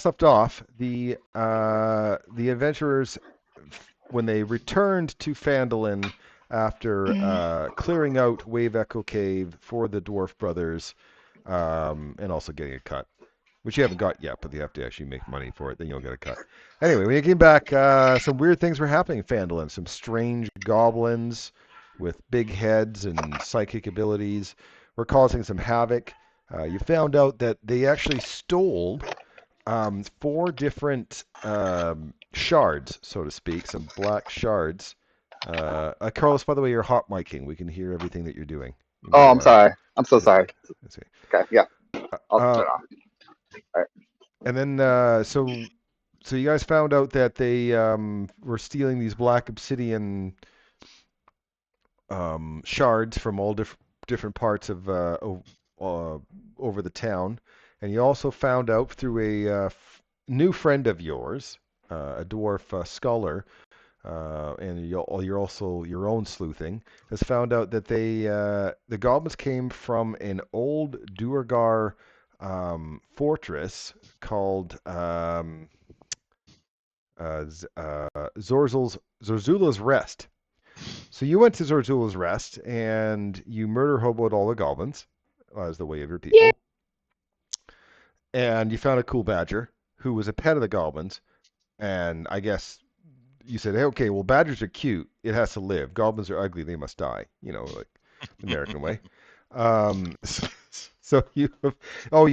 left off, the adventurers, when they returned to Phandalin after clearing out Wave Echo Cave for the Dwarf Brothers, and also getting a cut, which you haven't got yet, but you have to actually make money for it. Then you'll get a cut. Anyway, when you came back, some weird things were happening in Phandalin. Some strange goblins with big heads and psychic abilities were causing some havoc. You found out that they actually stole four different shards, so to speak, some black shards. Carlos, by the way, you're hot micing. We can hear everything that you're doing. Oh, I'm sorry. I'm so sorry. That's okay. Okay, yeah. I'll turn it off. All right. And then, so you guys found out that they were stealing these black obsidian shards from all different parts of over the town, and you also found out through a new friend of yours, a dwarf scholar, and you're also your own sleuthing, has found out that the goblins came from an old Duergar fortress called Zorzula's Rest. So you went to Zorzula's Rest and you murder hoboed all the goblins as the way of your people. Yeah. And you found a cool badger who was a pet of the goblins. And I guess you said, hey, okay, well, badgers are cute. It has to live. Goblins are ugly. They must die. You know, like the American way. So you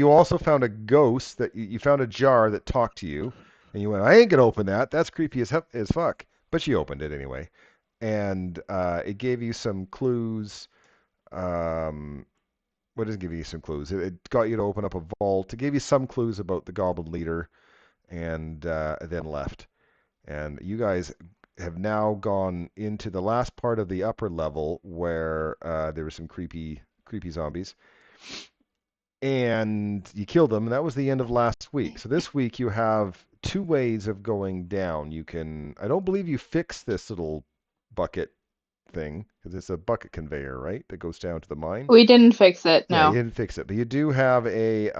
also found a ghost that you found a jar that talked to you. And you went, I ain't going to open that. That's creepy as fuck. But she opened it anyway. And it gave you some clues. What does it give you some clues? It got you to open up a vault. It gave you some clues about the goblin leader, and then left. And you guys have now gone into the last part of the upper level where there were some creepy zombies. And you killed them, and that was the end of last week. So this week you have two ways of going down. You can, I don't believe you fixed this little bucket thing, because it's a bucket conveyor, right, that goes down to the mine. We didn't fix it, Yeah, no. you didn't fix it, but you do have a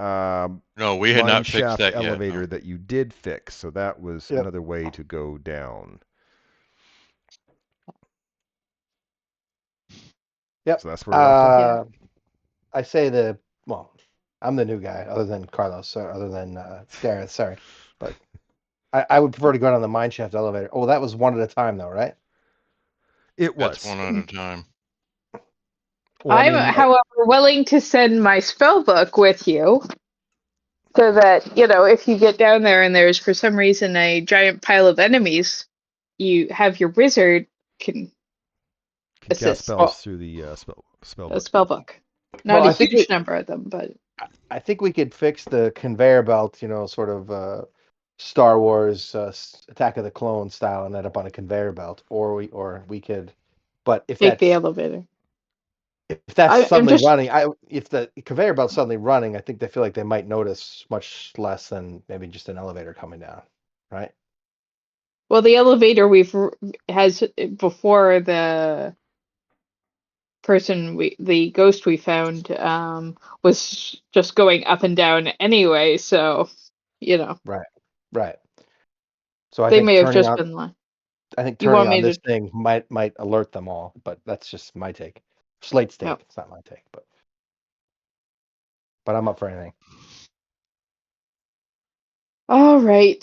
no, we had mine not fixed shaft that elevator yet, no. that you did fix, so that was another way to go down. Yep. So that's where we're left off. I say I'm the new guy, other than Carlos, other than Gareth, sorry. But I would prefer to go down the mine shaft elevator. Oh, that was one at a time, though, right? It was. That's one at a time. Well, I'm, however, willing to send my spell book with you so that, if you get down there and there's, for some reason, a giant pile of enemies, you have your wizard can assist. Cast spells through the spell book. Not a huge number of them, but... I think we could fix the conveyor belt, sort of Star Wars Attack of the Clones style, and end up on a conveyor belt, or we could, but if take the elevator. If that's suddenly running, if the conveyor belt's suddenly running, I think they feel like they might notice much less than maybe just an elevator coming down, right? Well, the elevator has before the the ghost we found was just going up and down anyway, so Right. So I they think may have just been like. I think turning on this thing might alert them all, but that's just my take. Slate's take. It's not my take, but I'm up for anything. All right.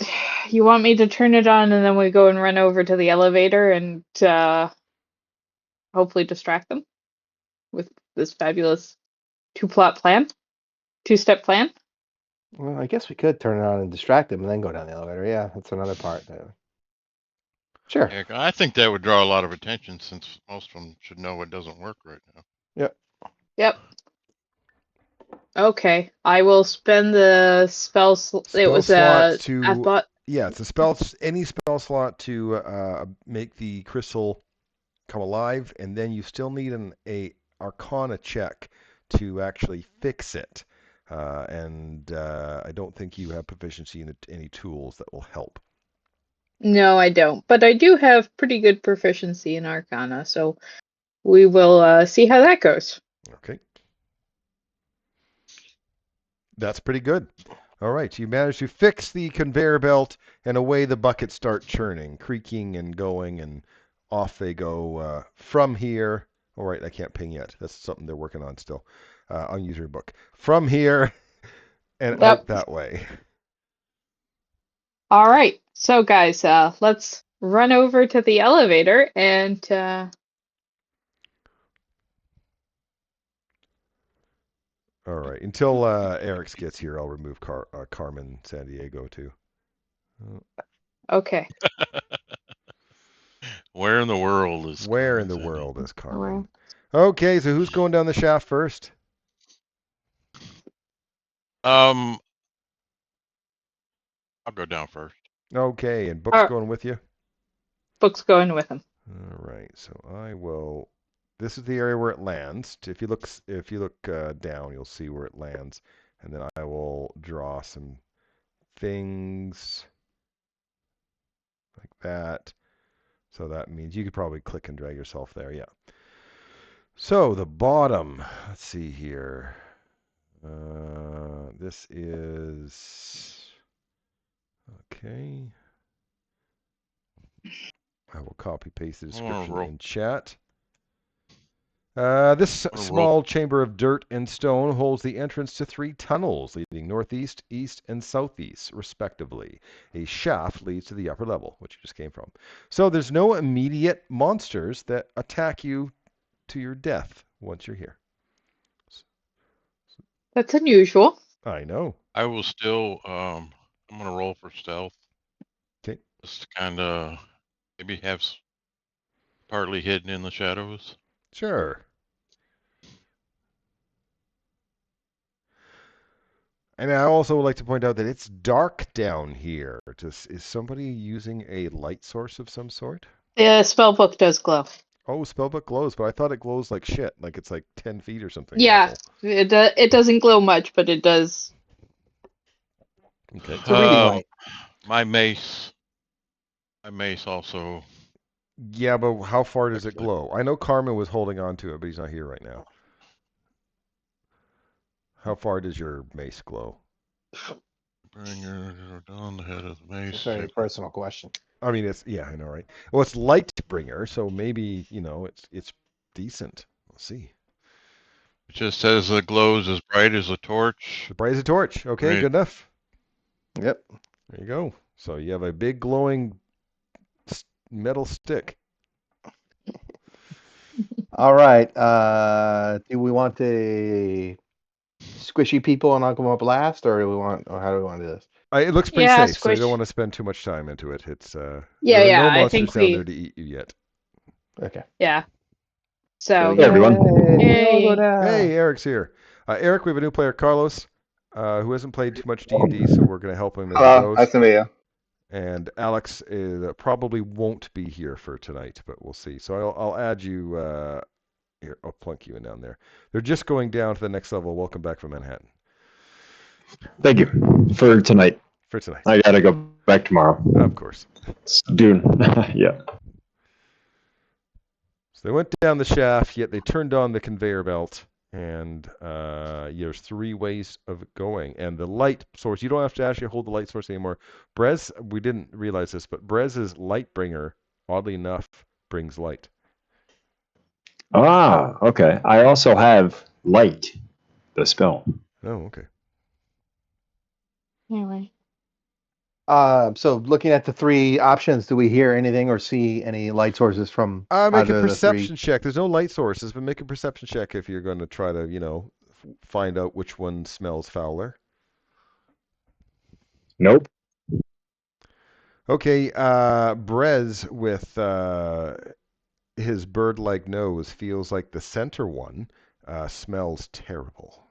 You want me to turn it on and then we go and run over to the elevator and hopefully distract them with this fabulous two-step plan? Well, I guess we could turn it on and distract them and then go down the elevator. Yeah, that's another part. Sure. Yeah, I think that would draw a lot of attention since most of them should know it doesn't work right now. Yep. Okay, I will spend the spell it was slot to it's a spell, any spell slot to make the crystal come alive, and then you still need a Arcana check to actually fix it. And I don't think you have proficiency in any tools that will help. No, I don't. But I do have pretty good proficiency in Arcana, so we will see how that goes. Okay. That's pretty good. All right, you manage to fix the conveyor belt, and away the buckets start churning, creaking and going, and off they go from here. All right, I can't ping yet. That's something they're working on still on user book. From here and Yep. out that way. All right. So, guys, let's run over to the elevator and All right, until Eric's gets here, I'll remove Carmen San Diego too. okay. Where in the world is Where in Carmen the Sandiego? world is Carmen? Okay, so who's going down the shaft first? I'll go down first. Okay, and Book's All right. going with you? Book's going with him. All right, so I will. This is the area where it lands. If you look down, you'll see where it lands, and then I will draw some things like that. So that means you could probably click and drag yourself there. Yeah. So the bottom. Let's see here. This is okay. I will copy paste the description in chat. This small chamber of dirt and stone holds the entrance to 3 tunnels leading northeast, east, and southeast, respectively. A shaft leads to the upper level, which you just came from. So there's no immediate monsters that attack you to your death once you're here. That's unusual. I know. I will still, I'm going to roll for stealth. Okay. Just to kind of maybe have partly hidden in the shadows. Sure. And I also would like to point out that it's dark down here. Is somebody using a light source of some sort? The spell book does glow. Oh, spellbook glows, but I thought it glows like shit. Like it's like 10 feet or something. Yeah, awful. it doesn't glow much, but it does. Okay. It's a reading light. My mace also. Yeah, but how far does it glow? I know Carmen was holding on to it, but he's not here right now. How far does your mace glow? Bring her down the head of the mace. It's a very personal question. I mean, I know, right? Well, it's Lightbringer, so maybe, it's decent. We'll see. It just says it glows as bright as a torch. As bright as a torch. Okay, Right. good enough. Yep. There you go. So you have a big glowing metal stick. All right. Do we want to squishy people and knock them up last, or how do we want to do this? It looks pretty Yeah, safe, so you squish. don't want to spend too much time into it. It's Yeah, there are yeah, no I monsters think down there to eat you yet. Okay. Yeah. So. Hey, everyone. Hey. Hey, Eric's here. Eric, we have a new player, Carlos, who hasn't played too much D&D, so we're going to help him as he Hello, goes. nice to meet you. And Alex probably won't be here for tonight, but we'll see. So I'll add you. Here, I'll plunk you in down there. They're just going down to the next level. Welcome back from Manhattan. Thank you for tonight. For tonight. I gotta go back tomorrow. Of course. It's Dune. Yeah. So they went down the shaft, yet they turned on the conveyor belt, and there's 3 ways of it going. And the light source, you don't have to actually hold the light source anymore. Brez, we didn't realize this, but Brez's Lightbringer, oddly enough, brings light. Ah, okay. I also have light, the spell. Oh, okay. Anyway. So looking at the 3 options, do we hear anything or see any light sources from Make either a of the 3? perception check. There's no light sources, but make a perception check if you're going to try to, find out which one smells fouler. Nope. Okay, Brez with his bird-like nose feels like the center one smells terrible.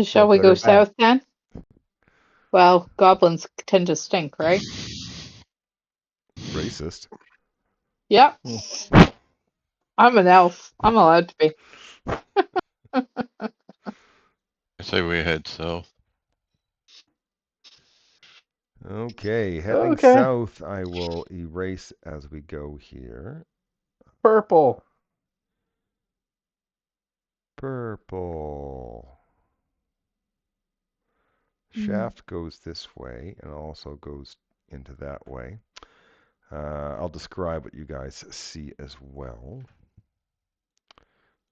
Shall we good go or bad? south then? Well, goblins tend to stink, right? Racist. Yep. I'm an elf. I'm allowed to be. I say we head south. Okay, heading Okay. south, I will erase as we go here. Purple. Purple. Shaft goes this way and also goes into that way. I'll describe what you guys see as well.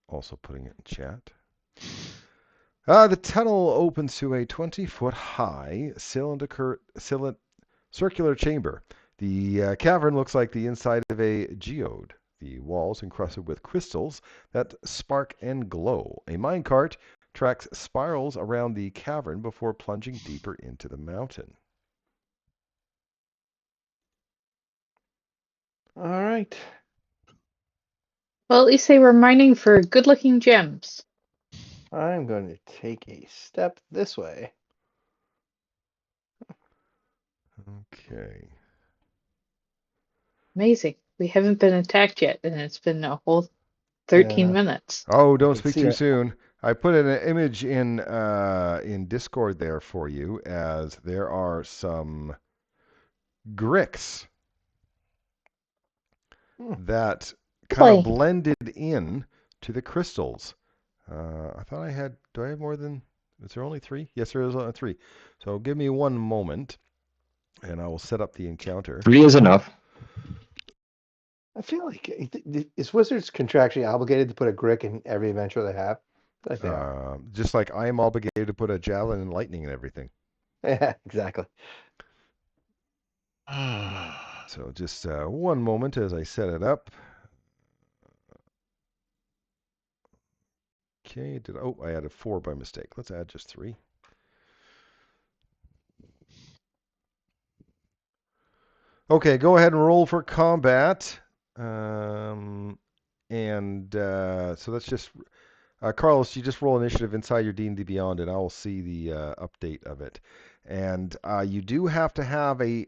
Also putting it in chat. The tunnel opens to a 20-foot high circular chamber. The cavern looks like the inside of a geode. The walls encrusted with crystals that spark and glow. A minecart tracks spirals around the cavern before plunging deeper into the mountain. All right. Well, at least they were mining for good-looking gems. I'm going to take a step this way. Okay. Amazing. We haven't been attacked yet, and it's been a whole 13 Yeah. minutes. Oh, I don't can speak see too it. soon. I put an image in Discord there for you, as there are some gricks that kind of Play. blended in to the crystals. I thought I had. Do I have more than? Is there only 3? Yes, there is only 3. So give me one moment, and I will set up the encounter. 3 is enough. I feel like is Wizards contractually obligated to put a Grick in every adventure they have? I feel like they are. Just like I am obligated to put a javelin and lightning and everything. Yeah, exactly. So just one moment as I set it up. Okay, I added 4 by mistake. Let's add just 3. Okay, go ahead and roll for combat. So that's just Carlos. You just roll initiative inside your D&D Beyond, and I will see the update of it. And you do have to have a.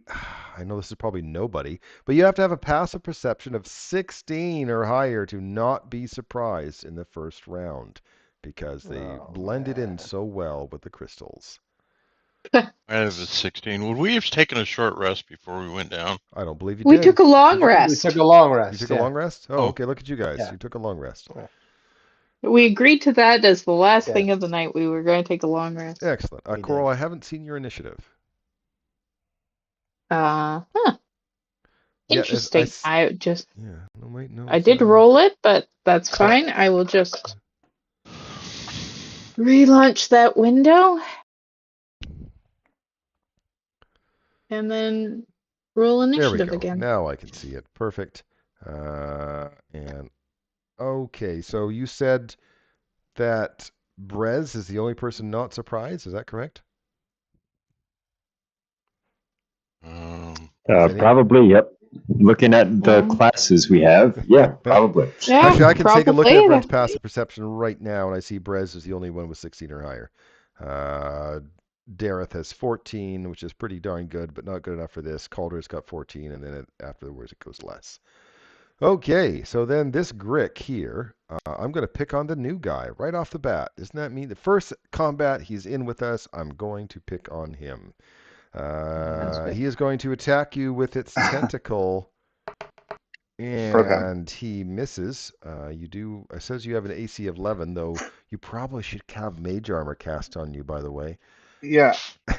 I know this is probably nobody, but you have to have a passive perception of 16 or higher to not be surprised in the first round, because they blended in so well with the crystals. I have a 16. Would we have taken a short rest before we went down? I don't believe you We did. took a long We rest. took a long rest. You took a long rest? Oh, Oh. okay. Look at you guys. Yeah. You took a long rest. We agreed to that as the last Yes. thing of the night. We were going to take a long rest. Excellent. We Coral, did. I haven't seen your initiative. Huh. Yeah, Interesting. I did it's, roll it, but that's fine. I will just relaunch that window and then roll There we initiative go. again. Now I can see it. Perfect. And okay, so you said that Brez is the only person not surprised. Is that correct? Probably, yep. Looking at the classes we have, yeah, probably. Yeah, Actually, I can take a look at probably. everyone's passive perception right now, and I see Brez is the only one with 16 or higher. Dareth has 14, which is pretty darn good, but not good enough for this. Calder's got 14, and then afterwards it goes less. Okay, so then this Grick here, I'm going to pick on the new guy right off the bat. Doesn't that mean the first combat he's in with us, I'm going to pick on him. He is going to attack you with its tentacle, and he misses. It says you have an AC of 11, though you probably should have mage armor cast on you, by the way. Yeah,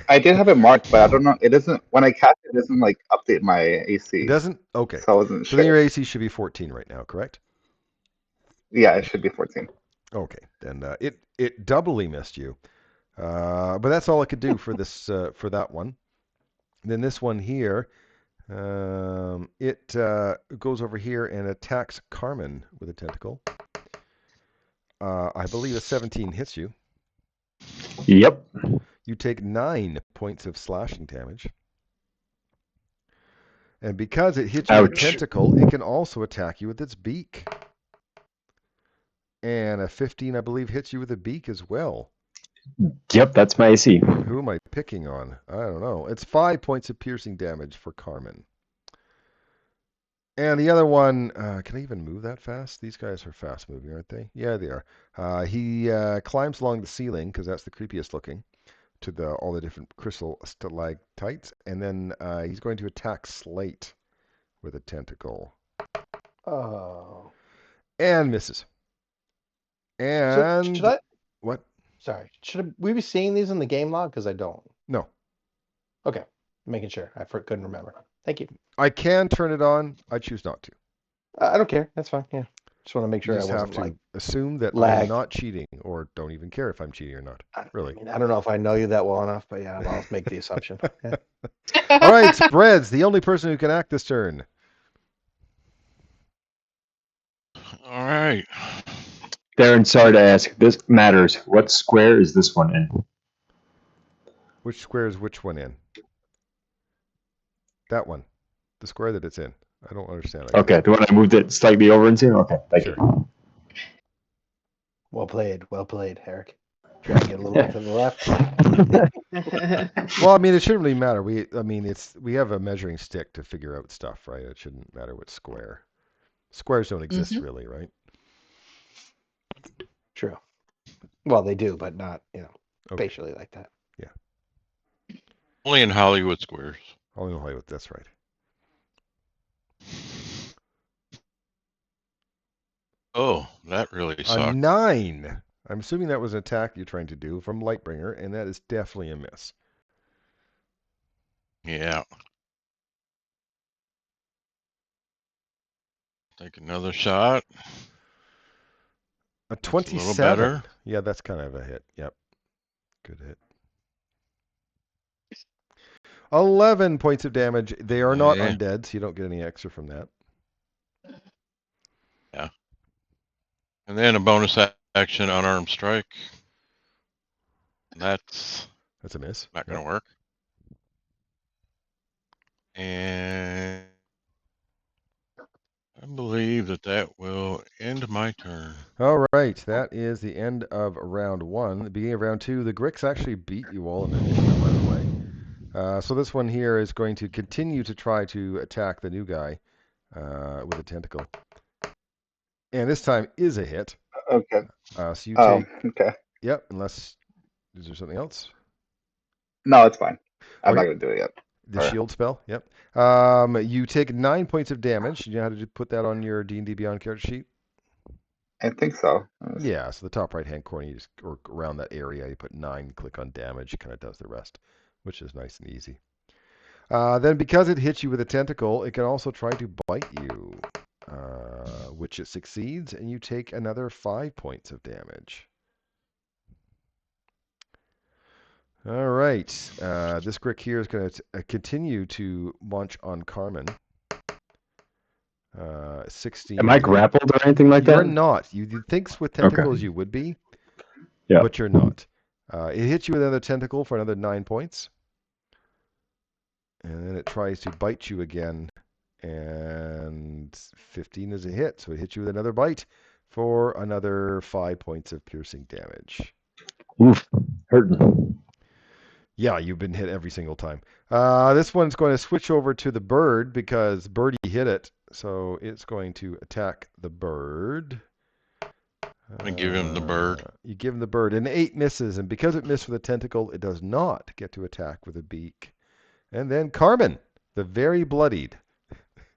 I did have it marked, but I don't know. It doesn't. When I cast it, doesn't like update my AC. It doesn't? Okay. So I wasn't So sure. then your AC should be 14 right now, correct? Yeah, it should be 14. Okay. Then it doubly missed you. But that's all it could do for this for that one. Then this one here, it goes over here and attacks Carmen with a tentacle. I believe a 17 hits you. Yep. You take 9 points of slashing damage. And because it hits you with a tentacle, it can also attack you with its beak. And a 15, I believe, hits you with a beak as well. Yep, that's my AC. Who am I picking on? I don't know. It's 5 points of piercing damage for Carmen. And the other one, can I even move that fast? These guys are fast moving, aren't they? Yeah, they are. He climbs along the ceiling, because that's the creepiest looking, to all the different crystal stalactites. And then he's going to attack Slate with a tentacle. Oh. And misses. And should I? what? Sorry, should we be seeing these in the game log? Because I don't. No, Okay, making sure. Couldn't remember. Thank you. I can turn it on. I choose not to. I don't care. That's fine. Yeah, just want to make You sure I just have wasn't to like assume that I'm lagged. not cheating, or don't even care if I'm cheating or not. Really. I mean, I don't know if I know you that well enough, but yeah, I'll make the assumption. Yeah. All right, Spreads, the only person who can act this turn. All right. Darren, sorry to ask. This matters. What square is this one in? Which square is which one in? That one. The square that it's in. I don't understand. I guess. Okay, the one I moved it slightly over into? Okay, thank Sure. you. Well played, Eric. Try and get a little bit to the left. Well, I mean, it shouldn't really matter. We have a measuring stick to figure out stuff, right? It shouldn't matter what square. Squares don't exist really, right? True. Well, they do, but not, Okay. spatially like that. Only in Hollywood squares. Only in Hollywood. That's right. Oh, that really A sucked. 9. I'm assuming that was an attack you're trying to do from Lightbringer, and that is definitely a miss. Yeah. Take another shot. A That's a 27. little better. Yeah, that's kind of a hit. Yep. Good hit. 11 points of damage. They are not Yeah. undead, so you don't get any extra from that. Yeah. And then a bonus action unarmed strike. That's a miss. not going to work. And I believe that will end my turn. All right, that is the end of round 1. The beginning of round 2, the Gricks actually beat you all in the by the way. So this one here is going to continue to try to attack the new guy with a tentacle. And this time is a hit. Okay. So you take... okay. Yep, unless... Is there something else? No, it's fine. I'm Okay. not going to do it yet. The All right. shield spell, yep. You take 9 points of damage. You know how to put that on your D&D Beyond character sheet? I think so. Yeah, so the top right-hand corner, you just, or around that area, you put 9, click on damage, it kind of does the rest, which is nice and easy. Then because it hits you with a tentacle, it can also try to bite you, which it succeeds, and you take another 5 points of damage. All right, this Grick here is going to continue to munch on Carmen. 16. Am I grappled or anything like that? You're not. You think with tentacles you would be, yeah, but you're not. It hits you with another tentacle for another 9 points. And then it tries to bite you again. And 15 is a hit. So it hits you with another bite for another 5 points of piercing damage. Oof, hurting. Yeah, you've been hit every single time. This one's going to switch over to the bird because Birdie hit it. So it's going to attack the bird. I give him the bird. You give him the bird, and 8 misses. And because it missed with a tentacle, it does not get to attack with a beak. And then Carmen, the very bloodied,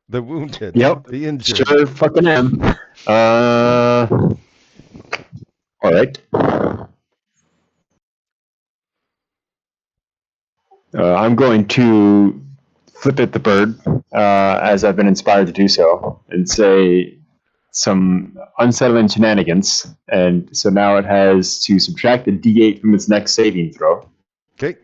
the wounded, the injured. Sure fucking am. All right. I'm going to flip at the bird, as I've been inspired to do so, and say some unsettling shenanigans. And so now it has to subtract a d8 from its next saving throw. Okay.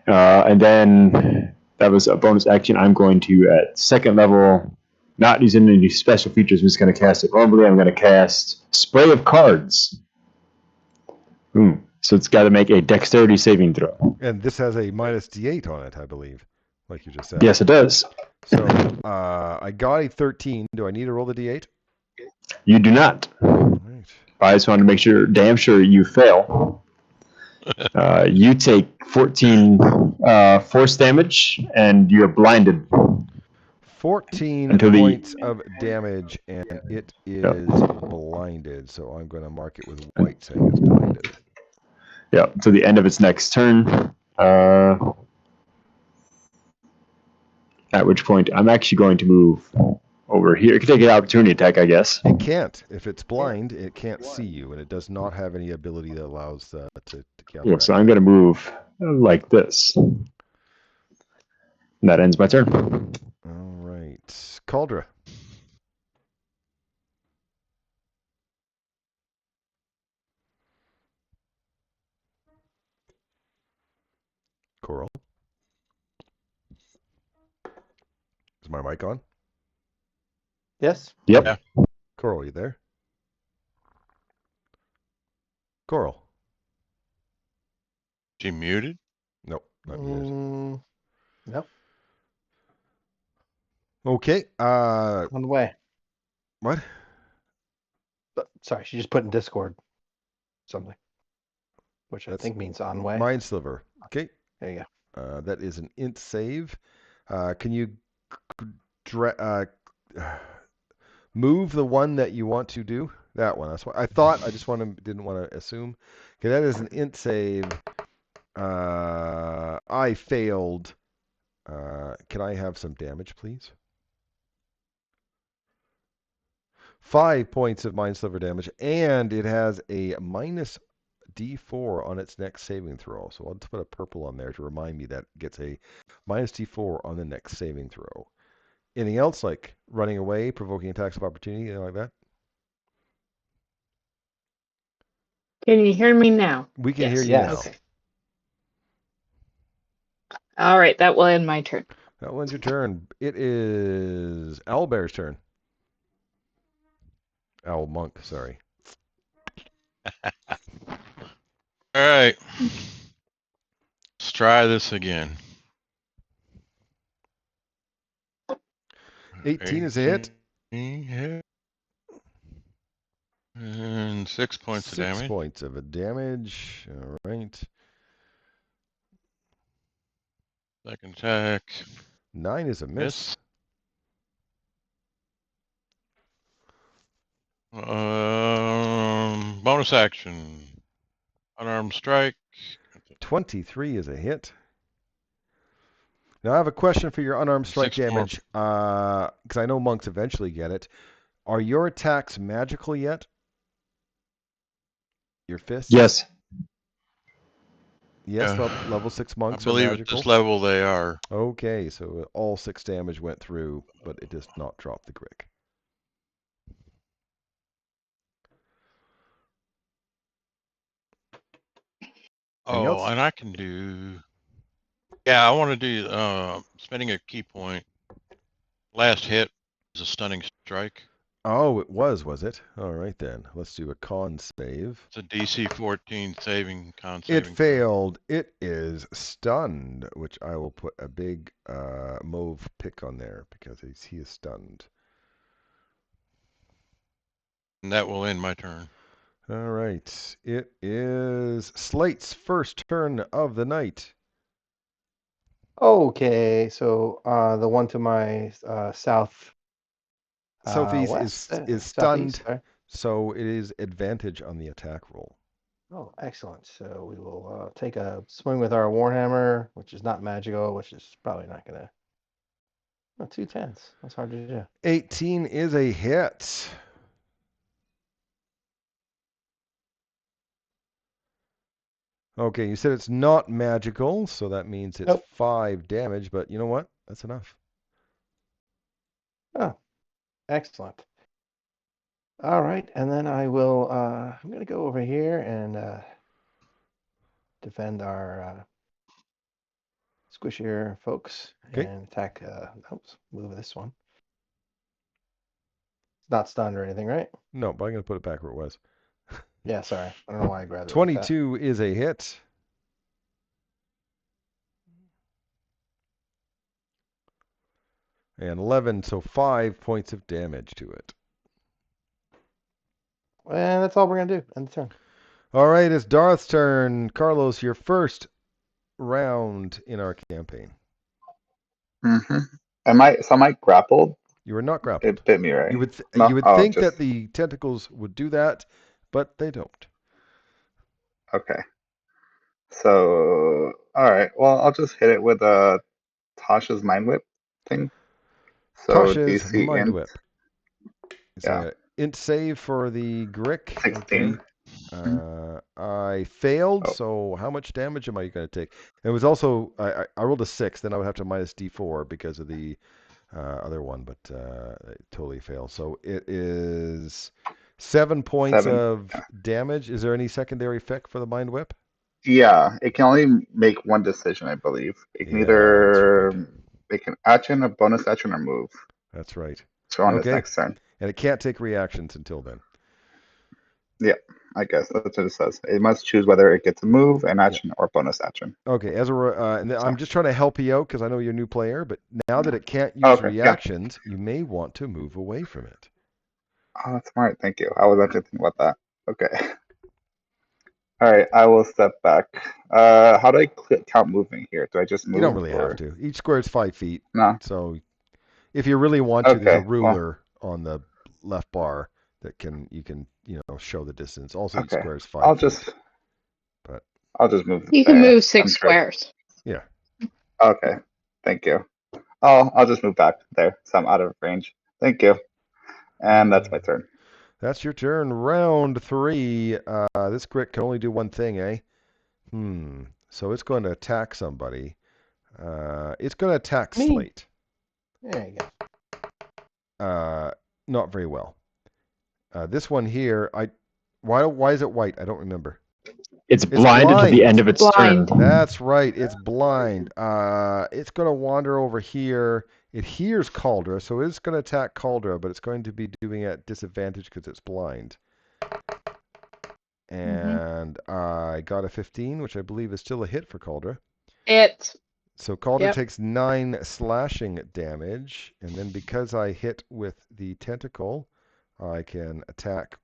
And then that was a bonus action. I'm going to, at second level, not using any special features, I'm just going to cast it normally. I'm going to cast Spray of Cards. So it's got to make a dexterity saving throw. And this has a minus d8 on it, I believe, like you just said. Yes, it does. So I got a 13. Do I need to roll the d8? You do not. Right. I just wanted to make sure, damn sure you fail. You take 14 force damage, and you're blinded. 14 points of damage, and it is blinded. So I'm going to mark it with white, saying it's blinded. Yeah, to the end of its next turn. At which point, I'm actually going to move over here. It could take an opportunity attack, I guess. It can't. If it's blind, it can't see you, and it does not have any ability that allows to Cool. counteract So I'm that. going to move like this. And that ends my turn. All right. Caldra. Coral. Is my mic on? Yes. Yep. Yeah. Coral, you there? Coral. She muted? Nope, not muted. Nope. Okay. On the way. What? Sorry, she just put in Discord something, which I That's think means on way. Mind Sliver. Okay. There you go. That is an int save. Can you move the one that you want to do? That one. That's what I thought. I just didn't want to assume. Okay, that is an int save. I failed. Can I have some damage, please? 5 points of Mind Sliver damage, and it has a minus D4 on its next saving throw. So I'll just put a purple on there to remind me that it gets a minus D4 on the next saving throw. Anything else, like running away, provoking attacks of opportunity, anything like that? Can you hear me now? We can Yes. hear you Yes. now. Okay. All right, that will end my turn. That one's your turn. It is Owlbear's turn. Owl Monk, sorry. All right. Let's try this again. 18 is a hit. 18 hit. And 6 points of 6 damage. points of a damage. All right. Second attack. 9 is a miss. Bonus action. Unarmed strike. 23 is a hit. Now I have a question for your unarmed strike 6 more. damage, because I know monks eventually get it. Are your attacks magical yet? Your fists? Yes. Yes, Yeah. level 6 I monks are believe at magical. this level they are. Okay, so all 6 damage went through, but it does not drop the Grick. Anything Oh, else? and I can do. Yeah, I want to do spending a key point. Last hit is a stunning strike. Oh, it was it? All right then. Let's do a con save. It's a DC 14 saving con It saving. failed. It is stunned, which I will put a big mauve pick on there because he is stunned. And that will end my turn. All right. It is Slate's first turn of the night. Okay, so the one to my south Southeast west, is southeast, stunned, sorry. so it is advantage on the attack roll. Oh, excellent. So we will take a swing with our Warhammer, which is not magical, which is probably not gonna. Oh, 2 10s. That's hard to do. 18 is a hit. Okay, you said it's not magical, so that means it's Nope. 5 damage, but you know what? That's enough. Oh, excellent. All right, and then I will. I'm gonna go over here and defend our squishier folks Okay. and attack. Oops, move this one. It's not stunned or anything, right? No, but I'm going to put it back where it was. Yeah, sorry. I don't know why I grabbed it. 22 is a hit. And 11, so 5 points of damage to it. And that's all we're gonna do. End the turn. All right, it's Darth's turn. Carlos, your first round in our campaign. Mm-hmm. Am I grappled? You are not grappled. It bit me, right? You would No? you would Oh, think just that the tentacles would do that, but they don't. okay. So, all right. Well, I'll just hit it with Tasha's mind whip thing. So Tasha's DC Mind int, Whip. It's yeah, a int save for the Grick. 16. Okay. I failed, Oh. so how much damage am I going to take? It was also, I rolled a 6, then I would have to minus d4 because of the other one, but it totally failed. So it is 7 points 7. of damage. Is there any secondary effect for the Mind Whip? Yeah, it can only make one decision, I believe. It can Yeah, that's either right. make an action, a bonus action, or move. That's right. So on its Okay. next turn. And it can't take reactions until then. Yeah, I guess that's what it says. It must choose whether it gets a move, an action, or bonus action. Okay, and I'm just trying to help you out because I know you're a new player, but now that it can't Oh, use okay, yeah. reactions, you may want to move away from it. Oh, that's smart. Thank you. I was actually thinking about that. Okay. All right, I will step back. How do I count moving here? Do I just move? You don't really or... have to. Each square is 5 feet. No. So if you really want to, there's a Okay. Well, ruler on the left bar that you can show the distance. Also, each okay. square is 5 feet. But I'll just move. You can there. move 6 I'm sure. squares. yeah. Okay. Thank you. I'll just move back there, so I'm out of range. Thank you. And that's my turn. That's your turn. Round 3. This Grit can only do one thing, eh? So it's going to attack somebody. It's going to attack Me. Slate. There you go. Not very well. This one here, why is it white? I don't remember. It's blind until the end of its Blind. turn. That's right. It's blind. It's going to wander over here. It hears Cauldra, so it's going to attack Cauldra, but it's going to be doing it at disadvantage because it's blind. And I got a 15, which I believe is still a hit for Cauldra. So Cauldra takes 9 slashing damage, and then because I hit with the tentacle, I can attack.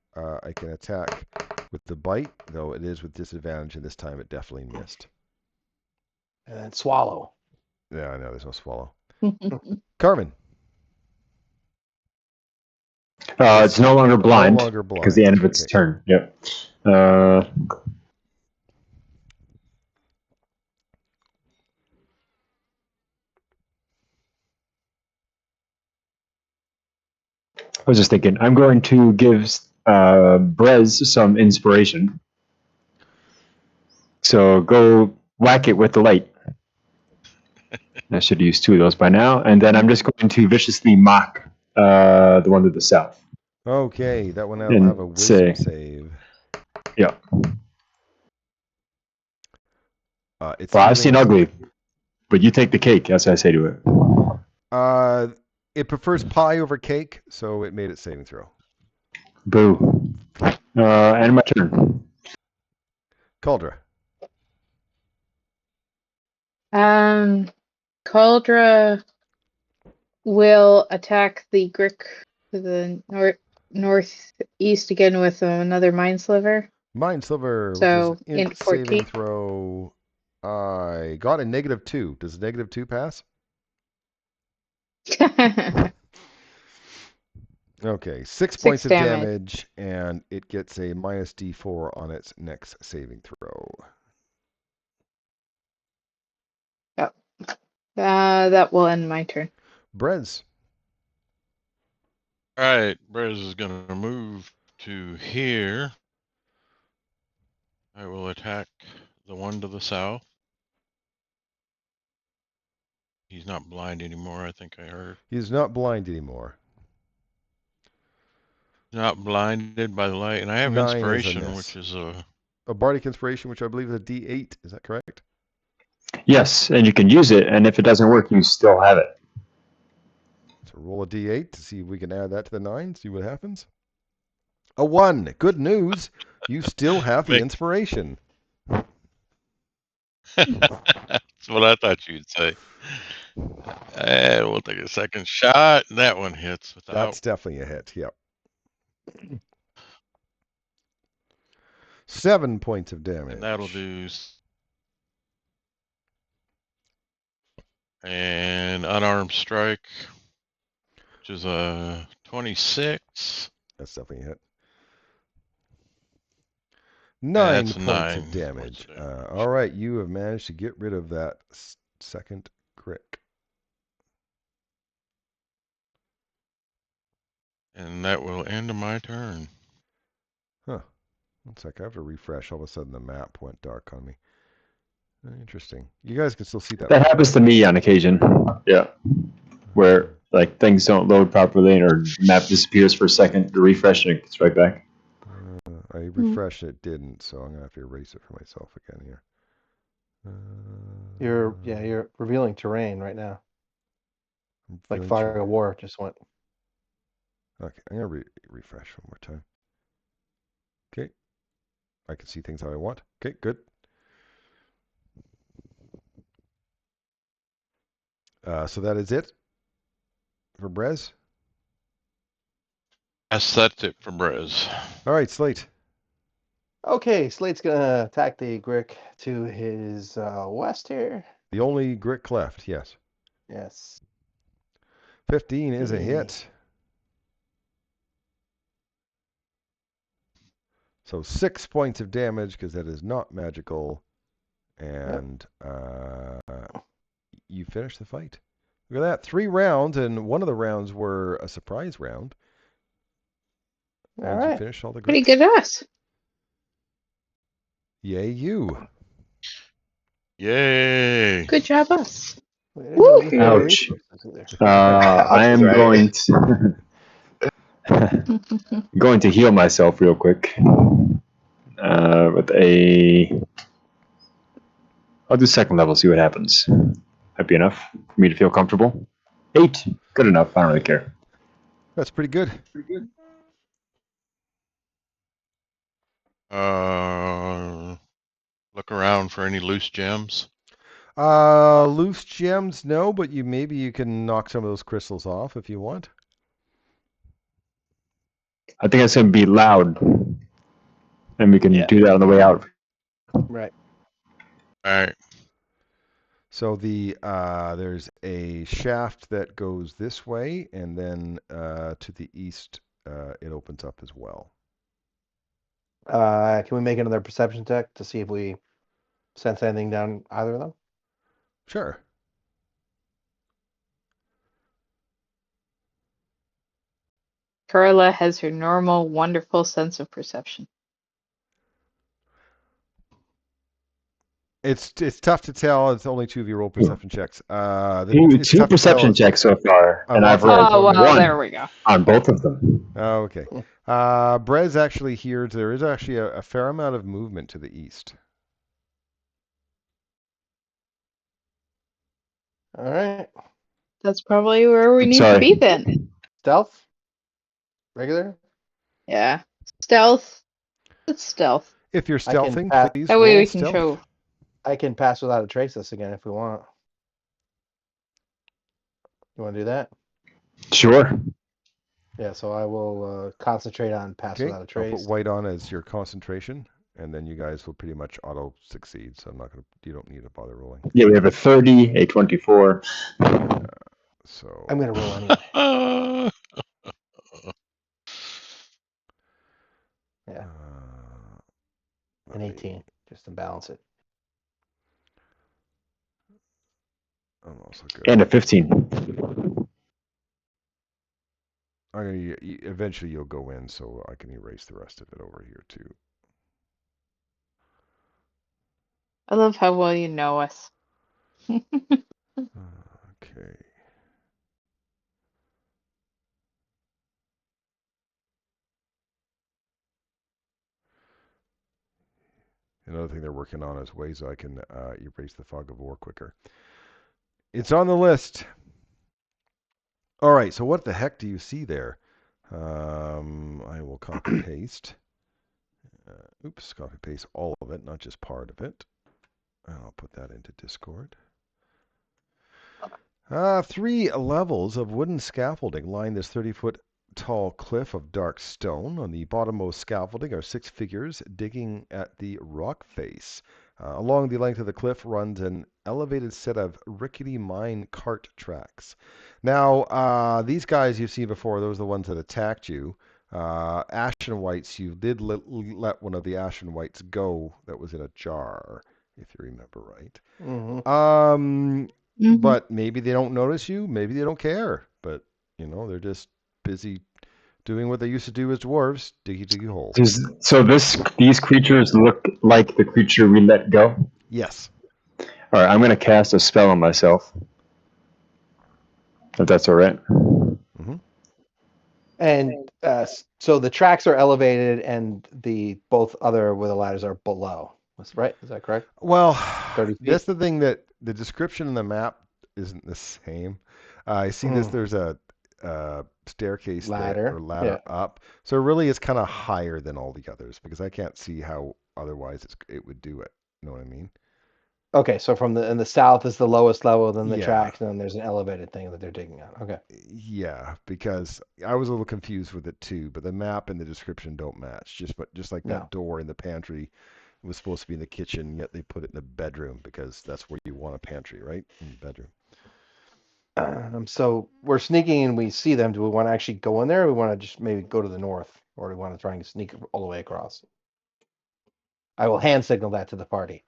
With the bite, though it is with disadvantage, and this time it definitely missed. And then swallow. Yeah, I know there's no swallow. Carmen. It's no longer blind. No longer blind. Because the end of its turn. Yep. I was just thinking, I'm going to give Brez some inspiration. So go whack it with the light. I should use 2 of those by now. And then I'm just going to viciously mock the one to the south. Okay, that one will have a wisdom save. Yeah. It's I've seen ugly, but you take the cake, as I say to it. It prefers pie over cake, so it made its saving throw. Boo. And my turn. Cauldra. Cauldra will attack the Grick to the northeast again with another Mind Sliver. Mind Sliver, So, which is int 14. saving throw. I got a -2. Does -2 pass? Okay, 6 points of damage, and it gets a -d4 on its next saving throw. Yep. That will end my turn. Brez. All right, Brez is going to move to here. I will attack the one to the south. He's not blind anymore, I think I heard. He's not blind anymore. Not blinded by the light. And I have 9 inspiration, which is a bardic inspiration, which I believe is a D8. Is that correct? Yes, and you can use it, and if it doesn't work, you still have it. So roll a D8 to see if we can add that to the 9, see what happens. A 1. Good news. You still have the inspiration. That's what I thought you'd say. And we'll take a second shot. That one hits without. That's definitely a hit. Yep. 7 points of damage. And that'll do. And unarmed strike, which is a 26. That's definitely a hit. 9 points 9 of damage. All right, you have managed to get rid of that second crick. And that will end my turn. Huh. One sec, I have to refresh. All of a sudden the map went dark on me. Interesting. You guys can still see that. That map, happens right? to me on occasion. Yeah, where like things don't load properly or map disappears for a second to refresh and it gets right back. I refreshed it, didn't, so I'm gonna have to erase it for myself again here. You're revealing terrain right now. Like Fire of War just went. Okay, I'm gonna refresh one more time. Okay, I can see things how I want. Okay, good. So that is it for Brez. Yes, that's it for Brez. All right, Slate. Okay, Slate's gonna attack the Grick to his west here. The only Grick left, yes. Yes. 15 is a hit. So 6 points of damage because that is not magical. And you finish the fight. Look at that. 3 rounds, and one of the rounds were a surprise round. All and right. you finished all the Gricks. Pretty good us. Yay, you. Yay. Good job, us. Woo! Ouch. I That's am right. going to heal myself real quick with a. I'll do second level, see what happens. That'd be enough for me to feel comfortable. 8, good enough. I don't really care. That's pretty good. Look around for any loose gems. Loose gems, no, but maybe you can knock some of those crystals off if you want. I think it's going to be loud, and we can do that on the way out. Right. All right. So there's a shaft that goes this way, and then to the east it opens up as well. Can we make another perception check to see if we sense anything down either of them? Sure. Carla has her normal, wonderful sense of perception. It's tough to tell. It's only 2 of you roll perception checks. It's Two tough to tell perception checks so far, and I've lots of rolled components. well, there we go. on both of them. Oh, okay. Brez actually hears there is actually a fair amount of movement to the east. All right. That's probably where we need to be then. Stealth? Regular? Yeah. Stealth. It's stealth. If you're I can stealthing, pass- please That way roll we can stealth. show. I can pass without a trace this again if we want. You want to do that? Sure. Yeah, so I will concentrate on pass Okay, without a I'll trace. put white on as your concentration, and then you guys will pretty much auto succeed. So you don't need to bother rolling. Yeah, we have a 30, a 24. So I'm going to roll anyway. Yeah, an 18, just to balance it. I'm also good. And a 15. Eventually you'll go in, so I can erase the rest of it over here too. I love how well you know us. Okay. Another thing they're working on is ways I can erase the fog of war quicker. It's on the list. All right, so what the heck do you see there? I will copy paste. Copy paste all of it, not just part of it. I'll put that into Discord. 3 levels of wooden scaffolding line this 30-foot tall cliff of dark stone. On the bottommost scaffolding are 6 figures digging at the rock face. Along the length of the cliff runs an elevated set of rickety mine cart tracks. Now, these guys you've seen before, those are the ones that attacked you. Ashen Whites, you did let one of the Ashen Whites go that was in a jar, if you remember right. Mm-hmm. But maybe they don't notice you, maybe they don't care. But, they're just busy Doing what they used to do as dwarves, diggy diggy hole. So these creatures look like the creature we let go. Yes. All right, I'm gonna cast a spell on myself. If that's all right. Mm-hmm. And so the tracks are elevated, and the both other with the ladders are below. That's right. Is that correct? Well, 30 feet? that's the thing, that the description in the map isn't the same. I see this. There's a staircase Ladder, there, or ladder up. So really, it's kind of higher than all the others because I can't see how otherwise it would do it. You know what I mean? Okay, so in the south is the lowest level, then the Yeah. tracks, and then there's an elevated thing that they're digging on. Okay. Yeah, because I was a little confused with it too, but the map and the description don't match. Just like that No. door in the pantry was supposed to be in the kitchen, yet they put it in the bedroom because that's where you want a pantry, right? In the bedroom. So we're sneaking and we see them. Do we want to actually go in there, or we want to just maybe go to the north, or do we want to try and sneak all the way across? I will hand signal that to the party.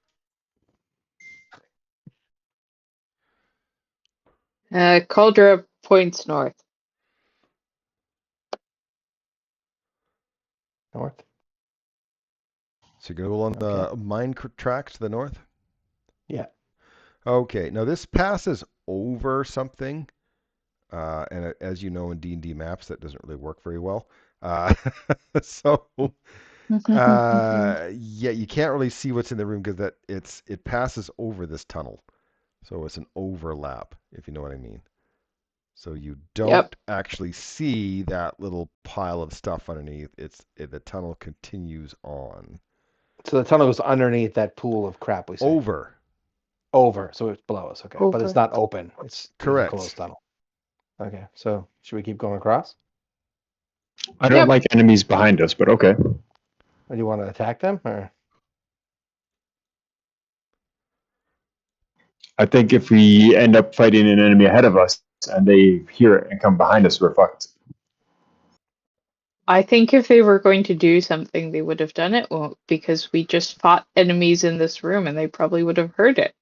Cauldra points north. North. So you go on the mine track to the north? Yeah. Okay, now this passes over something, and as you know in D&D Maps, that doesn't really work very well. So, yeah, you can't really see what's in the room because it passes over this tunnel. So it's an overlap, if you know what I mean. So you don't actually see that little pile of stuff underneath. The tunnel continues on. So the tunnel goes underneath that pool of crap we see. Over, so it's below us. Okay, but it's not open. It's correct. A closed tunnel. Okay, so should we keep going across? I don't like enemies behind us, but okay. Or do you want to attack them, or? I think if we end up fighting an enemy ahead of us and they hear it and come behind us, we're fucked. I think if they were going to do something, they would have done it. Well, because we just fought enemies in this room, and they probably would have heard it.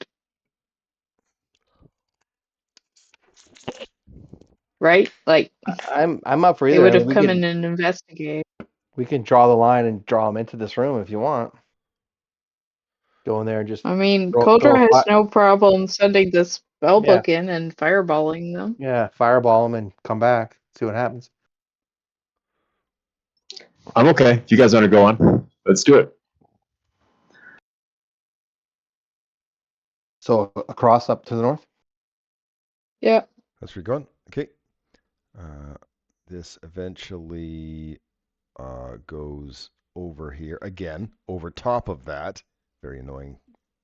Right? Like, I'm up for either. they would have come in and investigate. We can draw the line and draw them into this room if you want. Go in there and just. I mean, Cauldra has no problem sending the spell book in and fireballing them. Yeah, fireball them and come back. See what happens. I'm okay. If you guys want to go on, let's do it. So across up to the north? Yeah. That's where you're going. Okay. This eventually goes over here again, over top of that. Very annoying,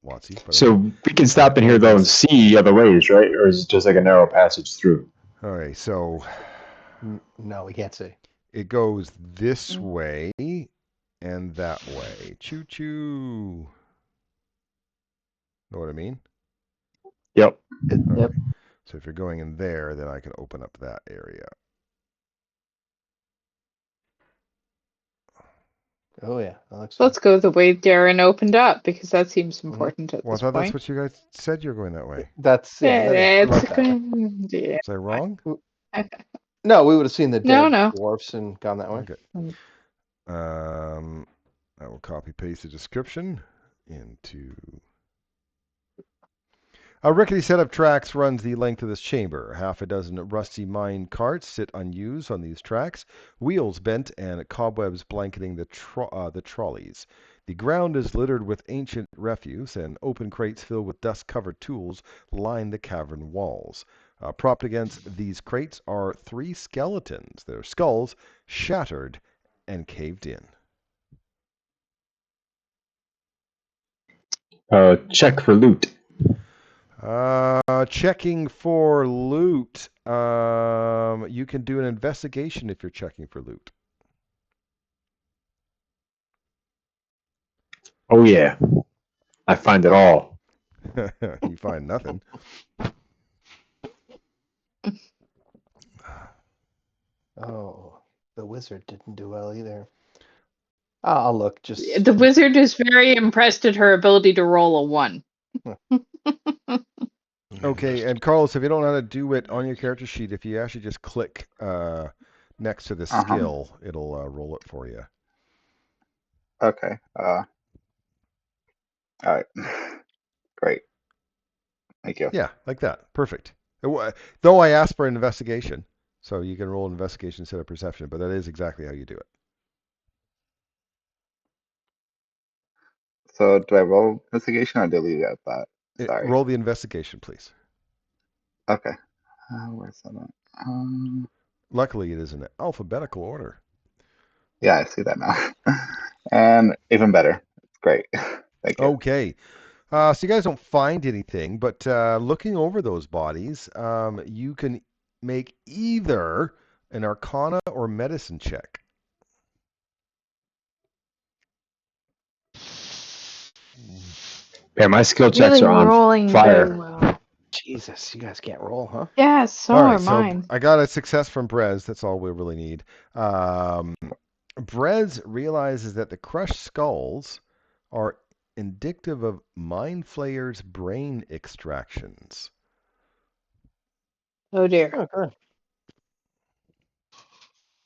Watsy. So we can stop in here though and see other ways, right? Or is it just like a narrow passage through? All right, so no, we can't see. It goes this way and that way. Choo choo. Know what I mean? Yep. Yep. So if you're going in there, then I can open up that area. Oh yeah. Let's go the way Darren opened up because that seems important at well, this I thought point. That's what you guys said you're going that way. That's Was I wrong? No, we would have seen the dead No. dwarfs and gone that way. Okay. I will copy paste the description into. A rickety set of tracks runs the length of this chamber. Half a dozen rusty mine carts sit unused on these tracks, wheels bent and cobwebs blanketing the trolleys. The ground is littered with ancient refuse, and open crates filled with dust-covered tools line the cavern walls. Propped against these crates are 3 skeletons, their skulls shattered and caved in. Check for loot. Checking for loot. You can do an investigation if you're checking for loot. Oh yeah, I find it all. You find nothing. Oh, the wizard didn't do well either. I'll look. Just the wizard is very impressed at her ability to roll a 1. Okay, and Carlos, if you don't know how to do it on your character sheet, if you actually just click next to the Uh-huh. skill, it'll roll it for you. Okay. All right. Great. Thank you. Yeah, like that. Perfect. Though I asked for an investigation, so you can roll an investigation instead of perception, but that is exactly how you do it. So do I roll investigation or do I leave it at that? Sorry. Roll the investigation, please. Okay. Where's that at? Luckily, it is in alphabetical order. Yeah, I see that now. And even better. Great. Thank you. Okay. So you guys don't find anything, but looking over those bodies, you can make either an Arcana or Medicine check. Yeah, my skill checks Really are on rolling very fire. well. Jesus, you guys can't roll, huh? Yeah, so All are right, so mine. I got a success from Brez. That's all we really need. Brez realizes that the crushed skulls are indicative of mind flayers' brain extractions. Oh dear. Oh, good.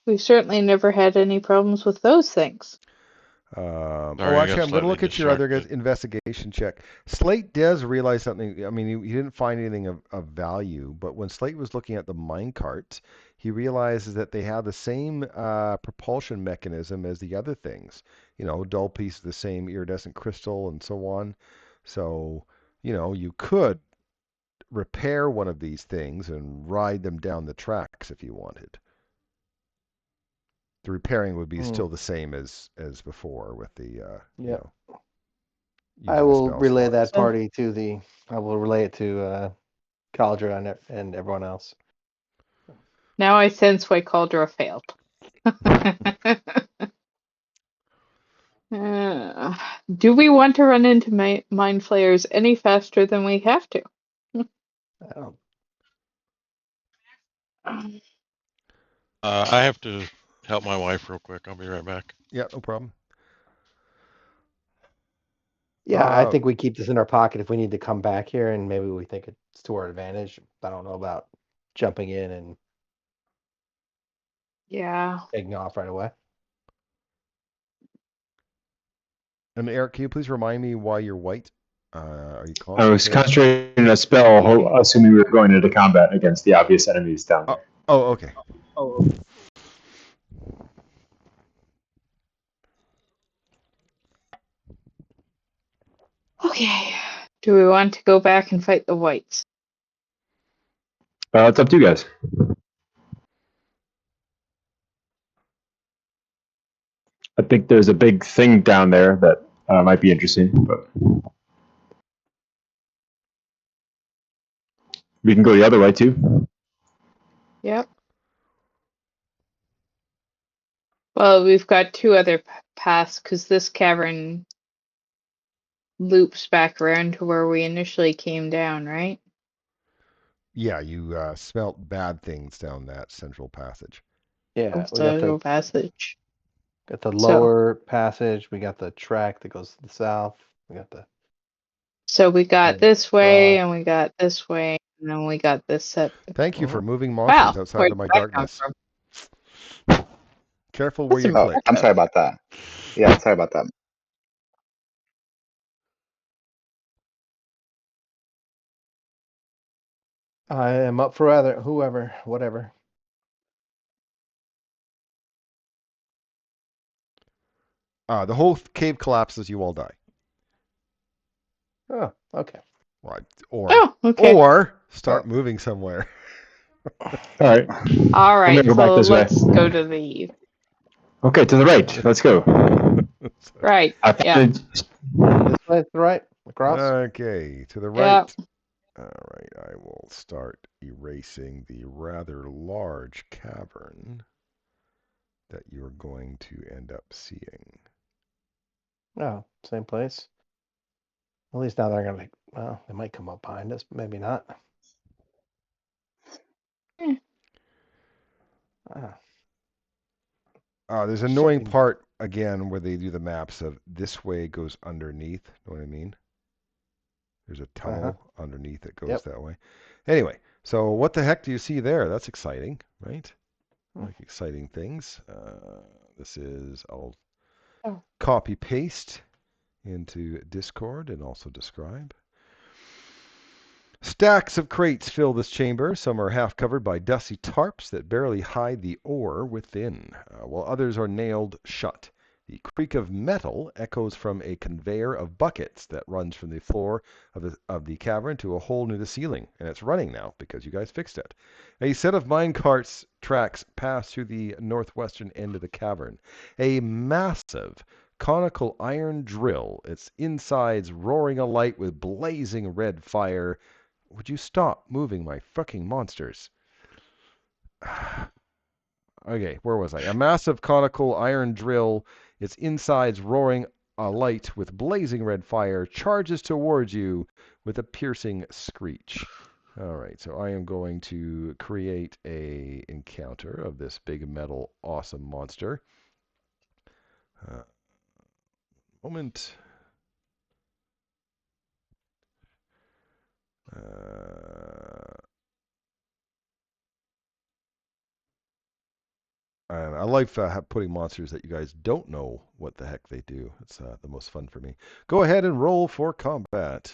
We've certainly never had any problems with those things. Sorry, Oh, I actually, got I'm going to slightly look at your other distracted. investigation check. Slate does realize something. I mean, he didn't find anything of value, but when Slate was looking at the mine carts, he realizes that they have the same propulsion mechanism as the other things. You know, dull piece of the same iridescent crystal and so on. So, you know, you could repair one of these things and ride them down the tracks if you wanted. The repairing would be still the same as before with the you Yep. know, I using the will spell relay slots. that So party to the. I will relay it to Caldra and everyone else. now I sense why Caldra failed. Do we want to run into mind flayers any faster than we have to? I don't. I have to help my wife real quick. I'll be right back. Yeah, no problem. Yeah, I think we keep this in our pocket if we need to come back here, and maybe we think it's to our advantage. I don't know about jumping in and Yeah. taking off right away. And Eric, can you please remind me why you're white? Are you I was concentrating? concentrating a spell, assuming we were going into combat against the obvious enemies down there. Oh, okay. Okay. Do we want to go back and fight the whites? It's up to you guys. I think there's a big thing down there that might be interesting, but we can go the other way too. Yep. Well, we've got two other paths because this cavern loops back around to where we initially came down, right? Yeah, you smelt bad things down that central passage. Yeah, we got So passage. the So lower passage. We got the track that goes to the south. We got the so we got main this way draw. and we got this way and then we got this set. Thank you for Mhm. moving Wow, monsters outside where of did my that come darkness. from? Careful where That's you Oh, click. I'm impressive. sorry about that. Yeah, sorry about that. I am up for either, whoever, whatever. The whole cave collapses. You all die. Oh, okay. Right. Or Oh, okay. start moving somewhere. All right, All I'm right, gonna go back so this way. let's go to the Okay, to the right. Let's go. right. I Yeah. found This way to the right, across. Okay, to the Yeah. right. All right, I will start erasing the rather large cavern that you're going to end up seeing. Oh, same place. At least now they're gonna. Well, they might come up behind us, but maybe not. Eh. Ah, There's an annoying something. part again where they do the maps of this way goes underneath. Know what I mean? There's a Uh-huh. tunnel underneath that goes Yep. that way. Anyway, so what the heck do you see there? That's exciting, right? I like exciting things. This is, I'll Oh. copy paste into Discord and also describe. Stacks of crates fill this chamber. Some are half covered by dusty tarps that barely hide the ore within, while others are nailed shut. The creak of metal echoes from a conveyor of buckets that runs from the floor of the cavern to a hole near the ceiling, and it's running now because you guys fixed it. A set of minecarts tracks pass through the northwestern end of the cavern. A massive conical iron drill, its insides roaring alight with blazing red fire. Would you stop moving my fucking monsters? Okay, where was I? A massive conical iron drill, its insides roaring alight with blazing red fire, charges towards you with a piercing screech. All right, so I am going to create a encounter of this big metal awesome monster. Moment. And I like putting monsters that you guys don't know what the heck they do. It's the most fun for me. Go ahead and roll for combat.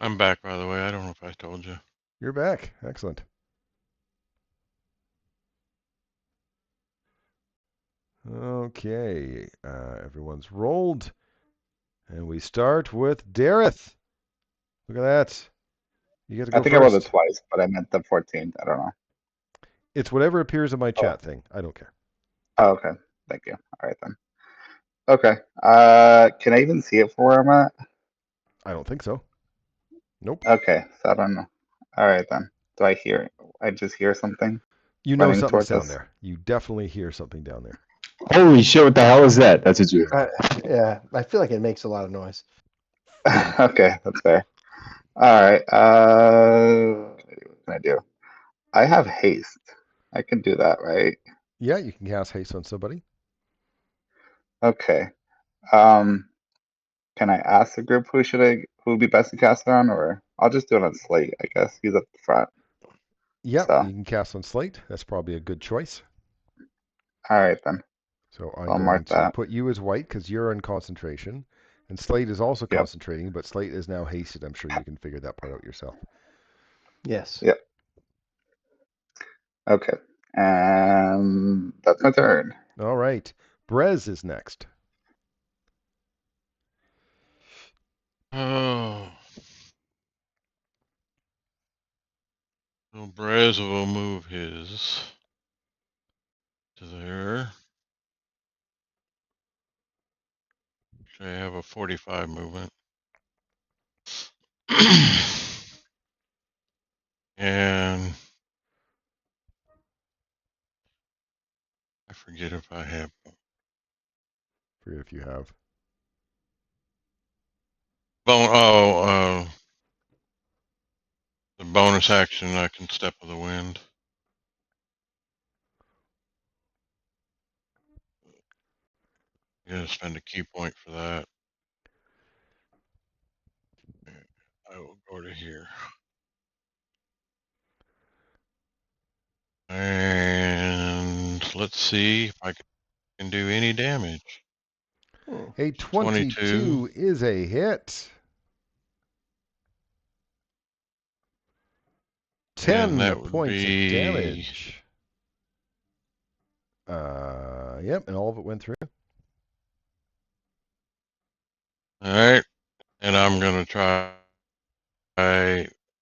I'm back, by the way. I don't know if I told you. You're back. Excellent. Okay, everyone's rolled. And we start with Dareth. Look at that. You get to go I think I rolled it first. twice, but I meant the 14th. I don't know. It's whatever appears in my chat thing. I don't care. Oh, okay. Thank you. All right then. Okay. Can I even see it for where I'm at? I don't think so. Nope. Okay, so I don't know. All right then. Do I hear? I just hear something You know running something's towards down us. there. You definitely hear something down there. Holy shit! What the hell is that? That's what you. Yeah, I feel like it makes a lot of noise. Okay, that's fair. All right. What can I do? I have haste. I can do that, right? Yeah, you can cast haste on somebody. Okay. Um, can I ask the group who would be best to cast it on, or I'll just do it on Slate, I guess. He's up front. Yep, So, you can cast on Slate. That's probably a good choice. all right then. So I'm I'll going mark to that. put you as white because you're in concentration. And Slate is also Yep. concentrating, but Slate is now hasted. I'm sure you can figure that part out yourself. Yes. Yep. Okay. And that's my turn. All right. Brez is next. Oh. So Brez will move his to there. Actually, I have a 45 movement. And I forget if I have. Forget if you have. The bonus action, I can step of the wind. I'm gonna spend a key point for that. I will go to here. And let's see if I can do any damage. A 22. 22 is a hit. And 10 that would points of be damage. Yep, and all of it went through. alright. And I'm gonna try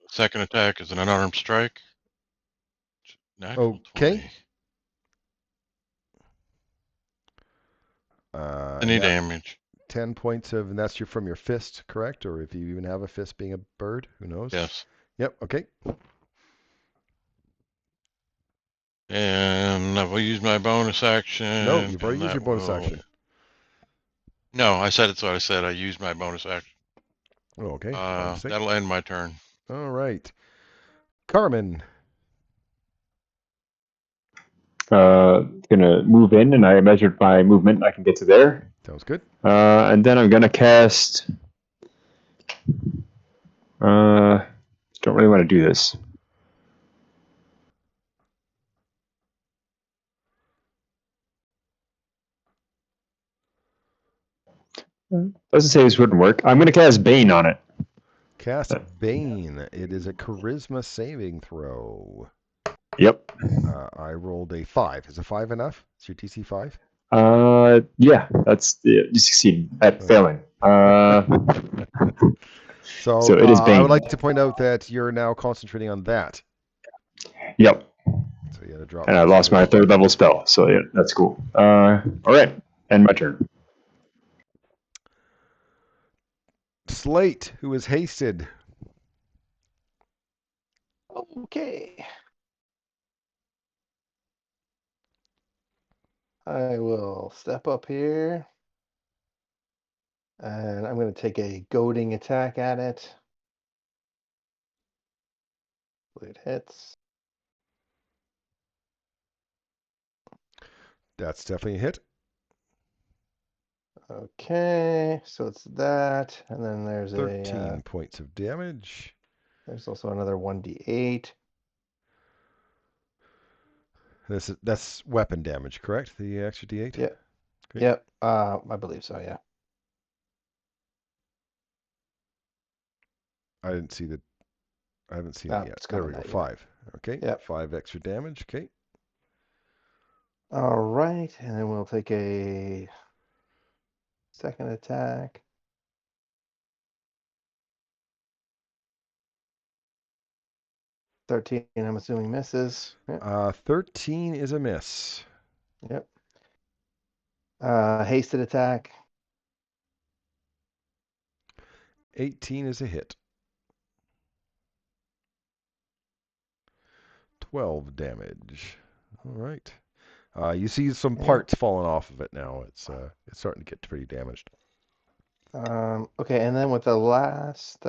second attack as an unarmed strike. Natural Okay. 20. Any damage. 10 points of, and that's from your fist, correct? Or if you even have a fist being a bird, who knows? Yes. Yep, okay. And I will use my bonus action. No, you've already and used that your bonus will... action. No, I said it's what I said. I used my bonus action. Oh, okay. My mistake. That'll end my turn. All right. Carmen. Gonna move in, and I measured my movement. I can get to there. Sounds good. And then I'm gonna cast Don't really want to do this. Doesn't say this wouldn't work. I'm going to cast Bane on it. Cast Bane. It is a charisma saving throw. Yep. I rolled a 5. Is a 5 enough? Is your DC 5? Yeah, that's you succeed at Okay. failing. So, So it is I would Bane. like to point out that you're now concentrating on that. Yep. So you had to drop. And I lost my third level spell, so yeah, that's cool. All right, and my turn. Slate, who is hasted. Okay. I will step up here. And I'm going to take a goading attack at it. It hits. That's definitely a hit. Okay, so it's that, and then there's 13 points of damage. There's also another 1d8. That's weapon damage, correct? The extra d8. Yep. Great. Yep. I believe so. Yeah. I haven't seen it yet. It's There coming we go. that, 5. Okay. Yep. 5 extra damage. Okay. All right, and then we'll take a second attack. $13, I'm assuming misses. Yep. 13 is a miss. Yep. Hasted attack. 18 is a hit. 12 damage. All right. You see some parts falling off of it now. It's starting to get pretty damaged. Okay, and then with the last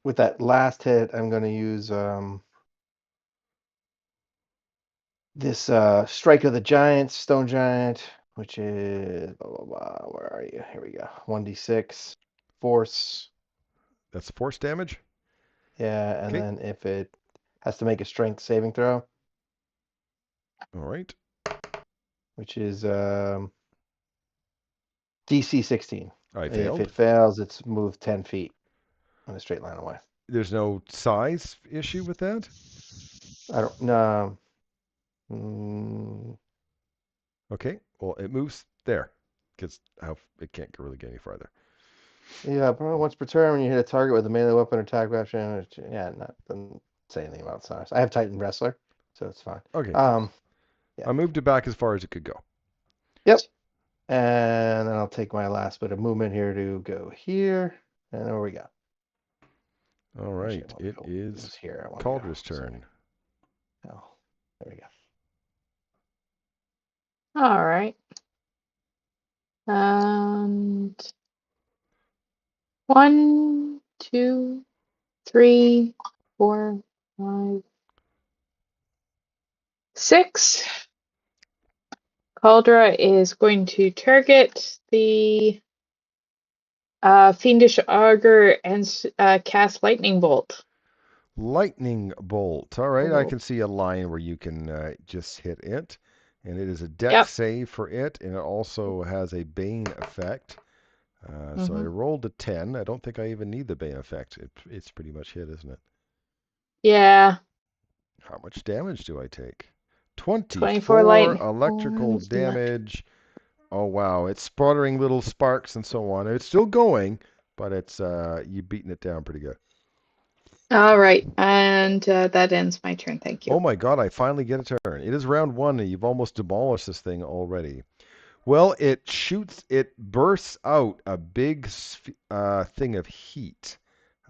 with that last hit, I'm going to use this Strike of the Giant, Stone Giant, which is blah, blah, blah. Where are you? Here we go. 1d6 force. That's force damage. Yeah, and Okay. then if it has to make a strength saving throw, All right. which is DC 16. I If failed. it fails, it's moved 10 feet in a straight line away. There's no size issue with that? I don't know. Mm, Okay. Well, it moves there because it can't really get any farther. yeah, but once per turn, when you hit a target with a melee weapon or attack weapon, doesn't say anything about size. I have Titan Wrestler, so it's fine. Okay. Yeah. I moved it back as far as it could go. Yep. And then I'll take my last bit of movement here to go here, and there we go. All right. It is here. Caldra's turn. Oh, there we go. All right. And 1, 2, 3, 4, 5, 6. Caldra is going to target the fiendish augur and cast lightning bolt. Lightning bolt. All right. I can see a line where you can just hit it. And it is a dex save for it. And it also has a Bane effect. So I rolled a 10. I don't think I even need the Bane effect. It's pretty much hit, isn't it? Yeah. How much damage do I take? 24 light electrical damage. Oh, wow. It's sputtering little sparks and so on. It's still going, but it's you've beaten it down pretty good. All right. And that ends my turn. Thank you. Oh, my God. I finally get a turn. It is round 1, and you've almost demolished this thing already. Well, it bursts out a big thing of heat.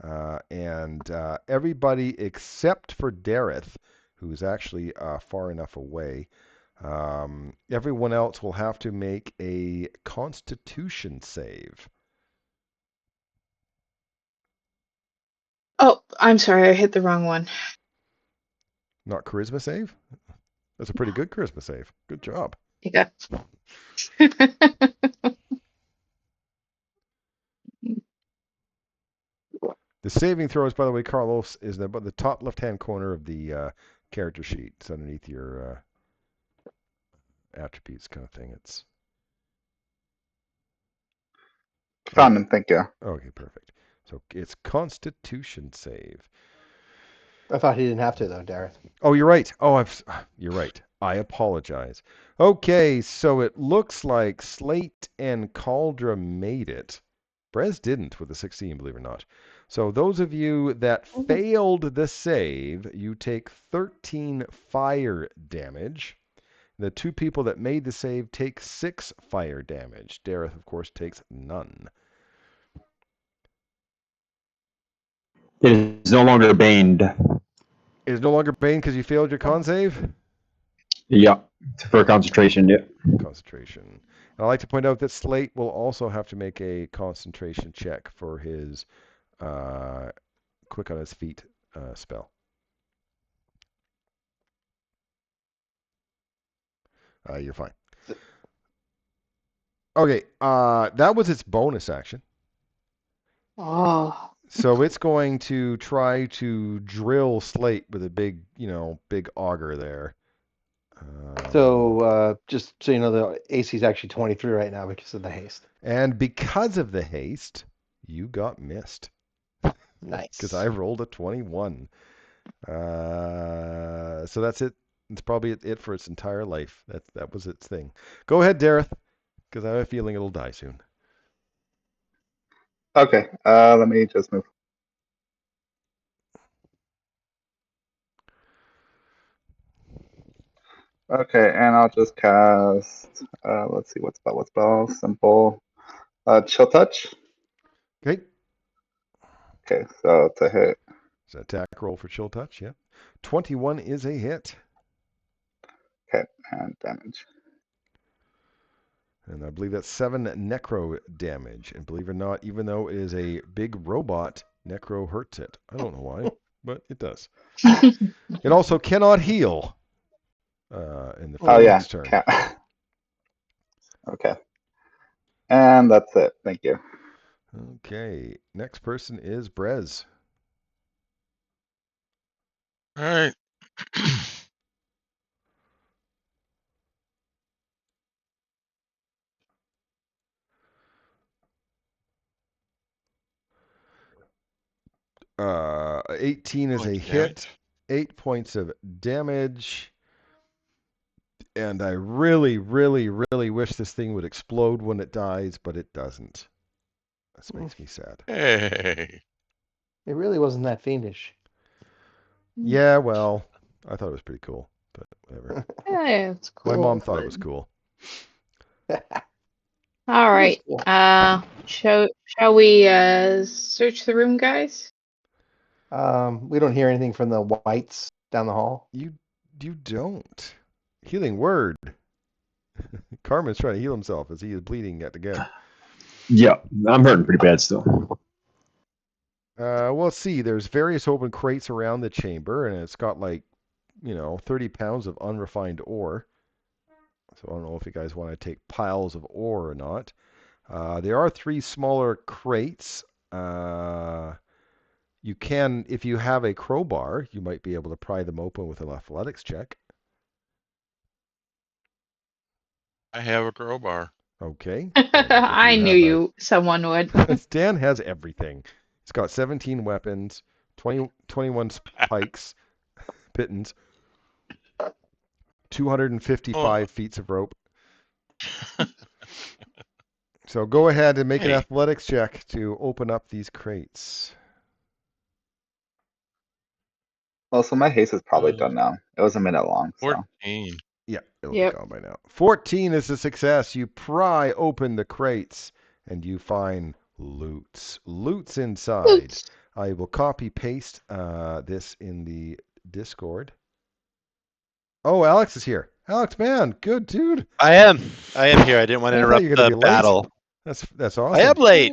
And everybody except for Dareth, who's actually far enough away, everyone else will have to make a Constitution save. Oh, I'm sorry. I hit the wrong one. Not charisma save? That's a pretty good charisma save. Good job. Yeah. The saving throws, by the way, Carlos, is about the top left-hand corner of the character sheet. It's underneath your attributes kind of thing. It's Found him, thank you. okay, perfect. So it's Constitution save. I thought he didn't have to though, Dareth. Oh, you're right. Oh, you're right. I apologize. Okay, so it looks like Slate and Cauldra made it. Brez didn't with a 16, believe it or not. So those of you that failed the save, you take 13 fire damage. The two people that made the save take 6 fire damage. Dareth, of course, takes none. It is no longer baned. It is no longer Bane because you failed your con save? Yeah, for concentration. Yeah. Concentration. And I'd like to point out that Slate will also have to make a concentration check for his quick on his feet spell. You're fine. Okay, that was its bonus action. Oh. So it's going to try to drill Slate with a big auger there. So just so you know, the AC is actually 23 right now because of the haste. And because of the haste, you got missed. Nice. Because I rolled a 21. So that's it. It's probably it for its entire life. That was its thing. Go ahead, Dareth, because I have a feeling it'll die soon. Okay, let me just move. Okay, and I'll just cast, let's see, what spell? Simple. Chill Touch. Okay. Okay, so to hit. So attack roll for Chill Touch, yeah. 21 is a hit. Okay, and damage. And I believe that's 7 necro damage. And believe it or not, even though it is a big robot, necro hurts it. I don't know why, but it does. It also cannot heal in the next turn. Okay. And that's it. Thank you. Okay. Next person is Brez. All right. 18 is a Points of hit. damage. 8 points of damage. And I really, really, really wish this thing would explode when it dies, but it doesn't. This makes me sad. Hey. It really wasn't that fiendish. Yeah, well, I thought it was pretty cool, but whatever. Yeah, it's cool. My mom thought it was cool. All right. Cool. Shall we search the room, guys? We don't hear anything from the whites down the hall. You don't. Healing word. Carmen's trying to heal himself as he is bleeding yet again. Yeah, I'm hurting pretty bad still. Well, see, there's various open crates around the chamber, and it's got 30 pounds of unrefined ore. So I don't know if you guys want to take piles of ore or not. There are 3 smaller crates. You can, if you have a crowbar, you might be able to pry them open with an athletics check. I have a crowbar. Okay. I knew someone would. Dan has everything. He's got 17 weapons, 21 pikes, pittons, 255 feet of rope. So go ahead and make an athletics check to open up these crates. Well, so my haste is probably done now. It was a minute long. So. 14. Yeah, it'll be gone by now. 14 is a success. You pry open the crates and you find loots inside. Loots. I will copy paste this in the Discord. Oh, Alex is here. Alex, man, good dude. I am here. I didn't want to I thought you interrupt were gonna the be late. battle. That's awesome. I am late.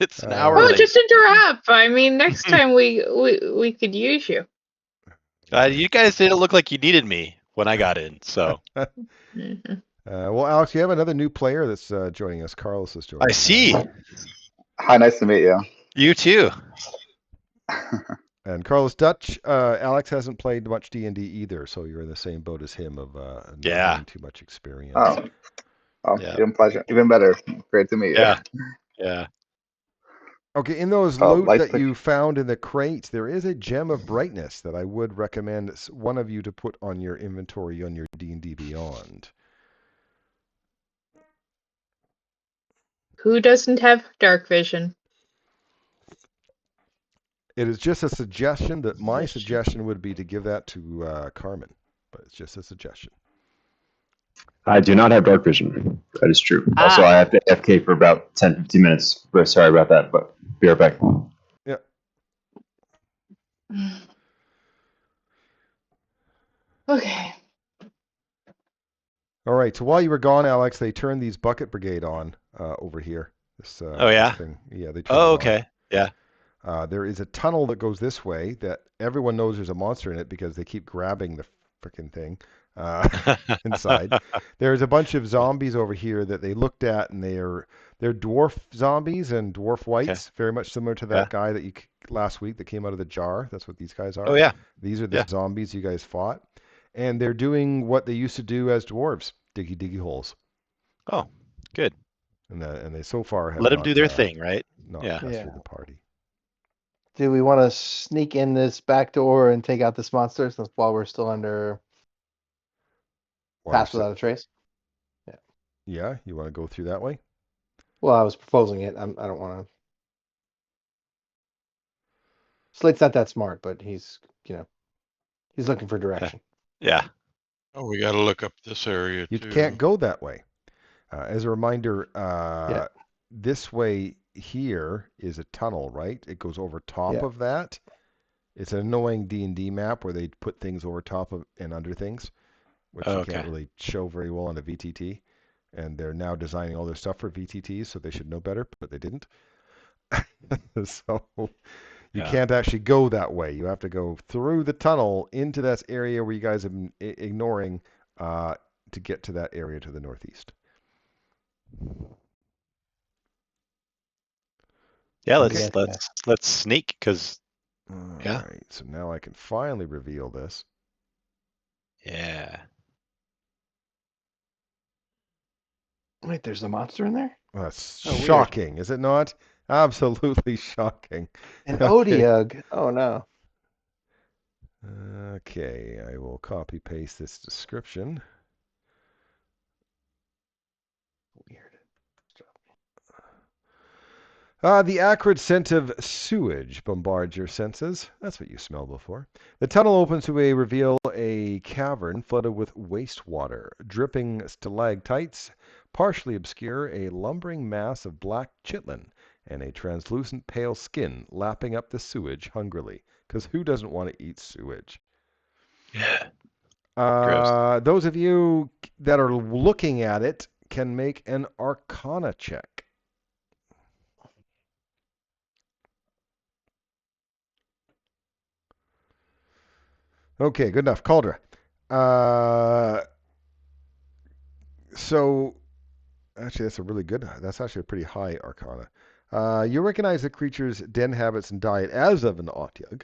It's an hour Oh, late. just interrupt. I mean, next time we could use you. You guys didn't look like you needed me when I got in, so. Mhm. Well, Alex, you have another new player that's joining us. Carlos is joining I us. see. Hi, nice to meet you. You too. And Carlos Dutch, Alex hasn't played much D&D either, so you're in the same boat as him of not Yeah. having too much experience. Oh, Yeah. even pleasure. Even better. Great to meet you. Yeah. Yeah. Okay, in those Oh, loot light that touch. you found in the crates, there is a gem of brightness that I would recommend one of you to put on your inventory on your D&D Beyond. Who doesn't have dark vision? It is just a suggestion that my suggestion would be to give that to Carmen, but it's just a suggestion. I do not have dark vision. That is true. Also, Ah. I have to AFK for about 10, 15 minutes. But sorry about that, but be right back. Yeah. Okay. All right. So while you were gone, Alex, they turned these bucket brigade on over here. This Oh, yeah? this thing. Yeah, they turned Oh, it on. okay. Yeah. There is a tunnel that goes this way that everyone knows there's a monster in it because they keep grabbing the freaking thing inside. There's a bunch of zombies over here that they looked at, and they're dwarf zombies and dwarf whites, very much similar to that Yeah. guy that you last week that came out of the jar. That's what these guys are. Oh, yeah. These are the Yeah. zombies you guys fought, and they're doing what they used to do as dwarves, diggy holes. Oh, good. And they so far have Let them not, do their thing, right? not Yeah. pestered the party. Do we want to sneak in this back door and take out this monster while we're still under pass without a trace? Yeah, you want to go through that way? Well, I was proposing it. I don't want to. Slate's not that smart, but he's looking for direction. Yeah. Oh, we got to look up this area You too. can't go that way. As a reminder, Yeah. this way here is a tunnel, right? It goes over top Yeah. of that. It's an annoying D&D map where they put things over top of and under things, which Oh, you okay. can't really show very well on a VTT. And they're now designing all their stuff for VTTs, so they should know better, but they didn't. So you Yeah. can't actually go that way. You have to go through the tunnel into that area where you guys have been ignoring to get to that area to the northeast. Yeah. Okay. Let's sneak because All Yeah. right, so now I can finally reveal this. yeah. Wait, there's a monster in there? Well, that's Oh, weird. shocking, is it not? Absolutely shocking. An Okay. Odiug. Oh no. Okay, I will copy paste this description. Weird. The acrid scent of sewage bombards your senses. That's what you smelled before. The tunnel opens to reveal a cavern flooded with wastewater, dripping stalactites, partially obscure a lumbering mass of black chitlin, and a translucent pale skin lapping up the sewage hungrily. Because who doesn't want to eat sewage? Yeah. Gross. Those of you that are looking at it can make an Arcana check. Okay, good enough. Cauldra. So, actually, that's actually a pretty high Arcana. You recognize the creature's den habits and diet as of an Otyug,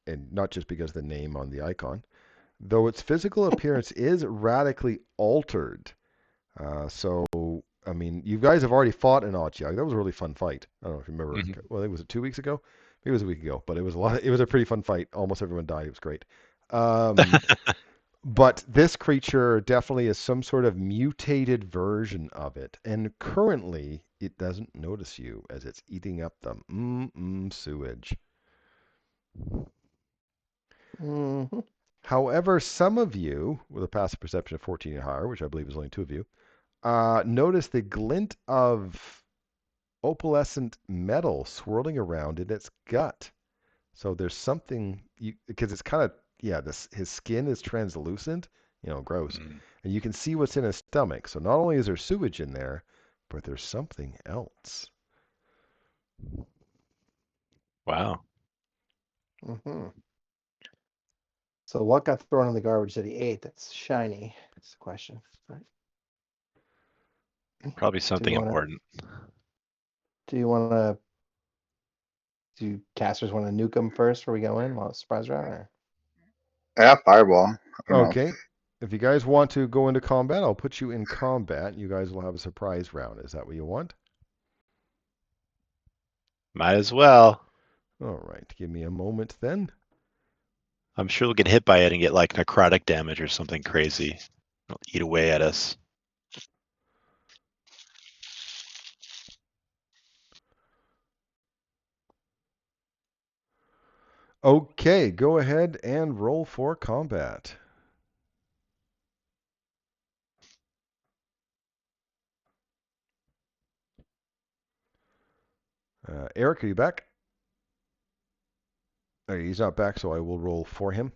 and not just because of the name on the icon, though its physical appearance is radically altered. So, I mean, you guys have already fought an Otyug. That was a really fun fight. I don't know if you remember. Mhm. Well, was it 2 weeks ago? Maybe it was a week ago, but it was it was a pretty fun fight. Almost everyone died. It was great. But this creature definitely is some sort of mutated version of it, and currently it doesn't notice you as it's eating up the sewage. Mm-hmm. However, some of you with a passive perception of 14 and higher, which I believe is only two of you, notice the glint of opalescent metal swirling around in its gut. So there's something because it's kind of his skin is translucent, gross, and you can see what's in his stomach. So not only is there sewage in there, but there's something else. Wow. Mm-hmm. So what got thrown in the garbage that he ate that's shiny? That's the question. Right. Probably something wanna- important. Do you want to Do casters want to nuke them first before we go in? While it's surprise round? Or? I got fireball. I don't know. Okay. If you guys want to go into combat, I'll put you in combat. You guys will have a surprise round. Is that what you want? Might as well. All right. Give me a moment then. I'm sure we'll get hit by it and get like necrotic damage or something crazy. It'll eat away at us. Okay. Go ahead and roll for combat. Eric, are you back? Okay, he's not back, so I will roll for him.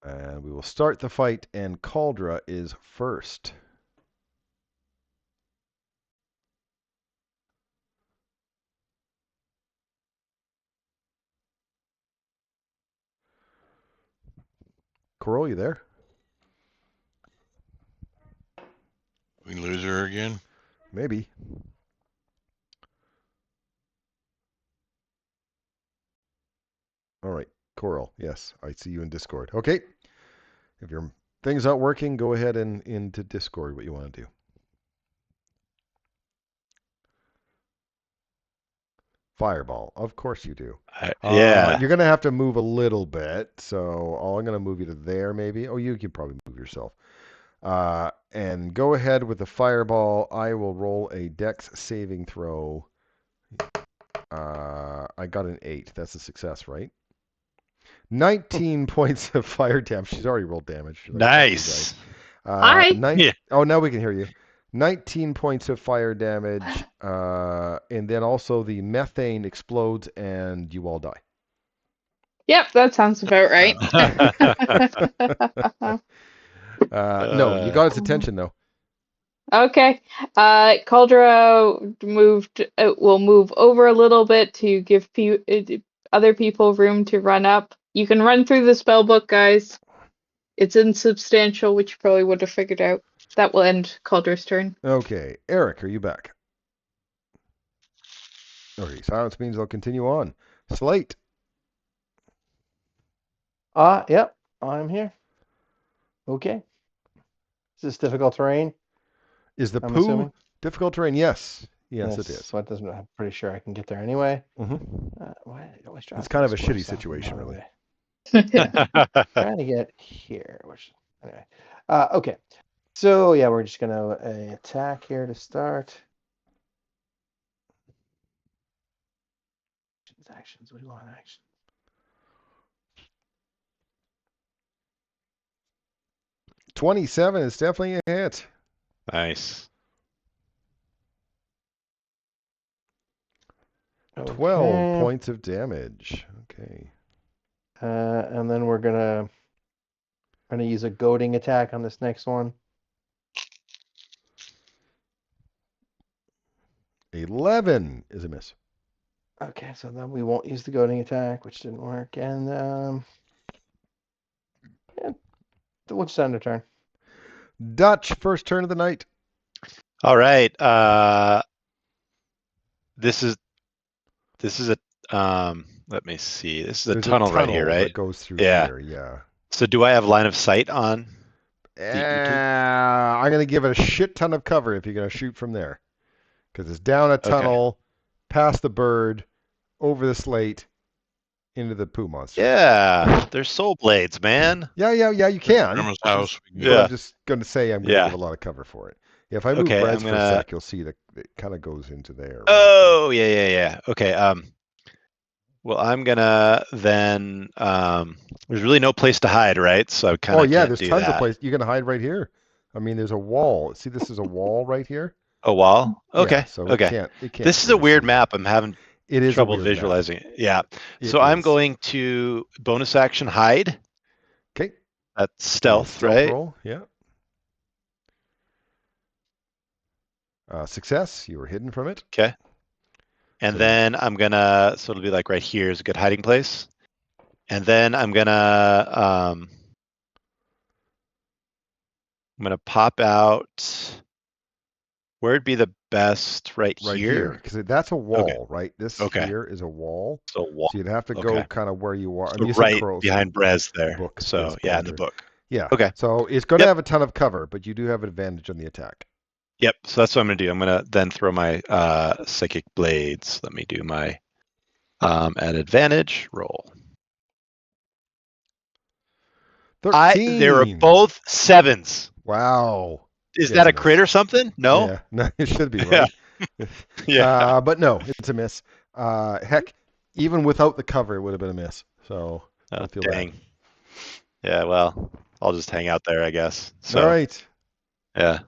And we will start the fight, and Caldra is first. Coral, you there? We lose her again. Maybe. All right, Coral. Yes, I see you in Discord. Okay. If your thing's not working, go ahead and into Discord what you want to do. Fireball. Of course you do. Yeah. You're going to have to move a little bit. So I'm going to move you to there maybe. Oh, you can probably move yourself. And go ahead with the fireball. I will roll a dex saving throw. I got an 8. That's a success, right? 19 points of fire damage. She's already rolled damage. She's like, Nice. Hi. Oh, now we can hear you. 19 points of fire damage, and then also the methane explodes and you all die. Yep, that sounds about right. No, you got its attention though. Okay. Caldera will move over a little bit to give other people room to run up. You can run through the spell book, guys. It's insubstantial, which you probably would have figured out. That will end Caldera's turn. Okay, Eric, are you back? Okay, silence means I'll continue on. Slate. Yep, I'm here. Okay. Is this difficult terrain? Is the I'm poo assuming? difficult terrain? Yes. Yes, it is. So it doesn't. I'm pretty sure I can get there anyway. Mm-hmm. Why did I always drop It's kind of a this square shitty stuff situation, from really. Trying to get here. Which anyway. Okay. So yeah, we're just gonna attack here to start. Actions. What do you want? Action. $27 is definitely a hit. Nice. 12 Okay. points of damage. Okay. And then we're gonna use a goading attack on this next one. 11 is a miss. Okay, so then we won't use the goading attack, which didn't work, and yeah, we'll just end our turn. Dutch, first turn of the night. All right. This is a let me see. This is a There's tunnel right here, right? that goes through Yeah. here. Yeah. So do I have line of sight on you two? I'm going to give it a shit ton of cover if you're going to shoot from there. Because it's down a tunnel, past the bird, over the slate, into the poo monster. Yeah. They're soul blades, man. Yeah, you can. Grandma's house. But I'm just going to say I'm going to Yeah. give a lot of cover for it. If I move Okay, Brez I'm for a gonna- sec, you'll see that it kind of goes into there. Oh, yeah. Okay. Well, I'm gonna then. There's really no place to hide, right? So I kind of there's tons of places. You can hide right here. I mean, there's a wall. See, this is a wall right here. A wall. Okay. Yeah, so okay. It can't. This is a really weird see map. I'm having It is trouble a weird map. visualizing it. Yeah. It So I'm is. going to bonus action hide. Okay. That's stealth, Stealth right? roll. Yeah. Success. You were hidden from it. Okay. And So- then I'm gonna. So it'll be like right here is a good hiding place. And then I'm gonna pop out Where'd be the best right here, here? because that's a wall, right? This Okay. here is a wall, So wall. so you'd have to Okay. go kind of where you are. I'm So using right Crow's behind Brez there. book So as yeah, in the pointer. book. Yeah. Okay. So it's going to Yep. have a ton of cover, but you do have an advantage on the attack. Yep. So that's what I'm gonna do. I'm gonna then throw my psychic blades. Let me do my at advantage roll. 13. They were both 7s. Wow. Is Yeah, that it's a a crit miss. or something? No. Yeah, no, it should be, Yeah. right? Yeah. But no, it's a miss. Heck, even without the cover, it would have been a miss. So don't feel Dang. bad. Yeah. Well, I'll just hang out there, I guess. So. All right. Yeah.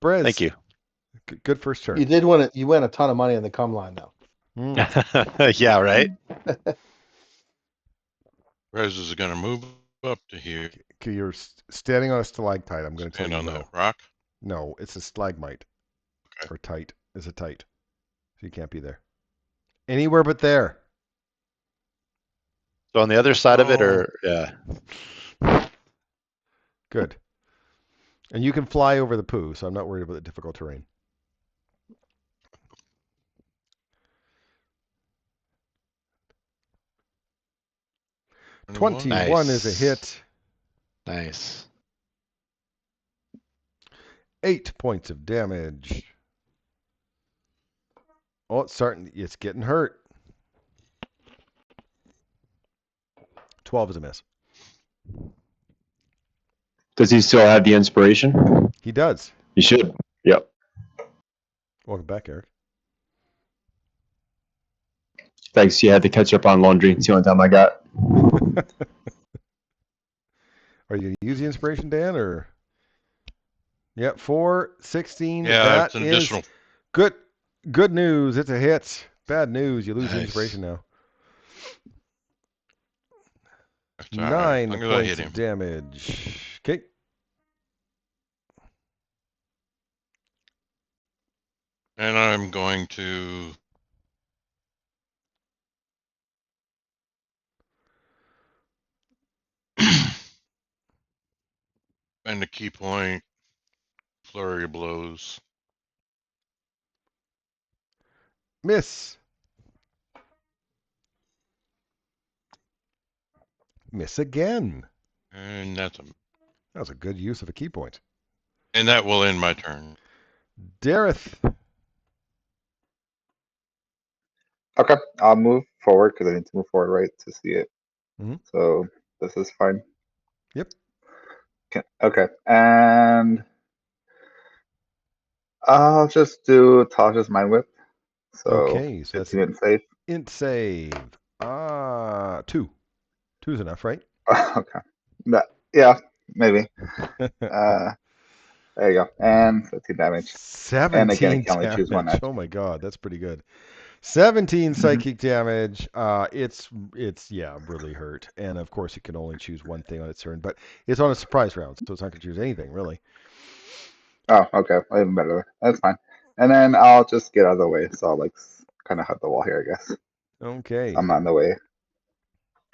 Brez. Thank you. Good first turn. You did win it. You win a ton of money on the cum line, though. Yeah. Right. Rez is going to move up to here. Okay, you're standing on a stalactite. I'm going to tell Stand you on no. that rock. No, it's a stalagmite. Okay. Or tight. It's a tight. So you can't be there. Anywhere but there. So on the other side of it, or yeah. Good. And you can fly over the poo, so I'm not worried about the difficult terrain. Nice. 21 is a hit. Nice. 8 points of damage. Oh, it's getting hurt. 12 is a miss. Does he still have the inspiration? He does. He should. Yep. Welcome back, Eric. Thanks. You had to catch up on laundry. It's the only time I got. Are you going to use the inspiration, Dan, or? Yep, 4, 16. Yeah, that it's an is additional. good news. It's a hit. Bad news. You lose the Nice. inspiration now. That's all right. 9 As long as I hit points him. of damage. Okay. And I'm going to spend a key point, flurry of blows. Miss. Miss again. And that's That was a good use of a key point. and that will end my turn. Dareth. Okay, I'll move forward because I need to move forward, right, to see it. Mhm. So this is fine. Yep. Okay, and I'll just do Tasha's Mind Whip. So Okay, so it's that's an safe. int save. 2. 2 is enough, right? Okay. Yeah, maybe. There you go. And 15 damage. 17 And again, I can only damage. choose one action. Oh my god, that's pretty good. 17 psychic damage. It's really hurt. And of course, it can only choose one thing on its turn, but it's on a surprise round, so it's not going to choose anything really. Oh, okay. Well, even better. That's fine. And then I'll just get out of the way. So I'll like kind of hug the wall here, I guess. Okay. I'm not in the way.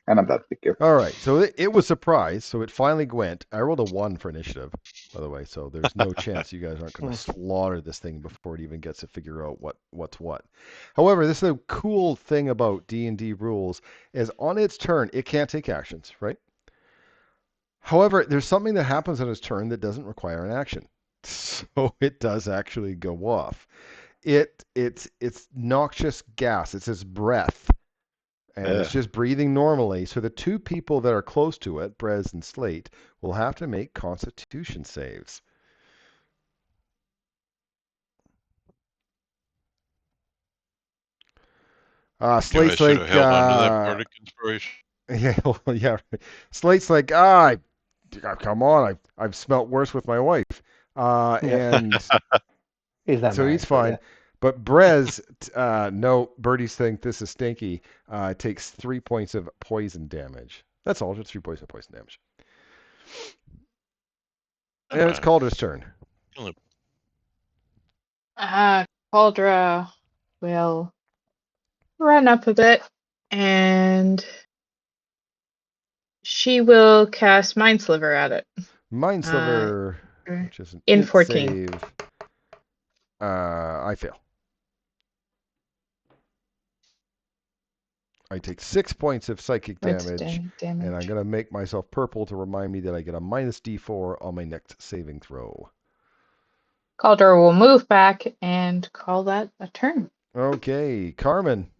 And I'm done. Thank you. All right. So it was surprise. So it finally went. I rolled a 1 for initiative, by the way. So there's no chance you guys aren't going to slaughter this thing before it even gets to figure out what's what. However, this is a cool thing about D&D rules is on its turn, it can't take actions, right? However, there's something that happens on its turn that doesn't require an action. So it does actually go off. It's noxious gas. It's its breath. And it's just breathing normally. So the two people that are close to it, Brez and Slate, will have to make Constitution saves. Slate's Maybe I should like, have held onto that bardic inspiration. yeah, well, yeah. Slate's like, come on, I've smelt worse with my wife, and He's not so married, he's fine. yeah. But Brez, no, birdies think this is stinky. Takes 3 points of poison damage. That's all, just 3 points of poison damage. And it's Calder's turn. Caldra will run up a bit and she will cast Mind Sliver at it. Mind Sliver, which is an in int 14. save. I fail. I take 6 points of psychic What's damage, damage? and I'm going to make myself purple to remind me that I get a minus d4 on my next saving throw. Calder will move back and call that a turn. Okay, Carmen.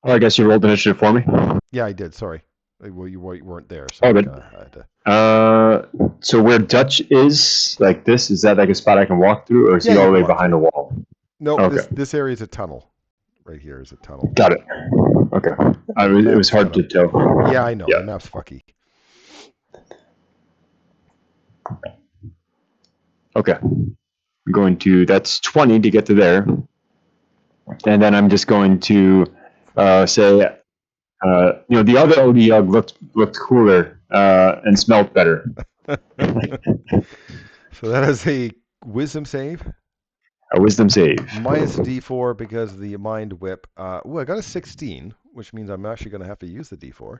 Oh, I guess you rolled initiative for me. Yeah, I did. Sorry. Well, you weren't there, so Oh, I good. kind of had to. So where Dutch is, like this, is that like a spot I can walk through, or is Yeah, he all you the can way walk behind through. a wall? Nope, Okay. this area is a tunnel. Right here is a tunnel. Got it. Okay. It was hard to tell. Yeah, I know. Yeah. The map's fucky. Okay. I'm going to, that's 20 to get to there. And then I'm just going to say, the other OD looked cooler and smelled better. So that is a wisdom save. A wisdom save. Minus a d4 because of the mind whip. I got a 16, which means I'm actually going to have to use the d4.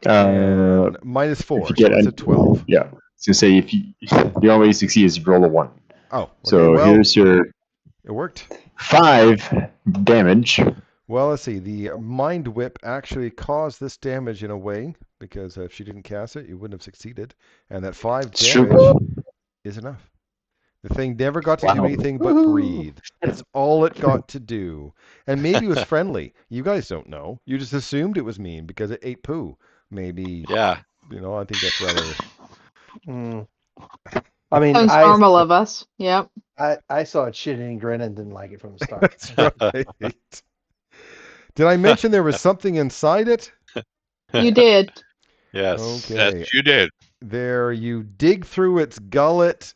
And minus 4, so it's a 12. Yeah. So say the only way you succeed is roll a 1. Oh, okay. So Well, here's your... It worked. 5 damage. Well, let's see. The mind whip actually caused this damage in a way, because if she didn't cast it, you wouldn't have succeeded. And that 5 damage is enough. The thing never got to do anything but breathe. That's all it got to do. And maybe it was friendly. You guys don't know. You just assumed it was mean because it ate poo. Maybe. Yeah. I think that's rather. I mean, Sounds normal of us. Yep. I saw it shitting and grinning and didn't like it from the start. That's right. Did I mention there was something inside it? You did. Yes. Okay. Yes, you did. There, you dig through its gullet,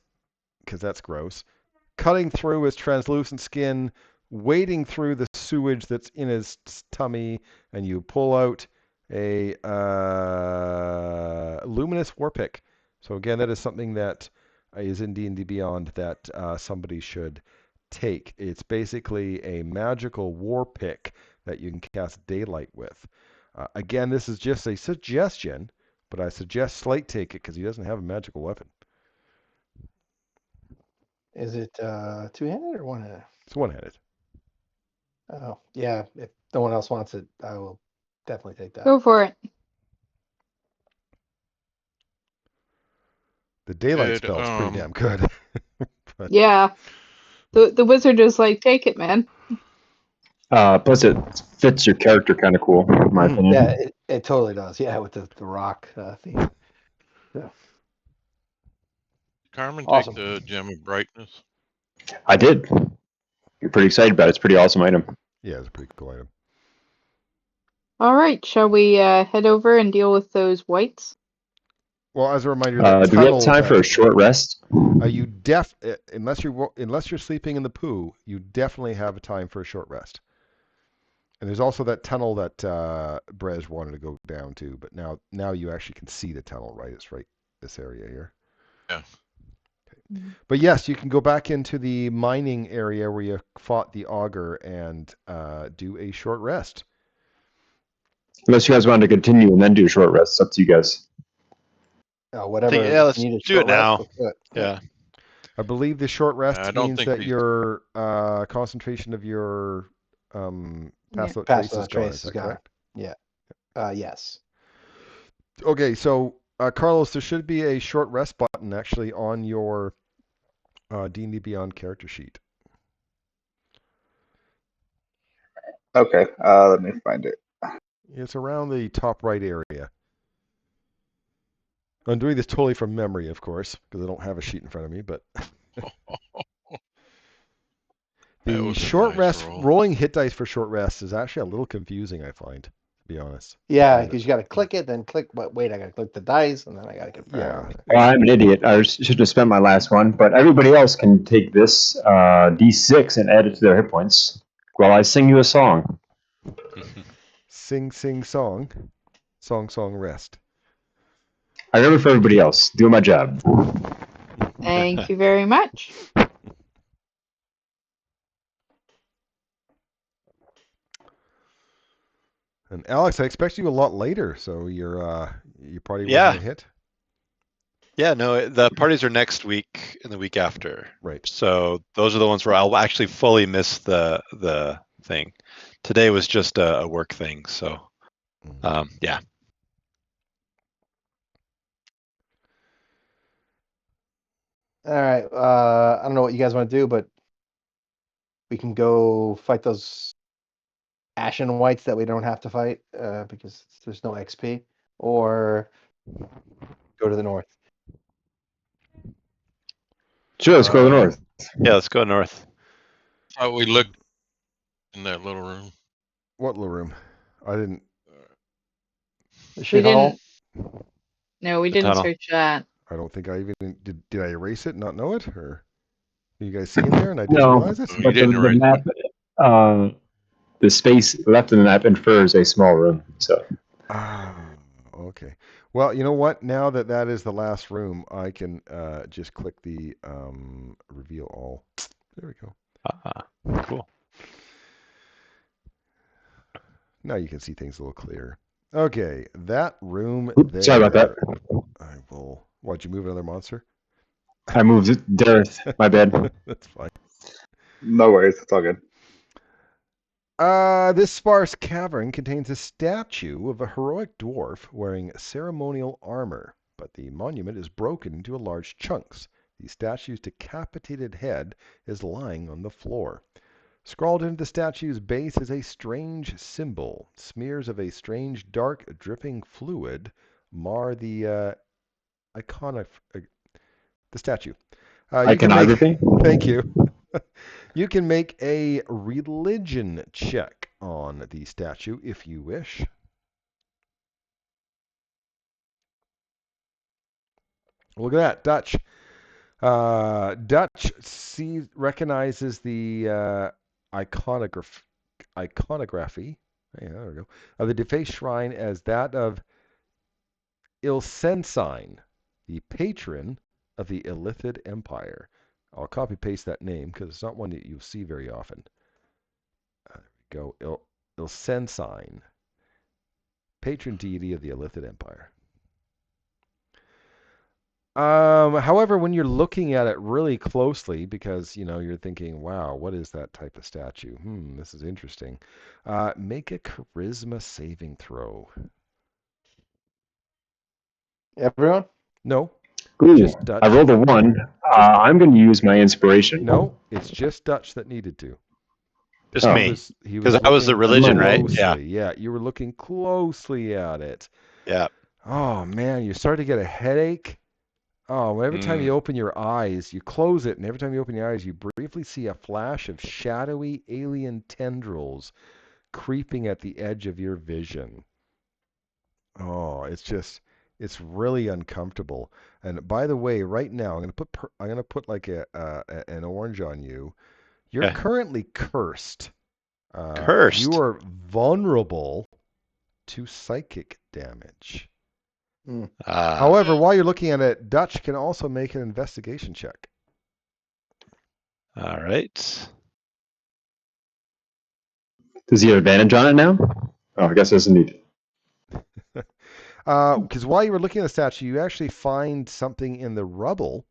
because that's gross, cutting through his translucent skin, wading through the sewage that's in his tummy, and you pull out a luminous war pick. So again, that is something that is in D&D Beyond that somebody should take. It's basically a magical war pick that you can cast daylight with. Again, this is just a suggestion, but I suggest Slate take it because he doesn't have a magical weapon. Is it two-handed or one-handed? It's one-handed. Oh, yeah. If no one else wants it, I will definitely take that. Go for it. The daylight Good, spell is pretty damn good. But, Yeah. The wizard is like, take it, man. Plus it fits your character kind of cool, in my opinion. Yeah, it totally does. Yeah, with the rock theme. Yeah. Carmen, Awesome. take the gem of brightness. I did. You're pretty excited about it. It's a pretty awesome item. yeah, it's a pretty cool item. All right. Shall we head over and deal with those whites? Well, as a reminder, that do we have tunnel time for a short rest? unless you're sleeping in the poo, you definitely have a time for a short rest. And there's also that tunnel that Brez wanted to go down to, but now you actually can see the tunnel, right? It's right this area here. Yeah. Okay. But yes, you can go back into the mining area where you fought the augur and do a short rest. Unless you guys want to continue and then do a short rest. It's up to you guys. Whatever. Let's you need a do it short rest, now. let's do it. Yeah. I believe the short rest I don't means think that your concentration of your pass out trace is gone. Is that correct? Yeah. Yes. Okay, so Carlos, there should be a short rest button actually on your D&D Beyond character sheet. Okay, let me find it. It's around the top right area. I'm doing this totally from memory, of course, because I don't have a sheet in front of me, but the short rest, rolling hit dice for short rest is actually a little confusing, I find, to be honest. Yeah, because you got to click it, then click, but wait, I got to click the dice, and then I got to confirm. Yeah. Well, I'm an idiot. I should have spent my last one, but everybody else can take this D6 and add it to their hit points while I sing you a song. Sing, sing, song. Song, song, rest. I remember for everybody else. Doing my job. Thank you very much. And Alex, I expect you a lot later, so you probably wasn't a hit. Yeah, no, the parties are next week and the week after. Right. So those are the ones where I'll actually fully miss the thing. Today was just a work thing, so yeah. All right. I don't know what you guys want to do, but we can go fight those Ashen Whites that we don't have to fight because there's no XP, or go to the north. Sure, let's go to the north. Yeah, let's go north. How we looked in that little room. What little room? I didn't. The We shithole. didn't. No, we The didn't tunnel. search that. I don't think I even did. Did I erase it? Not know it? Or did you guys see in there and I didn't No, realize it? You but the didn't erase map, the space left in the map infers a small room. So Ah, okay. Well, you know what? Now that that is the last room, I can just click the reveal all. There we go. Cool. Now you can see things a little clearer. Okay, that room Oops, there. sorry about that. I will. Why'd you move another monster? I moved it. Dareth, my bad. That's fine. No worries, it's all good. This sparse cavern contains a statue of a heroic dwarf wearing ceremonial armor, but the monument is broken into large chunks. The statue's decapitated head is lying on the floor. Scrawled into the statue's base is a strange symbol. Smears of a strange, dark, dripping fluid mar the the statue. You can make. Iconography? Thank you. You can make a religion check on the statue if you wish. Look at that, Dutch. Dutch recognizes the iconography. Yeah, there we go. Of the defaced shrine as that of Ilsensine, the patron of the Illithid Empire. I'll copy paste that name because it's not one that you'll see very often. There we go. Ilsensine, patron deity of the Illithid Empire. However, when you're looking at it really closely, because you're thinking, "Wow, what is that type of statue? This is interesting." Make a charisma saving throw. Everyone? No, Ooh, just Dutch. I rolled a 1. I'm going to use my inspiration. No, it's just Dutch that needed to. Just Oh. me. He was 'Cause I was the looking religion, right? closely. Yeah, you were looking closely at it. Yeah. Oh man, you start to get a headache. Oh, every time you open your eyes, you close it, and every time you open your eyes, you briefly see a flash of shadowy alien tendrils creeping at the edge of your vision. Oh, it's really uncomfortable. And by the way, right now, I'm gonna put like an orange on you. You're Okay. currently cursed. Cursed. You are vulnerable to psychic damage. However, while you're looking at it, Dutch can also make an investigation check. All right. Does he have advantage on it now? Oh, I guess it doesn't need it. Because while you were looking at the statue, you actually find something in the rubble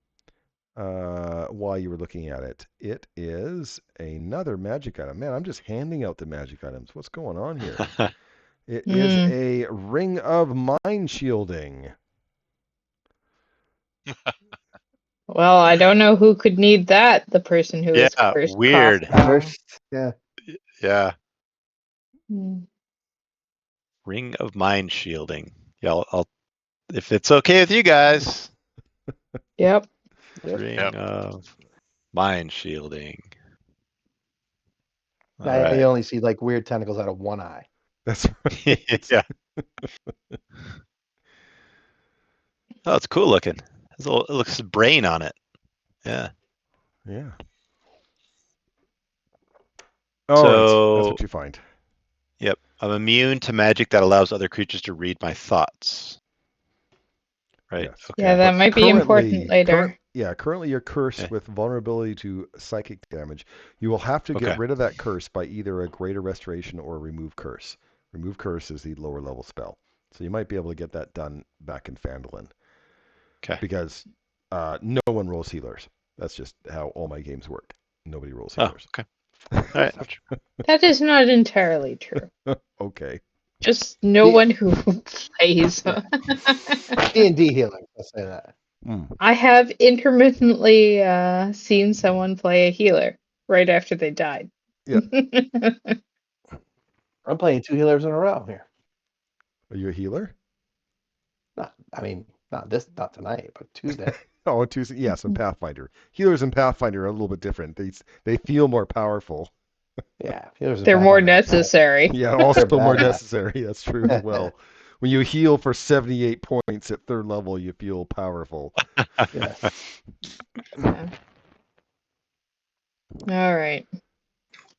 while you were looking at it. It is another magic item. Man, I'm just handing out the magic items. What's going on here? It is a ring of mind shielding. Well, I don't know who could need that. The person who is Yeah, cursed. weird. Yeah. Yeah. Hmm. Ring of mind shielding. Yeah, I'll if it's okay with you guys. Yep. Ring Yep. of mind shielding. All I right. only see like weird tentacles out of one eye. That's right. Yeah. Oh, it's cool looking. It looks a brain on it. Yeah. Yeah. All right. That's what you find. Yep. I'm immune to magic that allows other creatures to read my thoughts. Right. Yes. Okay. Yeah, that might be important later. Currently you're cursed with vulnerability to psychic damage. You will have to get rid of that curse by either a greater restoration or remove curse. Remove curse is the lower level spell. So you might be able to get that done back in Phandalin. Okay. because no one rolls healers. That's just how all my games work. Nobody rolls Oh, healers. okay. All right. That is not entirely true. Okay. Just no Yeah. one who plays. D&D healing. Let's say that. I have intermittently seen someone play a healer right after they died. Yeah. I'm playing 2 healers in a row here. Are you a healer? Not tonight, but Tuesday. Oh, Tuesday. Yes, and Pathfinder. Healers in Pathfinder are a little bit different. They feel more powerful. Yeah, healers. They're more necessary. Yeah, also They're more badass. necessary. That's true as well. When you heal for 78 points at 3rd level, you feel powerful. Yes. Yeah. All right.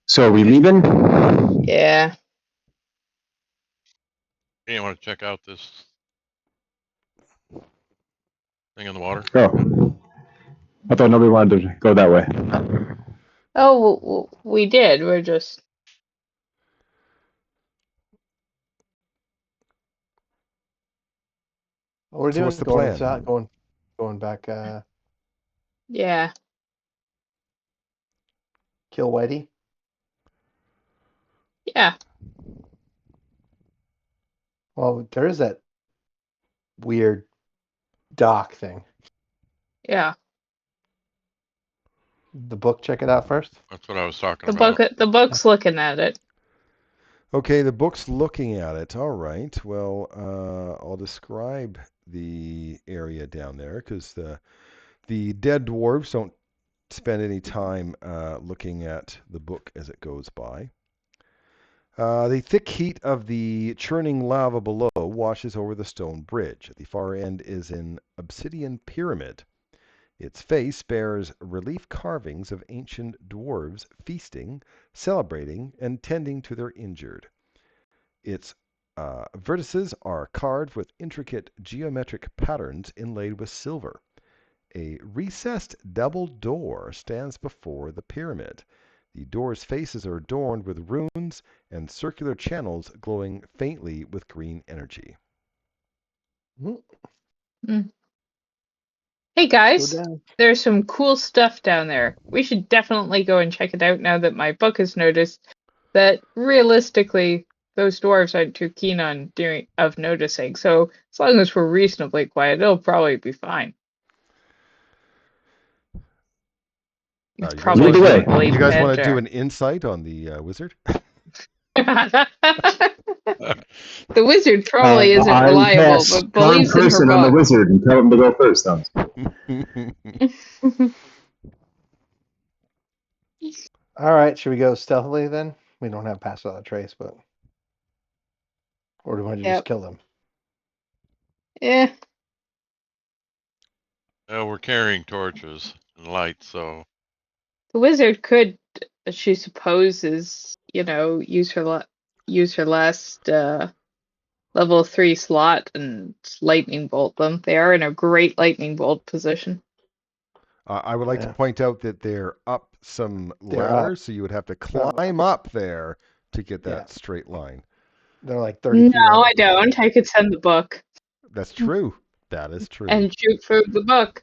So are we leaving? Yeah. You want to check out this thing in the water? Oh, I thought nobody wanted to go that way. Oh, we did. We're just. What we're So doing? what's the Going plan? inside, going back. Yeah. Kill Whitey. Yeah. Well, there is that weird dock thing. Yeah. The book. Check it out first. That's what I was talking The about. book. The book's looking at it. Okay, the book's looking at it. All right. Well, I'll describe the area down there because the dead dwarves don't spend any time looking at the book as it goes by. The thick heat of the churning lava below washes over the stone bridge. At the far end is an obsidian pyramid. Its face bears relief carvings of ancient dwarves feasting, celebrating, and tending to their injured. Its vertices are carved with intricate geometric patterns inlaid with silver. A recessed double door stands before the pyramid. The door's faces are adorned with runes and circular channels glowing faintly with green energy. Hey guys, Go down. there's some cool stuff down there. We should definitely go and check it out now that my book has noticed that realistically those dwarves aren't too keen on noticing. So as long as we're reasonably quiet, it'll probably be fine. It's You guys probably Lead the way. equally you guys want to do better. an insight on the wizard? The wizard probably isn't I reliable, cast but charm believes in her person on the book. wizard and tell him to go first. All right. Should we go stealthily then? We don't have pass without a trace, but or do we want to just Yep. kill them? Yeah. We're carrying torches and lights, so The wizard could, she supposes, use her last level 3 slot and lightning bolt them. They are in a great lightning bolt position. I would like to point out that they're up some They're ladders, up. so you would have to climb up there to get that straight line. They're like 30 feet No, up. I don't. I could send the book That's true. That is true. and shoot for the book.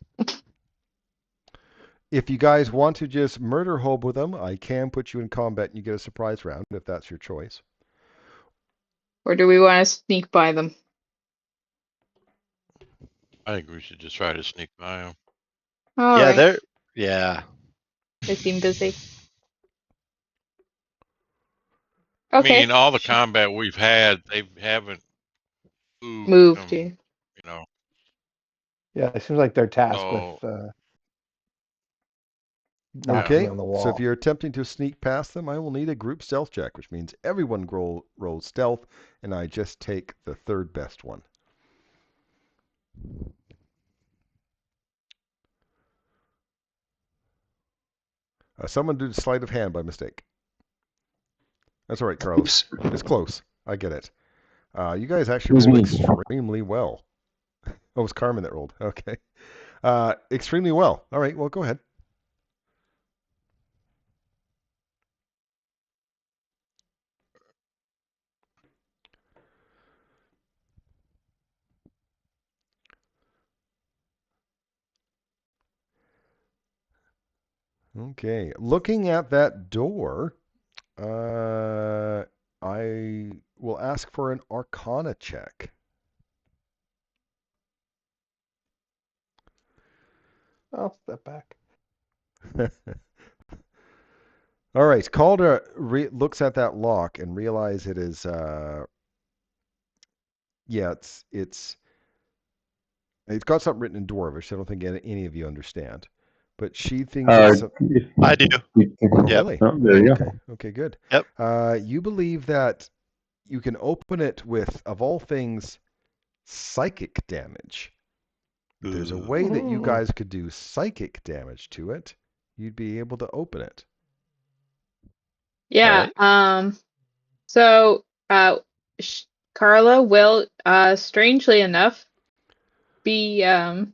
If you guys want to just murder hob with them, I can put you in combat and you get a surprise round if that's your choice. Or do we want to sneak by them? I think we should just try to sneak by them. All Yeah, right. yeah. They seem busy. I Okay. mean, all the combat we've had, they haven't Moved from, you. Yeah, it seems like they're tasked So, with knocking Okay, on the so if wall. you're attempting to sneak past them, I will need a group stealth check, which means everyone rolls stealth, and I just take the third best one. Someone did sleight of hand by mistake. That's all right, Carlos. Oops. It's close. I get it. You guys actually Who's rolled me? extremely well. Oh, it was Carmen that rolled. Okay. Extremely well. All right, well, go ahead. Okay. Looking at that door, I will ask for an Arcana check. I'll step back. All right. Caldra looks at that lock and realizes it is. Yeah, it's got something written in Dwarvish. I don't think any of you understand, but she thinks it's. I do. Oh, Yep. really? Oh, there you Okay. go. Okay. Good. Yep. You believe that you can open it with, of all things, psychic damage. If there's a way that you Ooh. guys could do psychic damage to it, you'd be able to open it. Yeah. Right. So, Carla will, strangely enough, be You're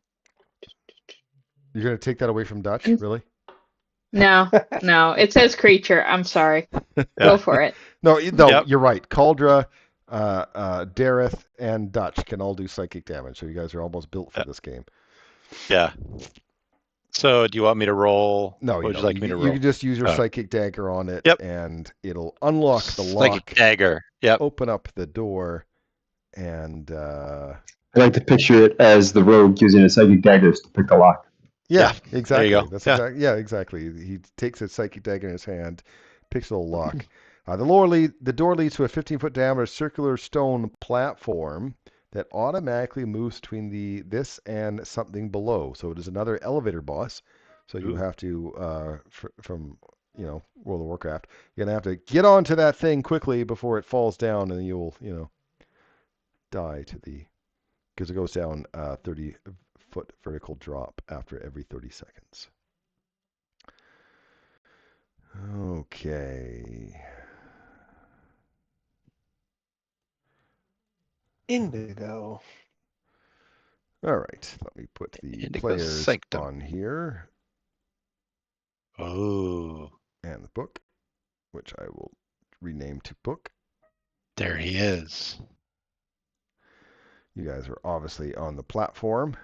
gonna take that away from Dutch, really? no, it says creature. I'm sorry. Yeah. Go for it. No, Yep. you're right. Caldra, Dareth, and Dutch can all do psychic damage, so you guys are almost built for this game. Yeah. So do you want me to roll? No, What you would don't. you like me to You roll? can just use your Oh. psychic dagger on it, Yep. and it'll unlock the Psychic lock, dagger. Yep. open up the door, and I like to picture it as the rogue using his psychic daggers to pick the lock. yeah, There exactly. you go. That's Yeah. exactly. Yeah, exactly. He takes a psychic dagger in his hand, picks a little lock. The door leads to a 15-foot diameter circular stone platform that automatically moves between this and something below. So it is another elevator boss. So you Ooh. have to, from World of Warcraft, you're gonna have to get onto that thing quickly before it falls down, and you'll die because it goes down 30-foot vertical drop after every 30 seconds. Okay. Indigo. All right. Let me put the Indigo players Sanctum. on here Oh, and the book, which I will rename to book. there he is. You guys are obviously on the platform.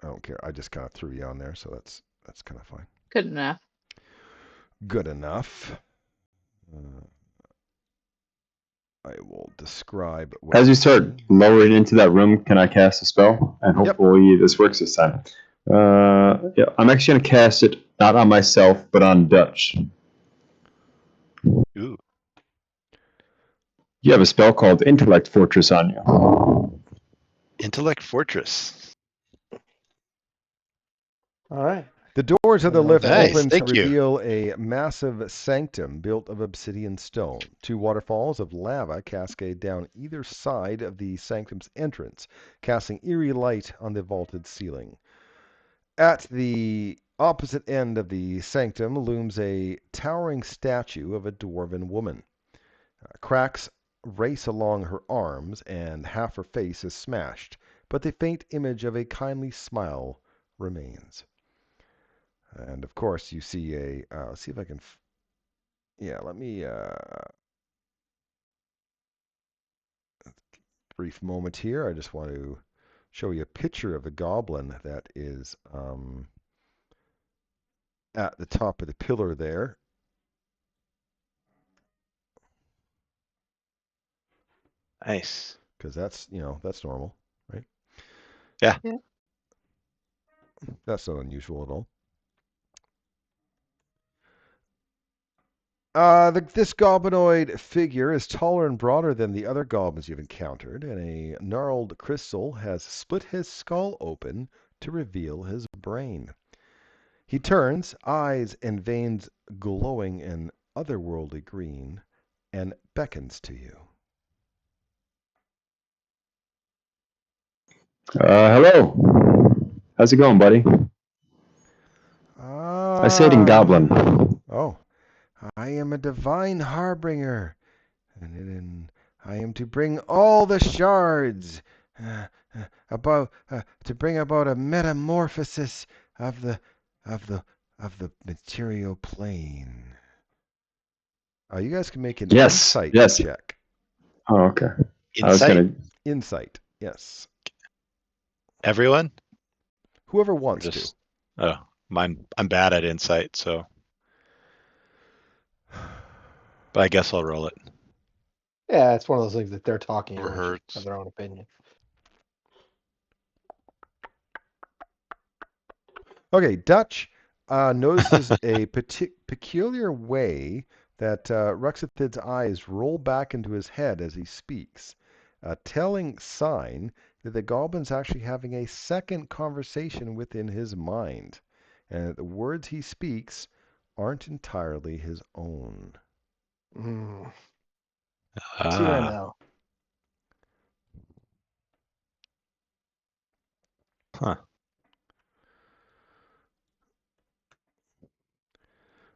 I don't care. I just kind of threw you on there, so that's kind of fine. Good enough. Good enough. I will describe what As we you start see. lowering into that room, can I cast a spell? And hopefully this works this time. Yeah, I'm actually going to cast it not on myself, but on Dutch. Ooh. You have a spell called Intellect Fortress on you. Intellect Fortress. All right. The doors of the Everyone's lift Nice, open to thank you. reveal a massive sanctum built of obsidian stone. Two waterfalls of lava cascade down either side of the sanctum's entrance, casting eerie light on the vaulted ceiling. At the opposite end of the sanctum looms a towering statue of a dwarven woman. Cracks race along her arms, and half her face is smashed, but the faint image of a kindly smile remains. And of course, you see let's see if I can. Let me. Brief moment here. I just want to show you a picture of the goblin that is at the top of the pillar there. Nice. Because that's normal, right? Yeah. That's not unusual at all. This goblinoid figure is taller and broader than the other goblins you've encountered, and a gnarled crystal has split his skull open to reveal his brain. He turns, eyes and veins glowing an otherworldly green, and beckons to you. Hello. How's it going, buddy? I say it in Goblin. Oh, I am a divine harbinger, and I am to bring all the shards to bring about a metamorphosis of the material plane. You guys can make an insight check. Oh, okay. Insight? Insight, yes. Everyone? Whoever wants to. Just I'm bad at insight, so. But I guess I'll roll it. Yeah, it's one of those things that they're talking. Never Everyone should hurts. have their own opinion. Okay, Dutch notices a peculiar way that Ruxathid's eyes roll back into his head as he speaks, a telling sign that the goblin's actually having a second conversation within his mind, and that the words he speaks aren't entirely his own. See right now. Huh.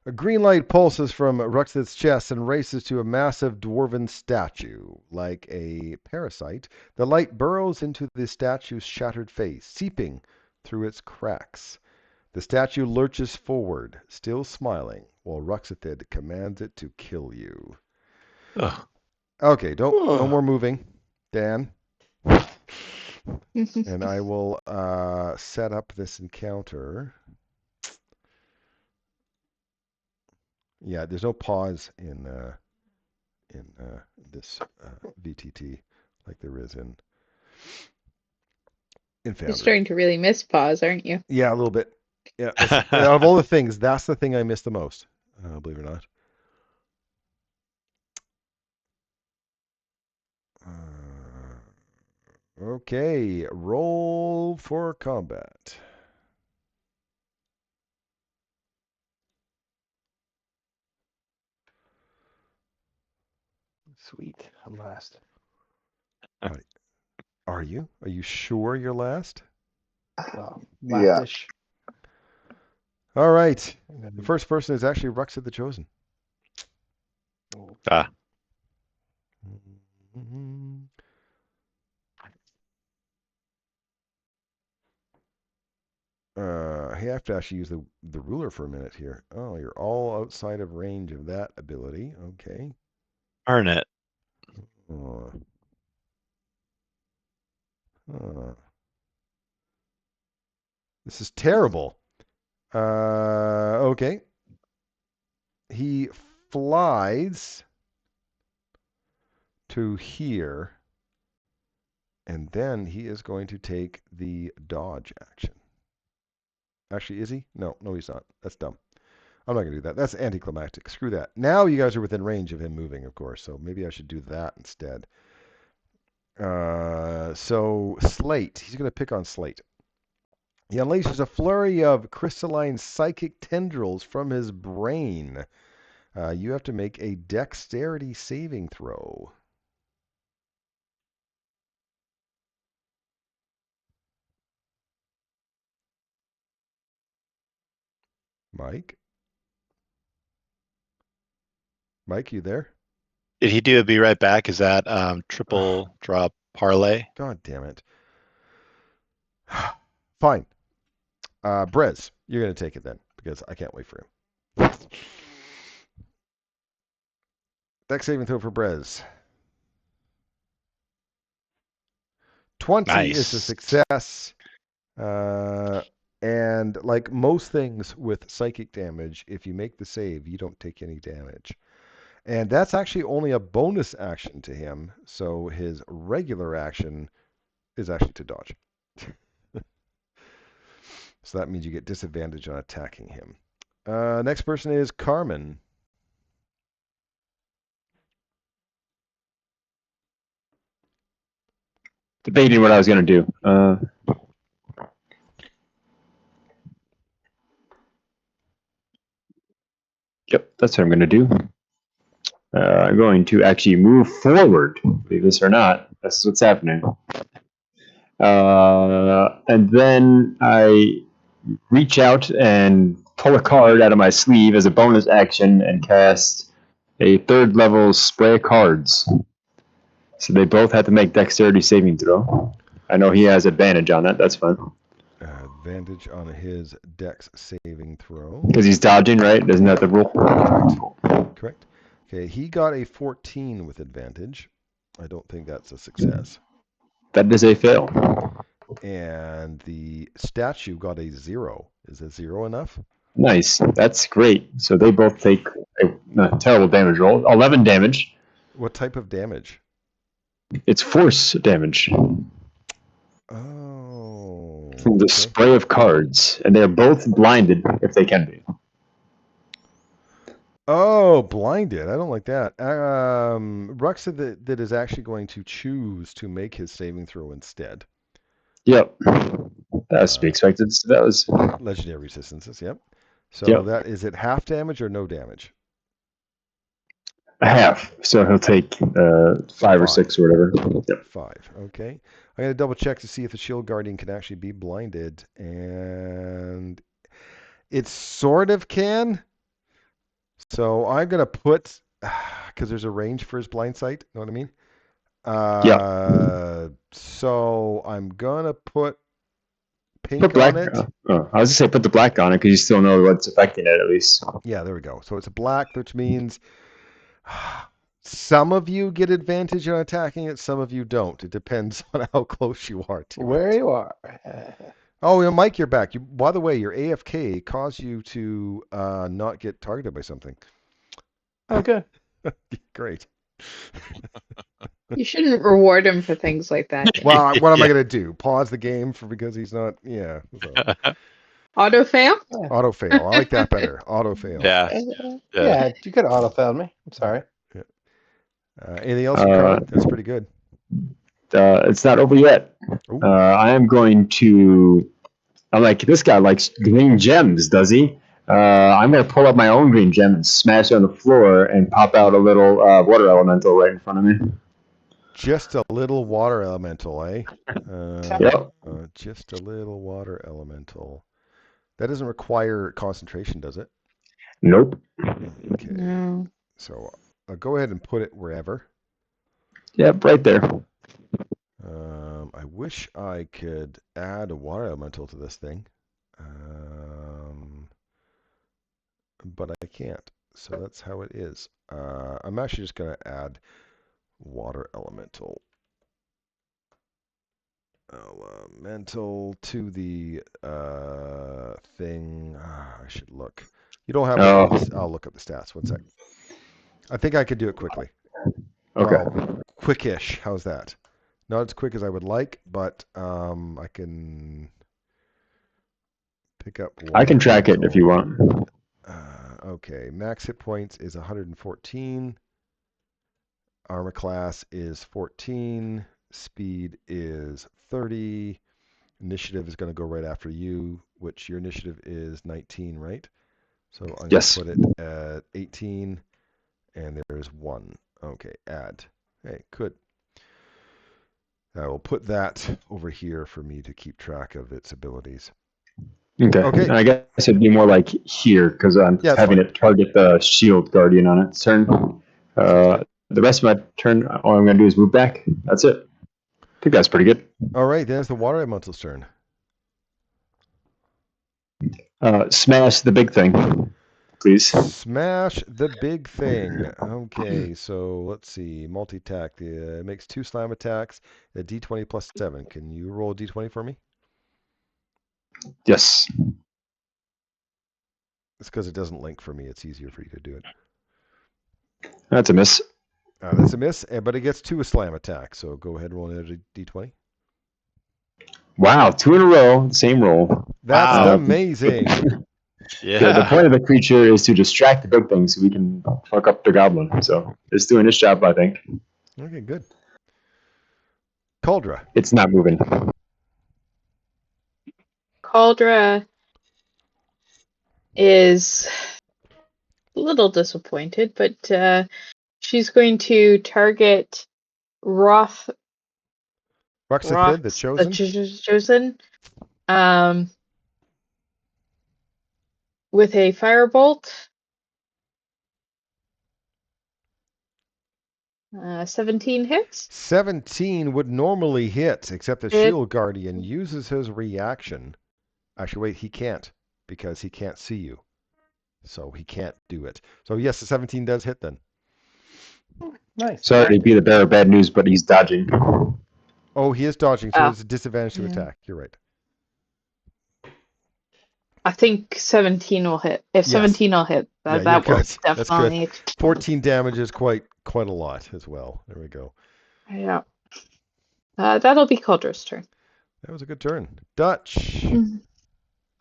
A green light pulses from Ruxathid's chest and races to a massive dwarven statue. Like a parasite, the light burrows into the statue's shattered face, seeping through its cracks. The statue lurches forward, still smiling, while Ruxathid commands it to kill you. Ugh. Okay, no more moving, Dan. And I will set up this encounter. Yeah, there's no pause in this VTT like there is in You're Foundry. starting to really miss pause, aren't you? Yeah, a little bit. Yeah, out of all the things, that's the thing I miss the most. Believe it or not. Okay, roll for combat. Sweet, I'm last. Are you? Are you sure you're last? Well, Yeah. lastish. All right. The first person is actually Ruxathid the Chosen. Ah. I have to actually use the ruler for a minute here. Oh, you're all outside of range of that ability. Okay. Darn it. This is terrible. Okay. He flies to here, and then he is going to take the dodge action. Actually, is he? No, he's not. That's dumb. I'm not going to do that. That's anticlimactic. Screw that. Now you guys are within range of him moving, of course, so maybe I should do that instead. So Slate. He's going to pick on Slate. He unleashes a flurry of crystalline psychic tendrils from his brain. You have to make a dexterity saving throw. Mike? Mike, you there? Did he do a be right back? Is that triple drop parlay? God damn it. Fine. Brez, you're going to take it then, because I can't wait for him. Dex saving throw for Brez. 20 Nice. is a success. And like most things with psychic damage, if you make the save, you don't take any damage. And that's actually only a bonus action to him, so his regular action is actually to dodge. So that means you get disadvantage on attacking him. Next person is Carmen. Debating what I was going to do. Yep, that's what I'm going to do. I'm going to actually move forward, believe this or not. That's what's happening. And then I reach out and pull a card out of my sleeve as a bonus action and cast a third level spray cards. So they both have to make dexterity saving throw. I know he has advantage on that. That's fine. Advantage on his dex saving throw. Because he's dodging, right? Doesn't that the rule? Correct. Okay, he got a 14 with advantage. I don't think that's a success. That is a fail. And the statue got a 0. Is a 0 enough? Nice. That's great. So they both take a terrible damage roll. 11 damage. What type of damage? It's force damage Oh. from the Okay. spray of cards, and they're both blinded if they can be. Oh, blinded. I don't like that. Rux said that is actually going to choose to make his saving throw instead. Yep. That's to be expected. So that was Legendary resistances, yep. So Yep. that is it half damage or no damage? a half. So he'll take 5 or 6 or whatever. Yep. 5. Okay. I'm going to double check to see if the shield guardian can actually be blinded. And it sort of can. So I'm going to put, because there's a range for his blind sight. Know what I mean? So I'm going to put pink Put black on it. I was going to say put the black on it because you still know what's affecting it at least. Yeah, there we go. So it's a black, which means some of you get advantage on attacking it, some of you don't. It depends on how close you are to Where it. you are. Oh, yeah, Mike, you're back. By the way, your AFK caused you to not get targeted by something. Oh, good. Great. You shouldn't reward him for things like that. Well, what am I going to do? Pause the game because he's not. Yeah. So. Auto fail? Auto fail. I like that better. Auto fail. Yeah. Yeah, you could auto fail me. I'm sorry. Yeah. Anything else for cunning? That's pretty good. It's not over yet. I am going to. I'm like, this guy likes green gems, does he? I'm going to pull up my own green gem and smash it on the floor and pop out a little water elemental right in front of me. Just a little water elemental, eh? Yep. Just a little water elemental. That doesn't require concentration, does it? Nope. Okay. No. So I'll go ahead and put it wherever. Yep, right there. I wish I could add a water elemental to this thing. But I can't. So that's how it is. I'm actually just going to add water elemental. Elemental to the thing. I should look. You don't have I'll look up the stats. 1 sec. I think I could do it quickly. Okay. Well, quickish. How's that? Not as quick as I would like, but I can pick up. I can track it if you want. Okay. Max hit points is 114. Armor class is 14. Speed is 30. Initiative is going to go right after you, which your initiative is 19, right? So I'm going to put it at 18, and there's 1. Okay, add. Hey, good. I will put that over here for me to keep track of its abilities. Okay. I guess it'd be more like here because I'm having it target the shield guardian on its turn. The rest of my turn, all I'm going to do is move back. That's it. I think that's pretty good. All right, then it's the water elemental's turn. Smash the big thing, please. Smash the big thing. Okay, so let's see. Multi-attack. It makes 2 slam attacks. A d20 plus 7. Can you roll a d20 for me? Yes. It's because it doesn't link for me. It's easier for you to do it. That's a miss. That's a miss, but it gets 2 slam attacks. So go ahead and roll another d20. Wow, 2 in a row, same roll. That's amazing. Yeah. The point of the creature is to distract the big thing so we can fuck up the goblin. So it's doing its job, I think. Okay, good. Cauldra. It's not moving. Cauldra is a little disappointed, but she's going to target Roth. Ruxathid, the Chosen. Chosen. With a firebolt. 17 hits? 17 would normally hit, except the Shield Guardian uses his reaction. Actually, wait, he can't, because he can't see you. So he can't do it. So yes, the 17 does hit then. Nice. Sorry to be the bearer of bad news, but he's dodging. Oh, he is dodging, so Oh, it's a disadvantage to yeah. attack. You're right. I think 17 will hit. If Yes. 17 will hit, Yeah, that you're will good. That's good. definitely. 14 damage is quite a lot as well. There we go. Yeah. That'll be Calder's turn. That was a good turn. Dutch.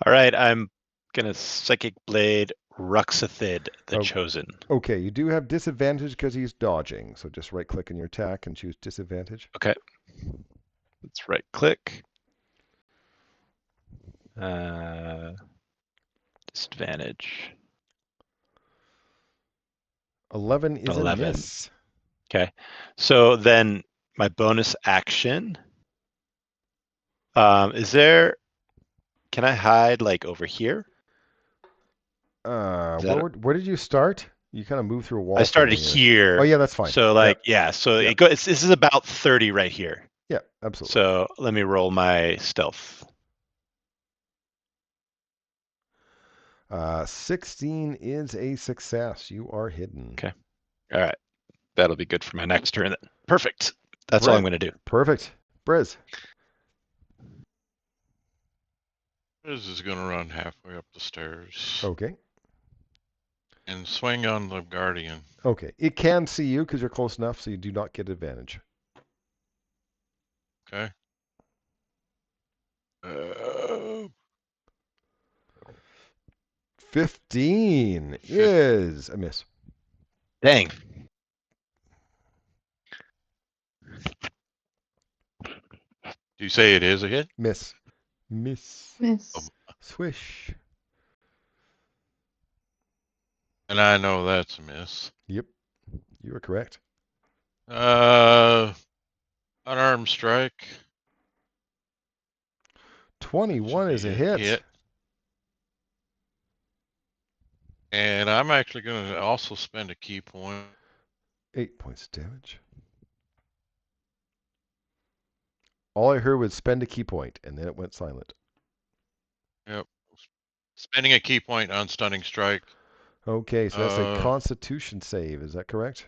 All right, I'm gonna Psychic Blade Ruxathid, the Oh. Chosen. Okay, you do have disadvantage because he's dodging. So just right click in your attack and choose disadvantage. Okay. Let's right click. Disadvantage. 11 is 11. a miss. Okay. So then my bonus action. Is there? Can I hide like over here? Where did you start? You kind of moved through a wall. I started somewhere. here. Oh yeah, that's fine. So like yeah. So Yep. it goes. This is about 30 right here. Yeah, absolutely. So let me roll my stealth. 16 is a success. You are hidden. Okay. All right. That'll be good for my next turn. Then. Perfect. That's all I'm going to do. Perfect. Briz. Briz is going to run halfway up the stairs Okay. and swing on the guardian. Okay. It can see you because you're close enough, so you do not get advantage. Okay. 15 is a miss. Dang. Do you say it is a hit? Miss. Miss. Miss. Swish. And I know that's a miss. Yep. You are correct. Unarmed strike. 21 is a hit. And I'm actually going to also spend a key point. 8 points of damage. All I heard was spend a key point, and then it went silent. Yep. Spending a key point on stunning strike. Okay, so that's a Constitution save. Is that correct?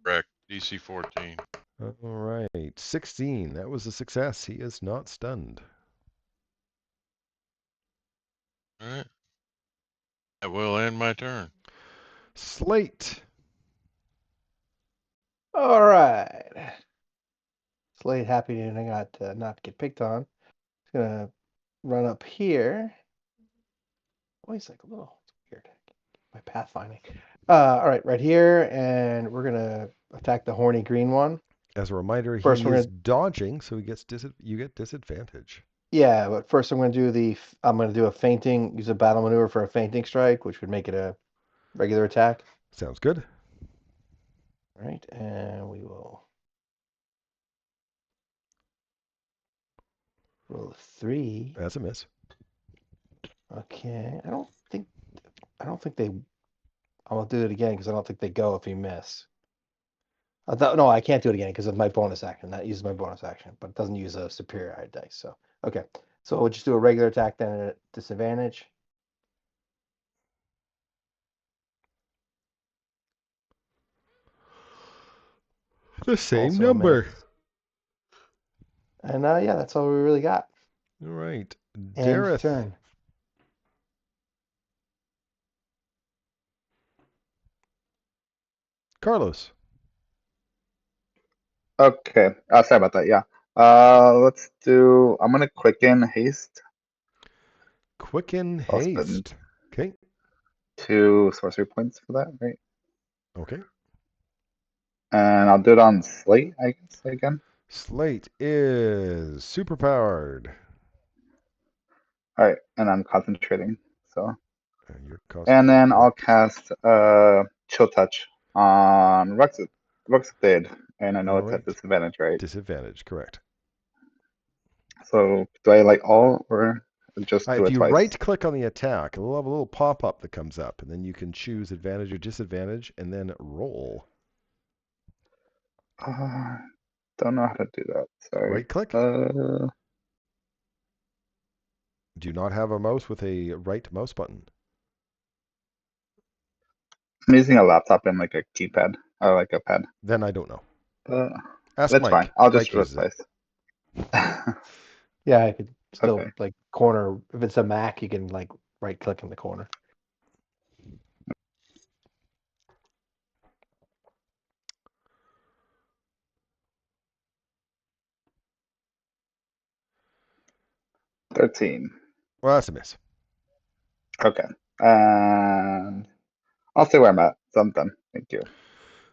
Correct. DC 14. All right. 16. That was a success. He is not stunned. All right. That will end my turn. Slate. All right. Slate happy and I got not get picked on. It's gonna run up here. Always like a little weird. My pathfinding. All right, right here, and we're gonna attack the horny green one. As a reminder, First, he is dodging, so he gets you get disadvantage. Yeah, but first I'm gonna do a fainting. Use a battle maneuver for a fainting strike, which would make it a regular attack. Sounds good. All right, and we will roll a 3. That's a miss. Okay, I don't think they. I'm gonna do it again because I don't think they go if you miss. No, I can't do it again because of my bonus action. That uses my bonus action, but it doesn't use a superior dice. So okay, so we'll just do a regular attack then at disadvantage. The same Also number. And yeah, that's all we really got. All right. End Dareth. turn. Carlos. Okay. Sorry about that. Yeah. Let's do. I'm gonna quicken haste. Quicken I'll spend haste. Okay. 2 sorcery points for that, right? Okay. And I'll do it on Slate, I guess, again. Slate is superpowered. All right, and I'm concentrating. So. You're And then I'll cast Chill Touch on Ruxathid, and I know it's at disadvantage, right? Disadvantage, correct. So do I like all or just do if it you twice? right click on the attack, it'll have a little pop-up that comes up, and then you can choose advantage or disadvantage, and then roll. Don't know how to do that. Sorry. Right click. Do you not have a mouse with a right mouse button? I'm using a laptop and like a keypad or like a pad. Then I don't know. Ask That's Mike. fine. I'll just Mike uses it. replace. Yeah, I could still Okay. like corner. If it's a Mac, you can like right click in the corner. $13. Well, that's a miss. Okay. And I'll see where I'm at. So I'm done. Thank you.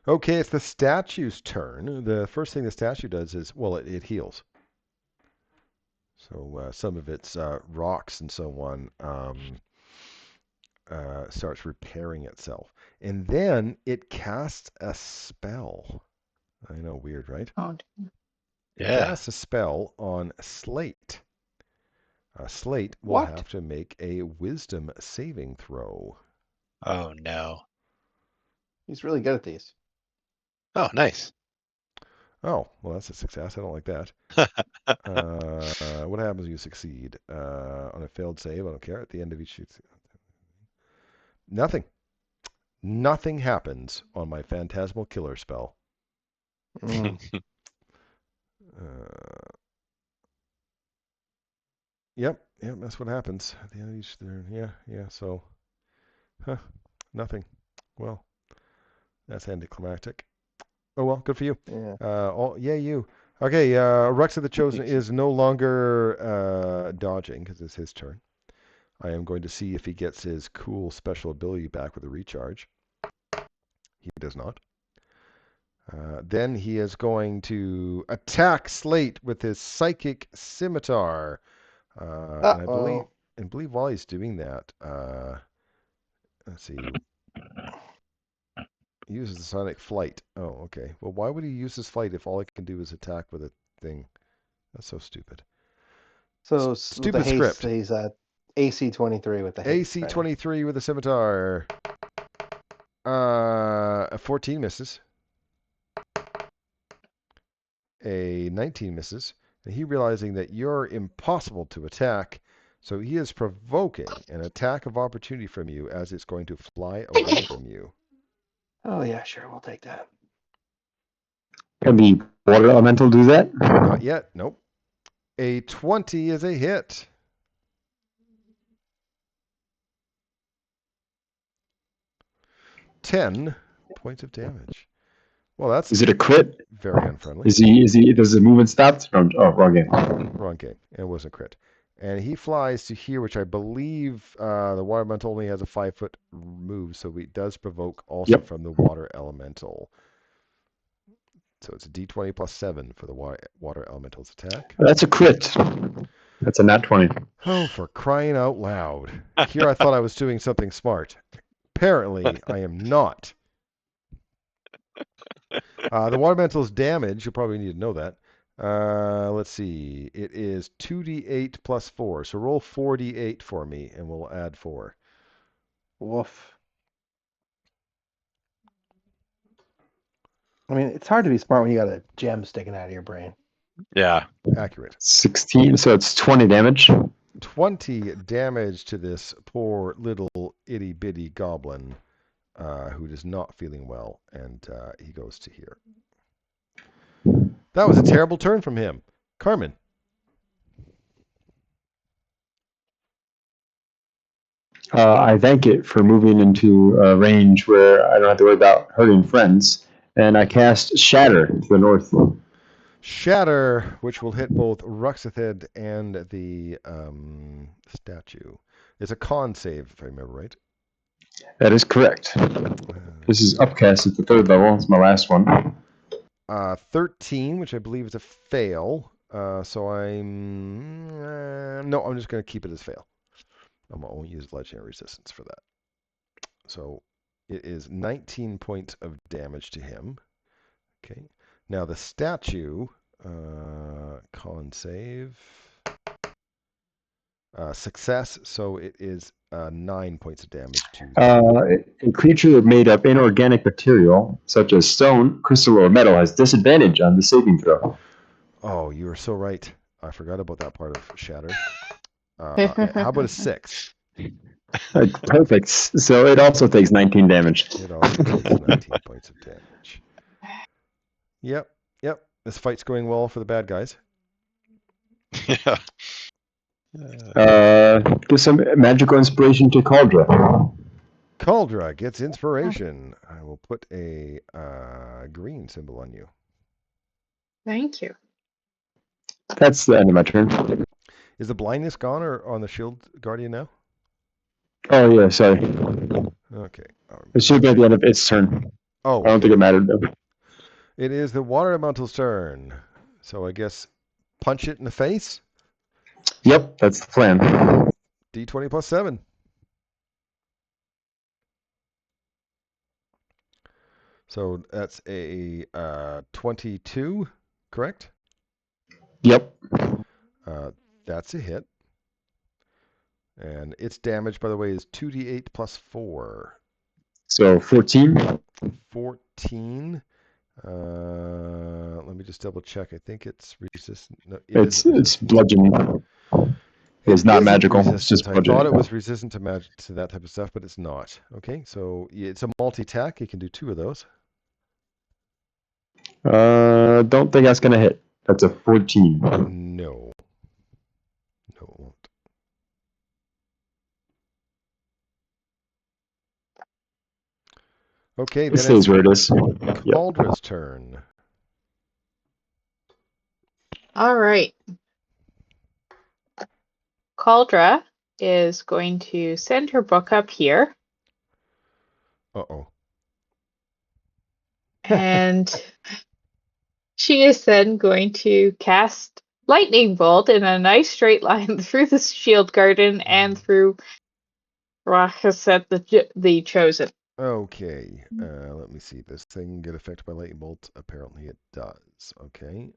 Okay, it's the statue's turn. The first thing the statue does is, well, it heals. So some of its rocks and so on starts repairing itself. And then it casts a spell. I know, weird, right? Oh, It Yeah. casts a spell on Slate. Slate will What? have to make a wisdom saving throw. Oh no. He's really good at these. Oh, nice. Oh, well, that's a success. I don't like that. What happens when you succeed? On a failed save, I don't care. At the end of each... Nothing. Nothing happens on my phantasmal killer spell. Mm. Yep, that's what happens at the end of each turn. Yeah, so, nothing. Well, that's anticlimactic. Oh well, good for you. Yeah. You. Okay, Rux of the Chosen is no longer dodging because it's his turn. I am going to see if he gets his cool special ability back with a recharge. He does not. Then he is going to attack Slate with his psychic scimitar. And I believe while he's doing that, let's see. He uses the sonic flight. Oh, okay. Well, why would he use his flight if all he can do is attack with a thing? That's so stupid. So Stupid with the haste, script. he's at AC 23 with the haste. AC 23 with a scimitar. A 14 misses. A 19 misses. And he realizing that you're impossible to attack, so he is provoking an attack of opportunity from you as it's going to fly away from you. Oh yeah, sure, we'll take that. Can the water elemental do that? Not yet. Nope. A 20 is a hit. $10 points of damage. Well, that's Is it a crit? very unfriendly. Is he does the movement stop? Oh, wrong game. Wrong game. It wasn't a crit. And he flies to here, which I believe the water elemental only has a 5-foot move, so it does provoke also from the water elemental. So it's a d20 plus 7 for the water elemental's attack. That's a crit. That's a nat 20. Oh, for crying out loud. Here I thought I was doing something smart. Apparently, I am not. The water elemental's damage, you'll probably need to know that. Let's see. It is 2d8 plus 4. So roll 4d8 for me, and we'll add 4. Woof. I mean, it's hard to be smart when you got a gem sticking out of your brain. Yeah. Accurate. 16, so it's 20 damage. 20 damage to this poor little itty-bitty goblin who is not feeling well, and he goes to here. That was a terrible turn from him. Carmen. I thank it for moving into a range where I don't have to worry about hurting friends, and I cast Shatter to the north. Shatter, which will hit both Ruxathed and the statue. It's a con save, if I remember right. That is correct. This is upcast at the 3rd level. It's my last one. 13, which I believe is a fail. So I'm... no, I'm just going to keep it as fail. I won't use legendary resistance for that. So it is 19 points of damage to him. Okay. Now the statue, con save, success, so it is 9 points of damage to. A creature made of inorganic material, such as stone, crystal, or metal, has disadvantage on the saving throw. Oh, you are so right. I forgot about that part of Shatter. How about a 6? Perfect. So it also takes 19 damage. It also takes 19 points of damage. Yep. This fight's going well for the bad guys. Yeah. Give some magical inspiration to Cauldra. Cauldra gets inspiration. I will put a green symbol on you. Thank you. That's the end of my turn. Is the blindness gone or on the shield guardian now? Oh yeah, sorry. Okay. It should be at the end of its turn. Oh, I don't think it mattered though. it is the water elemental's turn. So I guess punch it in the face. Yep, that's the plan. D20 plus 7. So that's a 22, correct? Yep. That's a hit. And its damage, by the way, is 2d8 plus 4. So 14. 14. Let me just double check. I think it's resistant. No, It's bludgeoning. It's not isn't magical. It's resistant. just I bludgeoning. thought it was resistant to magic, to that type of stuff, but it's not. Okay, so it's a multi-attack. You can do 2 of those. Don't think that's gonna hit. That's a 14. No. No, it won't. Okay, It then stays it's where it is. Yep. Caldra's turn. All right. Cauldra is going to send her book up here, Uh-oh. and she is then going to cast lightning bolt in a nice straight line through the shield garden and through Rahaset the Chosen. Okay, let me see. This thing get affected by lightning bolt? Apparently it does. Okay.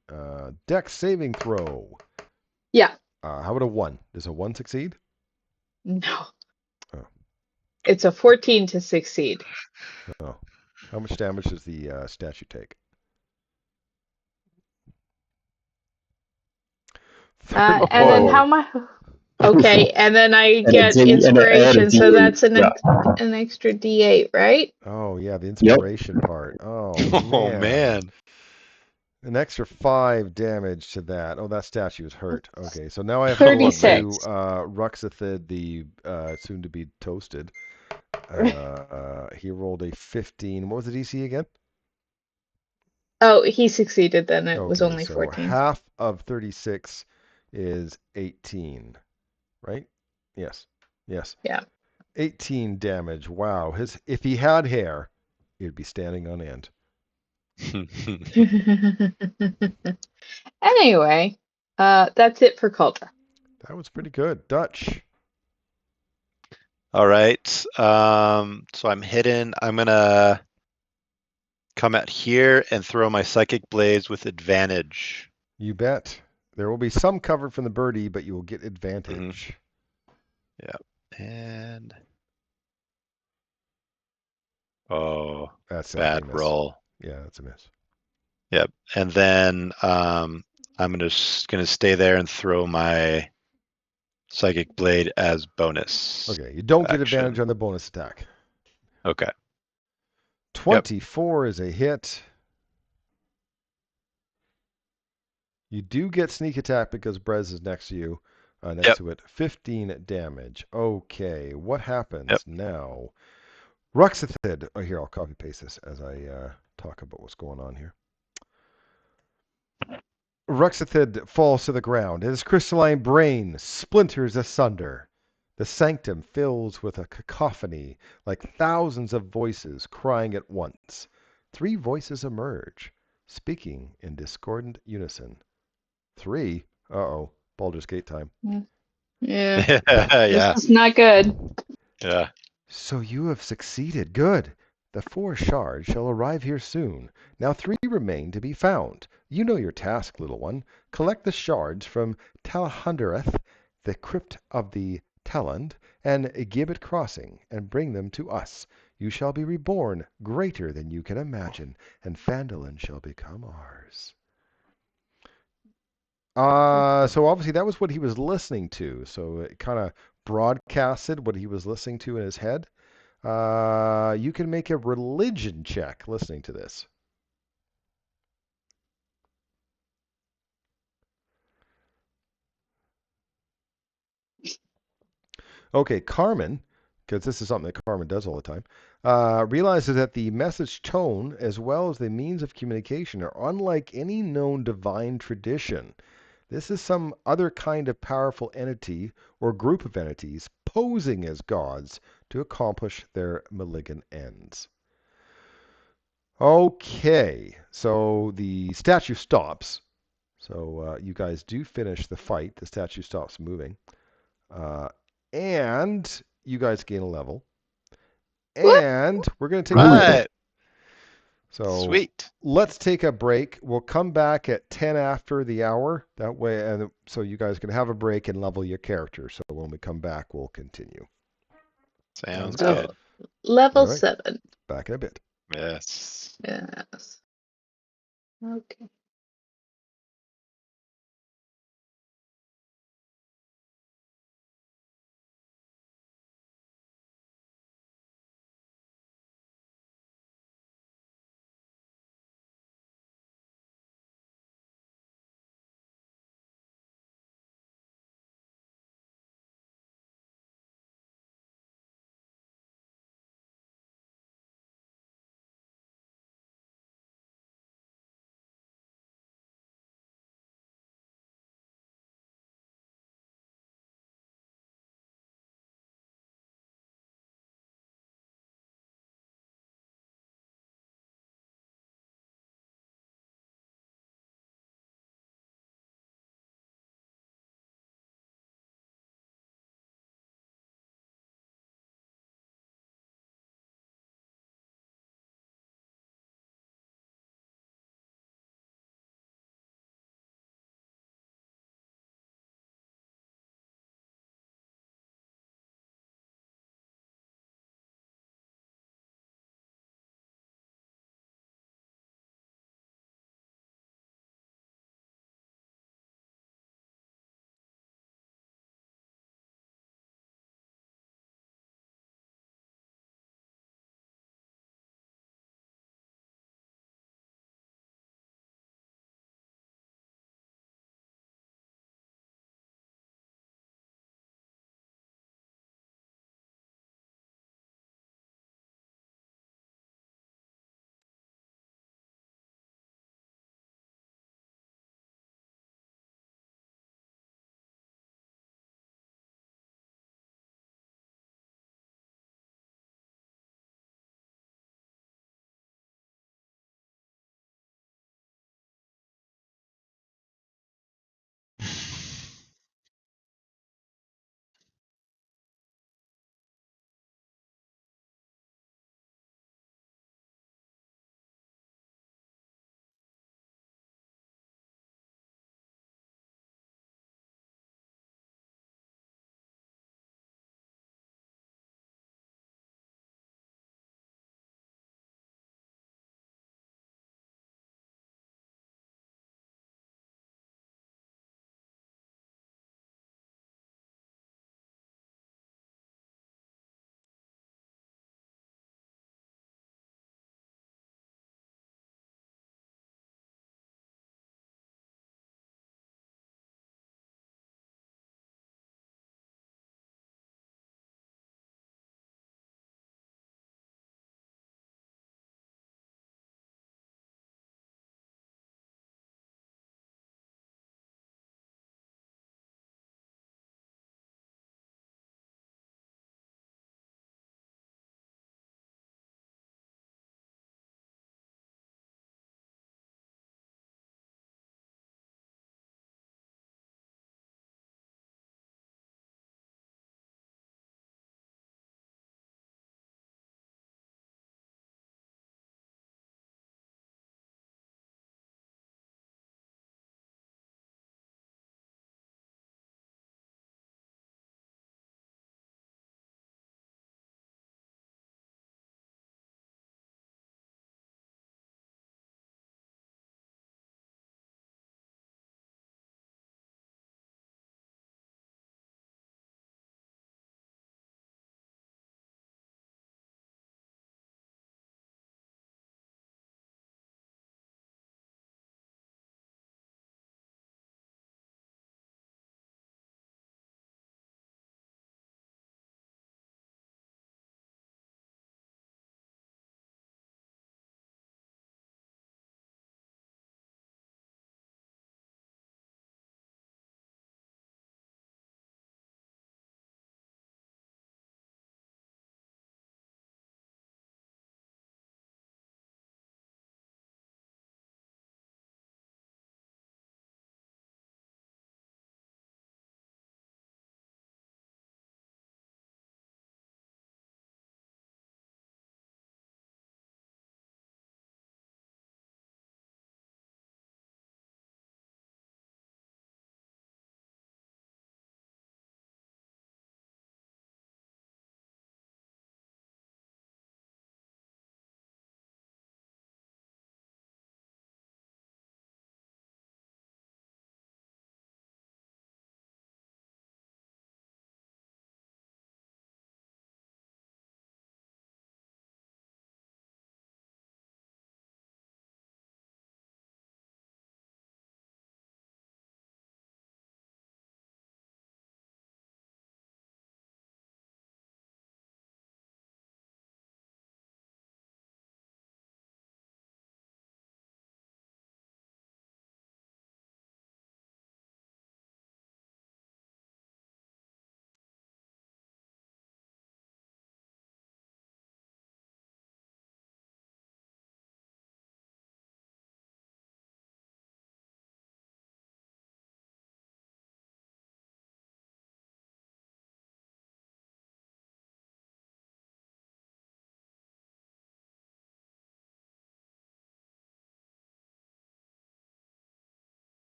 Dex saving throw. Yeah. How about a 1? Does a 1 succeed? No. Oh. It's a 14 to succeed. Oh. How much damage does the statue take? And then how much? Okay, and then I get inspiration, so that's an extra D8, right? Oh yeah, the inspiration part. Oh Oh man. An extra 5 damage to that. Oh, that statue is hurt. Okay, so now I have to go up to 36. Ruxathid, the soon-to-be toasted. He rolled a 15. What was the DC again? Oh, he succeeded then. It was only so 14. Half of 36 is 18, right? Yes. Yes. Yeah. 18 damage. Wow. If he had hair, he'd be standing on end. Anyway, that's it for Cauldra. That was pretty good. Dutch. All right. So I'm hidden. I'm gonna come out here and throw my psychic blades with advantage. You bet. There will be some cover from the birdie, but you will get advantage. Yeah. And oh, That's bad roll. Yeah, that's a miss. Yep. And then I'm just gonna stay there and throw my psychic blade as bonus. Okay, you don't get action. advantage on the bonus attack. Okay. 24 is a hit. You do get sneak attack because Brez is next to you, next to it. 15 damage. Okay, what happens now? Ruxathid. Oh, here, I'll copy paste this as I talk about what's going on here. Ruxathid falls to the ground. His crystalline brain splinters asunder. The sanctum fills with a cacophony, like thousands of voices crying at once. 3 voices emerge, speaking in discordant unison. 3? Uh-oh. Baldur's Gate time. Yeah. Yeah. This is not good. Yeah. So you have succeeded. Good. The 4 shards shall arrive here soon. Now 3 remain to be found. You know your task, little one. Collect the shards from Talahundereth, the crypt of the Talland, and Gibbet Crossing, and bring them to us. You shall be reborn, greater than you can imagine, and Phandalin shall become ours. So obviously that was what he was listening to. So it kind of broadcasted what he was listening to in his head. You can make a religion check listening to this. Okay, Carmen, because this is something that Carmen does all the time, realizes that the message tone as well as the means of communication are unlike any known divine tradition. This is some other kind of powerful entity or group of entities posing as gods to accomplish their malignant ends. Okay, so the statue stops. So you guys do finish the fight. The statue stops moving. And you guys gain a level. Whoop. And we're going to take a break. Right. So Sweet. let's take a break. We'll come back at 10 after the hour. That way, and so you guys can have a break and level your character. So when we come back, we'll continue. Sounds good. good. Level All right. 7. Back in a bit. Yes. Yes. Okay.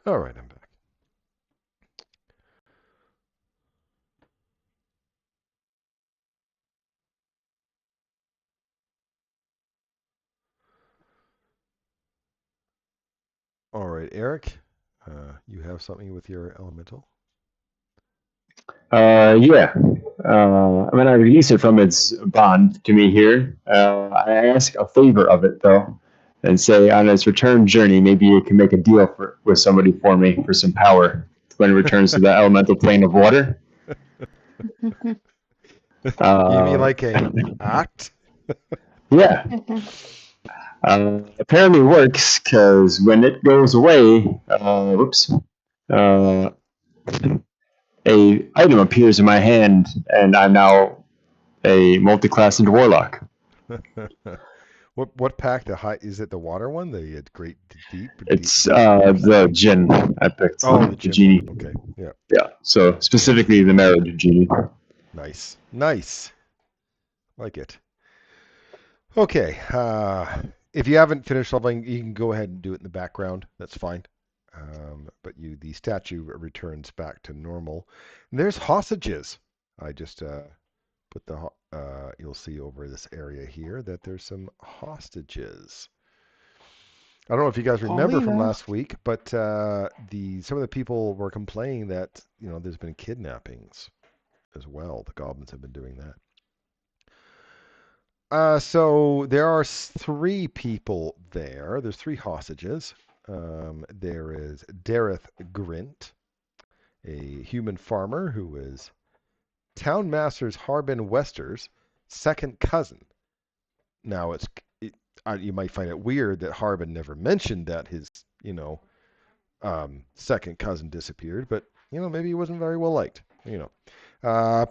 All right, I'm back. All right, Eric, you have something with your elemental? Yeah. I'm gonna release it from its bond to me here. I ask a favor of it though, and say on its return journey, maybe it can make a deal with somebody for me for some power when it returns to the elemental plane of water. You mean Uh, like a act? yeah. Apparently works because when it goes away, uh, a item appears in my hand, and I'm now a multi-class warlock. What pack? Is it the water one? The great It's deep waters? the Jinn I picked, Oh, the the gin one. genie. Okay, yeah, Yeah, so specifically the marriage genie. nice. Like it. Okay. If you haven't finished leveling, you can go ahead and do it in the background. That's fine. But the statue returns back to normal. And there's hostages. I just put you'll see over this area here that there's some hostages. I don't know if you guys remember from Paulina. last week, but some of the people were complaining that there's been kidnappings as well. The goblins have been doing that. So there are three people there. There's three hostages. There is Dareth Grint, a human farmer who is Town Master's Harbin Wester's second cousin. Now you might find it weird that Harbin never mentioned that his second cousin disappeared, but maybe he wasn't very well liked. Uh,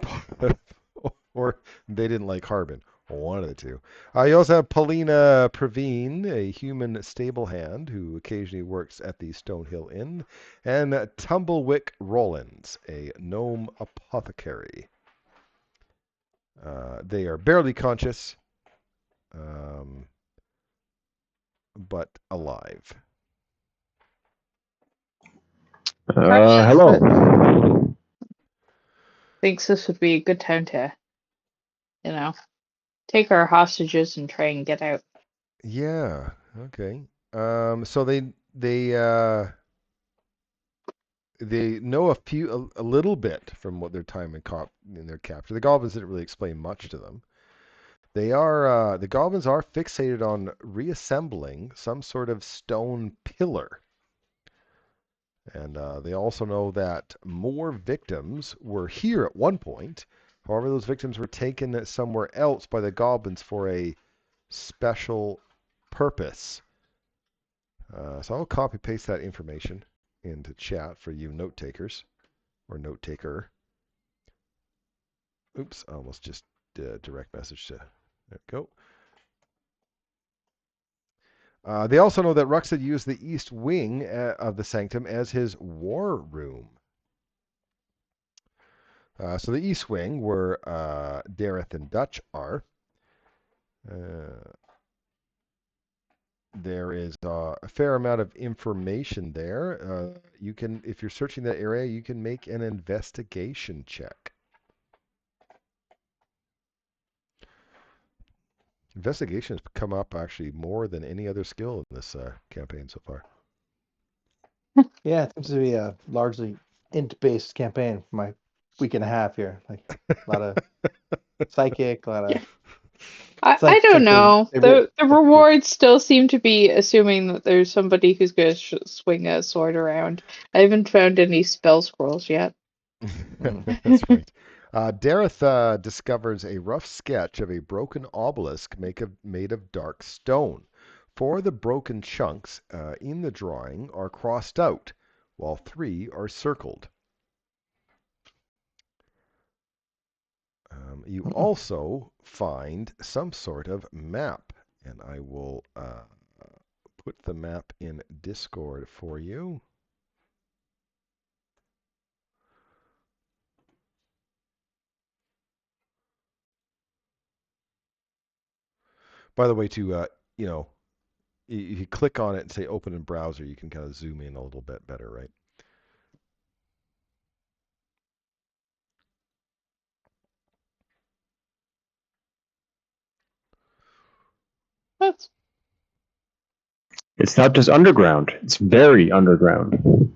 or they didn't like Harbin. One of the two. You also have Paulina Praveen, a human stable hand who occasionally works at the Stonehill Inn, and Tumblewick Rollins, a gnome apothecary. They are barely conscious, but alive. Hello. Thinks this would be a good time to, you know, take our hostages and try and get out. Yeah. Okay. So they know a little bit from what their time in their capture. The goblins didn't really explain much to them. The goblins are fixated on reassembling some sort of stone pillar. And they also know that more victims were here at one point. However, those victims were taken somewhere else by the goblins for a special purpose. So I'll copy paste that information into chat for you note takers or note taker. Oops, I almost just direct message to. There we go. They also know that Rux had used the east wing of the sanctum as his war room. So the east wing, where Dareth and Dutch are, there is a fair amount of information there. If you're searching that area, you can make an investigation check. Investigation has come up actually more than any other skill in this campaign so far. Yeah, it seems to be a largely int-based campaign for my week and a half here. Like a lot of psychic, a lot of. I don't know. They really The rewards still seem to be assuming that there's somebody who's going to swing a sword around. I haven't found any spell scrolls yet. That's right. Dareth discovers a rough sketch of a broken obelisk made of dark stone. Four of the broken chunks in the drawing are crossed out, while three are circled. You also find some sort of map, and I will put the map in Discord for you. By the way, to you click on it and say open in browser, you can kind of zoom in a little bit better, right? That's It's not just underground; it's very underground.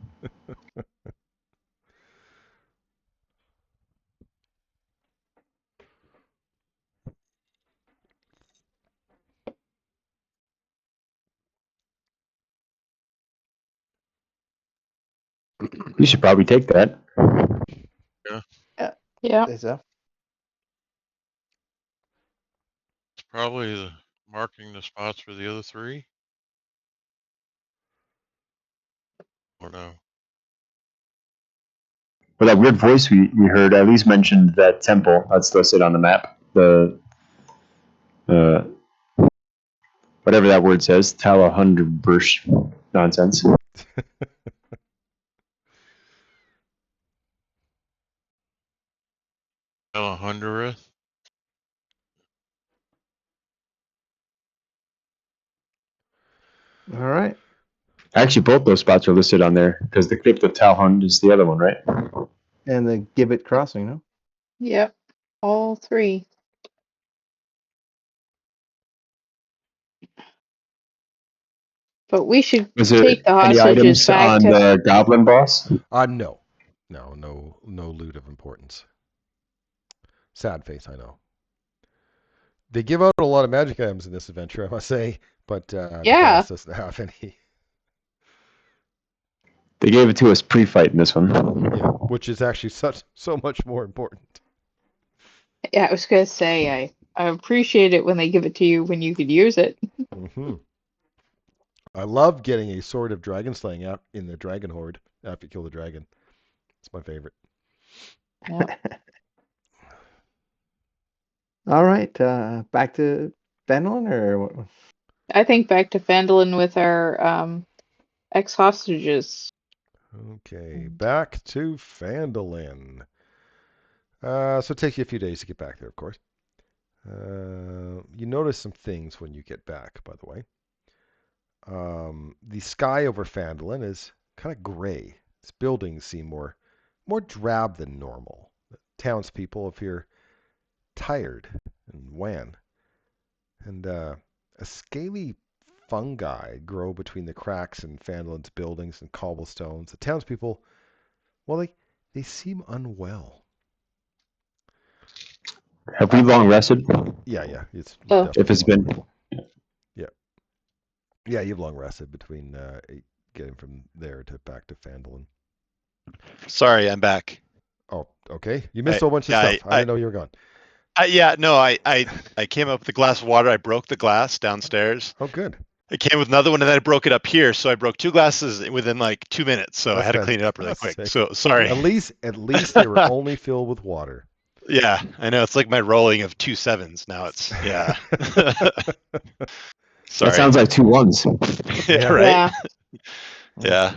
You should probably take that. yeah. Say so. It's probably marking the spots for the other three. Or no? But that weird voice we heard at least mentioned that temple that's listed on the map. The whatever that word says, Talahunderbush nonsense. Honduras. All right. Actually, both those spots are listed on there because the crypt of Talhund is the other one, right? And the Gibbet Crossing, no? Yep. All three. But we should Was there take the any hostages items back on to. the goblin boss? No loot of importance. Sad face, I know. They give out a lot of magic items in this adventure, I must say, but the Yeah. boss doesn't have any. They gave it to us pre-fight in this one. Yeah, which is actually so much more important. Yeah, I was gonna say I appreciate it when they give it to you when you could use it. Mm-hmm. I love getting a sword of dragon slaying out in the dragon horde after you kill the dragon. It's my favorite. Yeah. All right. Back to Phandalin, or what? I think back to Phandalin with our ex-hostages. Okay, back to Phandalin. So it takes you a few days to get back there, of course. You notice some things when you get back, by the way. The sky over Phandalin is kind of gray. Its buildings seem more drab than normal. The townspeople appear tired and wan. And a scaly fungi grow between the cracks in Phandalin's buildings and cobblestones. The townspeople, well, they seem unwell. Have we long rested? Yeah. It's Oh. definitely If it's been. Yeah, you've long rested between getting from there to back to Phandalin. Sorry, I'm back. Oh, okay. You missed a whole bunch of stuff. I didn't know you were gone. I came up with a glass of water. I broke the glass downstairs. Oh, good. I came with another one, and then I broke it up here. So I broke 2 glasses within like 2 minutes. So I had to clean it up really quick. So sorry. At least they were only filled with water. Yeah, I know. It's like my rolling of 2 sevens. Now it's yeah. Sorry. That sounds like 2 ones. Yeah, right. Yeah. Yeah.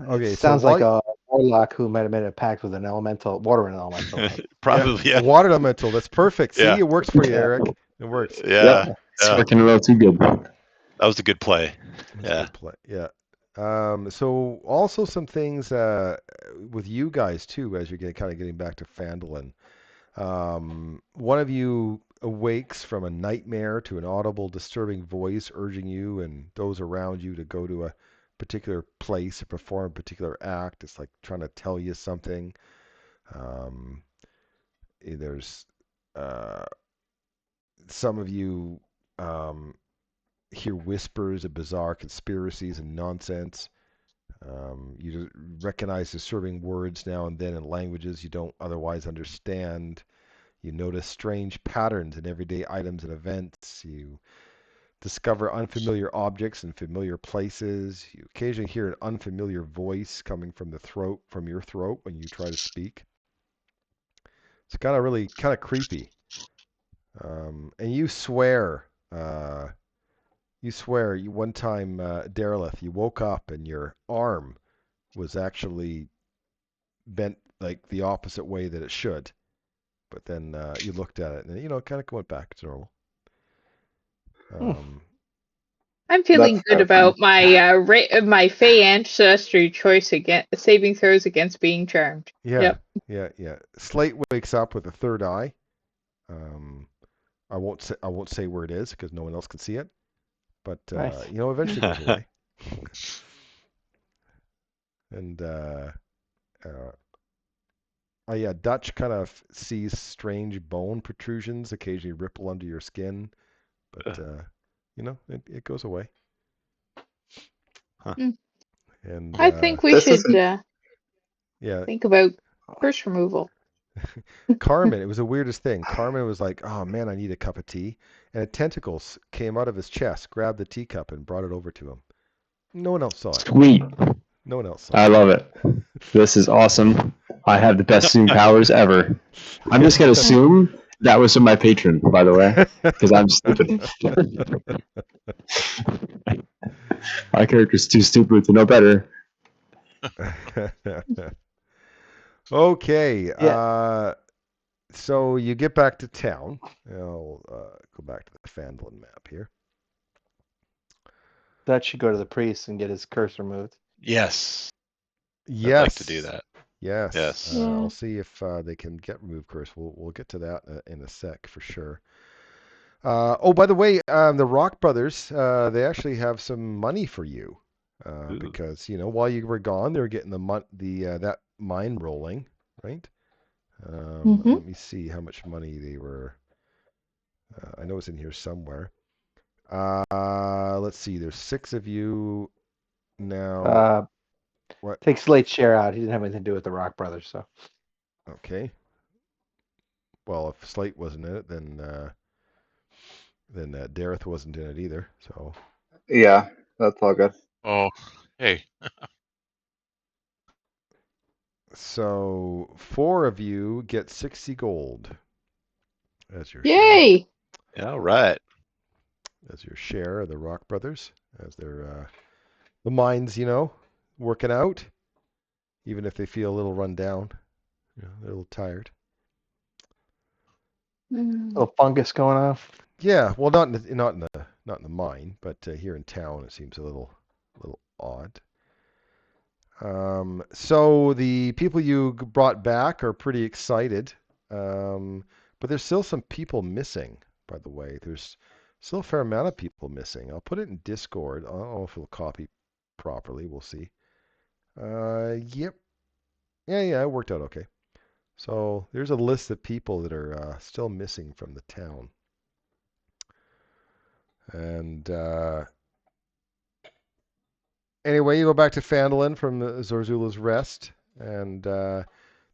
Okay, Sounds so like a warlock who might have made a pact with an elemental, water elemental. Probably. Yeah. Water elemental. That's perfect. See, Yeah. it works for you, Eric. It works. Yeah. Yep. It's working a little too good. That was a good play. That's a good play. Yeah. So also some things with you guys too, as you're getting back to Phandalin. One of you awakes from a nightmare to an audible, disturbing voice urging you and those around you to go to a particular place or perform a particular act. It's like trying to tell you something. There's some of you hear whispers of bizarre conspiracies and nonsense. You recognize disturbing words now and then in languages you don't otherwise understand. You notice strange patterns in everyday items and events. You discover unfamiliar objects in familiar places. You occasionally hear an unfamiliar voice coming from your throat when you try to speak. It's kind of creepy. And you swear. One time, Derelith, you woke up and your arm was actually bent like the opposite way that it should. But then you looked at it and it kind of went back to normal. I'm feeling That's good terrifying. about my Fey ancestry choice against saving throws against being charmed. Yeah, Yep. yeah. Slate wakes up with a third eye. I won't say where it is because no one else can see it. But Nice. eventually goes away. And oh yeah, Dutch kind of sees strange bone protrusions occasionally ripple under your skin, but it goes away. Huh. And I think we This should isn't. yeah, think about curse removal. Carmen, it was the weirdest thing. Carmen was like, "Oh man, I need a cup of tea," and tentacles came out of his chest, grabbed the teacup, and brought it over to him. No one else saw it. Sweet. No one else saw I it. love it. This is awesome. I have the best Zoom powers ever. I'm just going to assume that was from my patron, by the way, because I'm stupid. My character's too stupid to know better. Okay. Yeah. So you get back to town. I'll go back to the Phandalin map here. Dutch should go to the priest and get his curse removed. Yes. Yes. I'd like to do that. Yes. Yes. I'll see if they can get remove curse. We'll get to that in a sec for sure. Oh, by the way, the Rock Brothers, they actually have some money for you because while you were gone, they were getting that mine rolling, right? Let me see how much money they were. I know it's in here somewhere. Let's see. There's 6 of you now. What? Take Slate's share out. He didn't have anything to do with the Rock Brothers, so. Okay. Well, if Slate wasn't in it, then Dareth wasn't in it either. So. Yeah, that's all good. Oh, hey. So 4 of you get 60 gold as your share. Yay! Yeah, all right. As your share of the Rock Brothers, as their the mines, working out, even if they feel a little run down, they're a little tired. Little fungus going off. Yeah, well, not in the mine, but here in town, it seems a little odd. So the people you brought back are pretty excited, but there's still some people missing. By the way, there's still a fair amount of people missing. I'll put it in Discord. I don't know if it'll copy properly. We'll see. Yep. Yeah, it worked out okay. So there's a list of people that are still missing from the town. And anyway, you go back to Phandalin from Zorzula's Rest, and the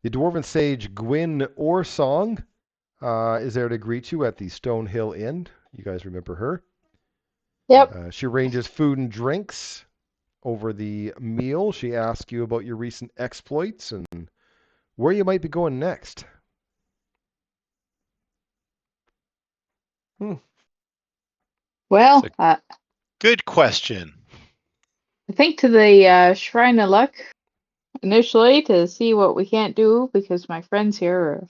dwarven sage Gwyn Orsong is there to greet you at the Stone Hill Inn. You guys remember her? Yep. She arranges food and drinks over the meal. She asks you about your recent exploits and where you might be going next. Well, Good question. I think to the Shrine of Luck initially to see what we can't do because my friends here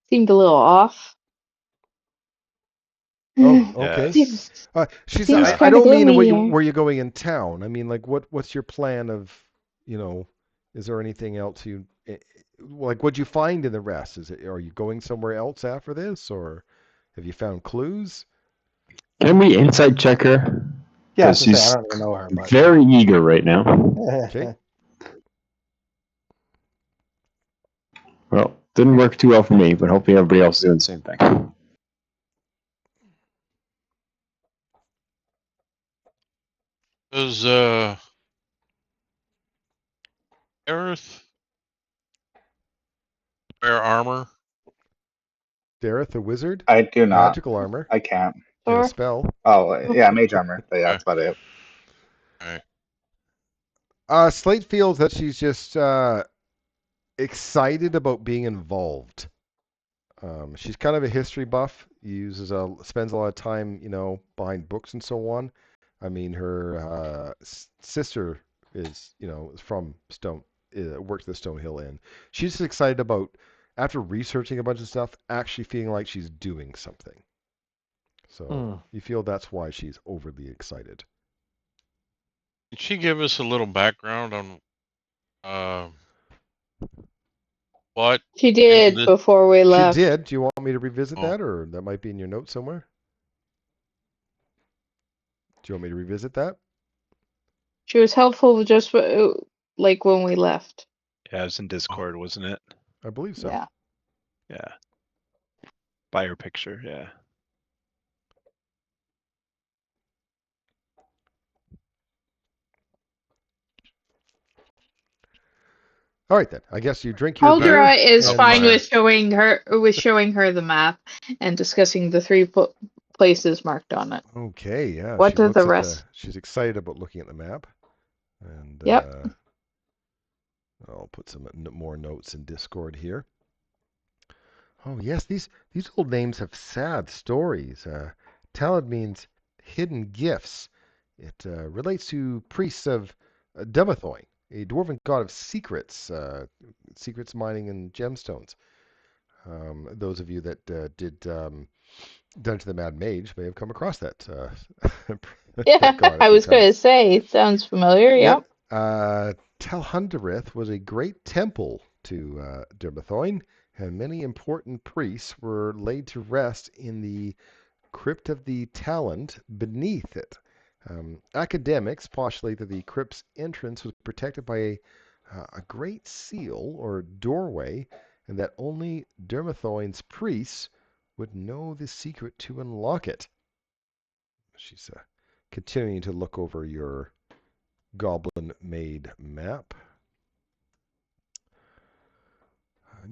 seemed a little off. Oh, okay. Seems She's. seems I kind of don't mean gloomy here. where you're going in town. I mean, like, what's your plan of, is there anything else like? What'd you find in the rest? Are you going somewhere else after this, or have you found clues? Can we insight check her? Yeah, I Because was gonna say, she's I don't even know her, but. very eager right now. Okay. Well, didn't work too well for me, but hopefully everybody else is doing the same thing. Does Earth wear armor? Dareth, the wizard, I do not. magical armor, I can't. and a Or spell. Oh, yeah, mage armor. But yeah, Okay. that's about it. All right. Slate feels that she's just excited about being involved. She's kind of a history buff. Spends a lot of time, behind books and so on. I mean, her sister is from Stone, works at the Stone Hill Inn. She's just excited about, after researching a bunch of stuff, actually feeling like she's doing something. So you feel that's why she's overly excited. Did she give us a little background on what? She did before we left. She did. Do you want me to revisit Oh. that, or that might be in your notes somewhere? Do you want me to revisit that? She was helpful just like when we left. Yeah, it was in Discord, wasn't it? I believe so. Yeah. Yeah. By her picture, yeah. All right then. I guess you drink your beer. Caldera is and, fine with showing her the map and discussing the 3 places marked on it. Okay, yeah. What she does looks the at rest? She's excited about looking at the map. And Yep. I'll put some more notes in Discord here. Oh yes, these old names have sad stories. Talad means hidden gifts. It relates to priests of Demethoin, a dwarven god of secrets, secrets mining and gemstones. Those of you that did Dungeon the Mad Mage may have come across that. Yeah, god I was going to say, it sounds familiar. Yep. Telhunderith was a great temple to Demethoin, and many important priests were laid to rest in the crypt of the Talent beneath it. Academics postulate that the crypt's entrance was protected by a great seal or doorway, and that only Demethoin's priests would know the secret to unlock it. She's continuing to look over your goblin-made map.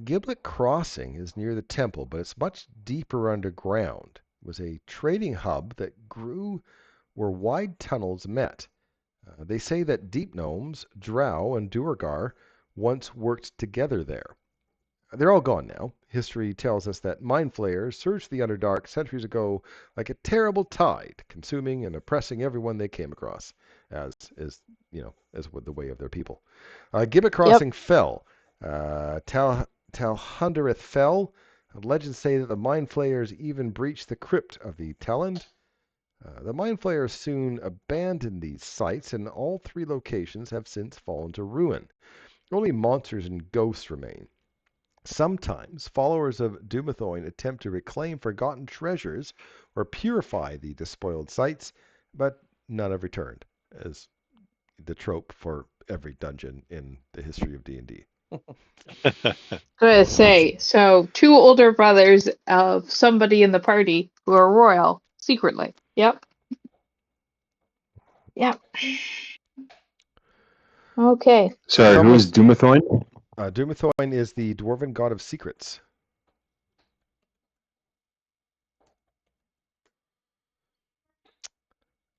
Giblet Crossing is near the temple, but it's much deeper underground. It was a trading hub that grew where wide tunnels met. They say that deep gnomes, drow, and duergar once worked together there. They're all gone now. History tells us that mind flayers surged the Underdark centuries ago like a terrible tide, consuming and oppressing everyone they came across, as with the way of their people. Gibbet Crossing fell. Talhunderith fell. Legends say that the mind flayers even breached the crypt of the Talend. The mind flayers soon abandoned these sites, and all 3 locations have since fallen to ruin. Only monsters and ghosts remain. Sometimes followers of Demethoin attempt to reclaim forgotten treasures or purify the despoiled sites, but none have returned, as the trope for every dungeon in the history of D&D. Going to say, so 2 older brothers of somebody in the party who are royal secretly. Yep. Yep. Okay. Sorry, who is Demethoin? Demethoin is the dwarven god of secrets.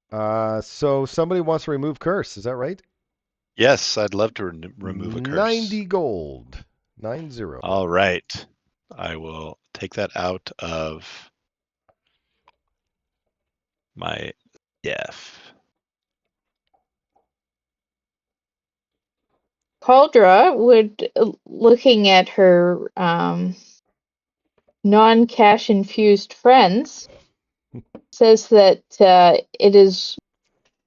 So somebody wants to remove curse, is that right? Yes, I'd love to remove a curse. 90 gold. 90. All right. I will take that out of my Caldera would, looking at her non-cash infused friends, says that it is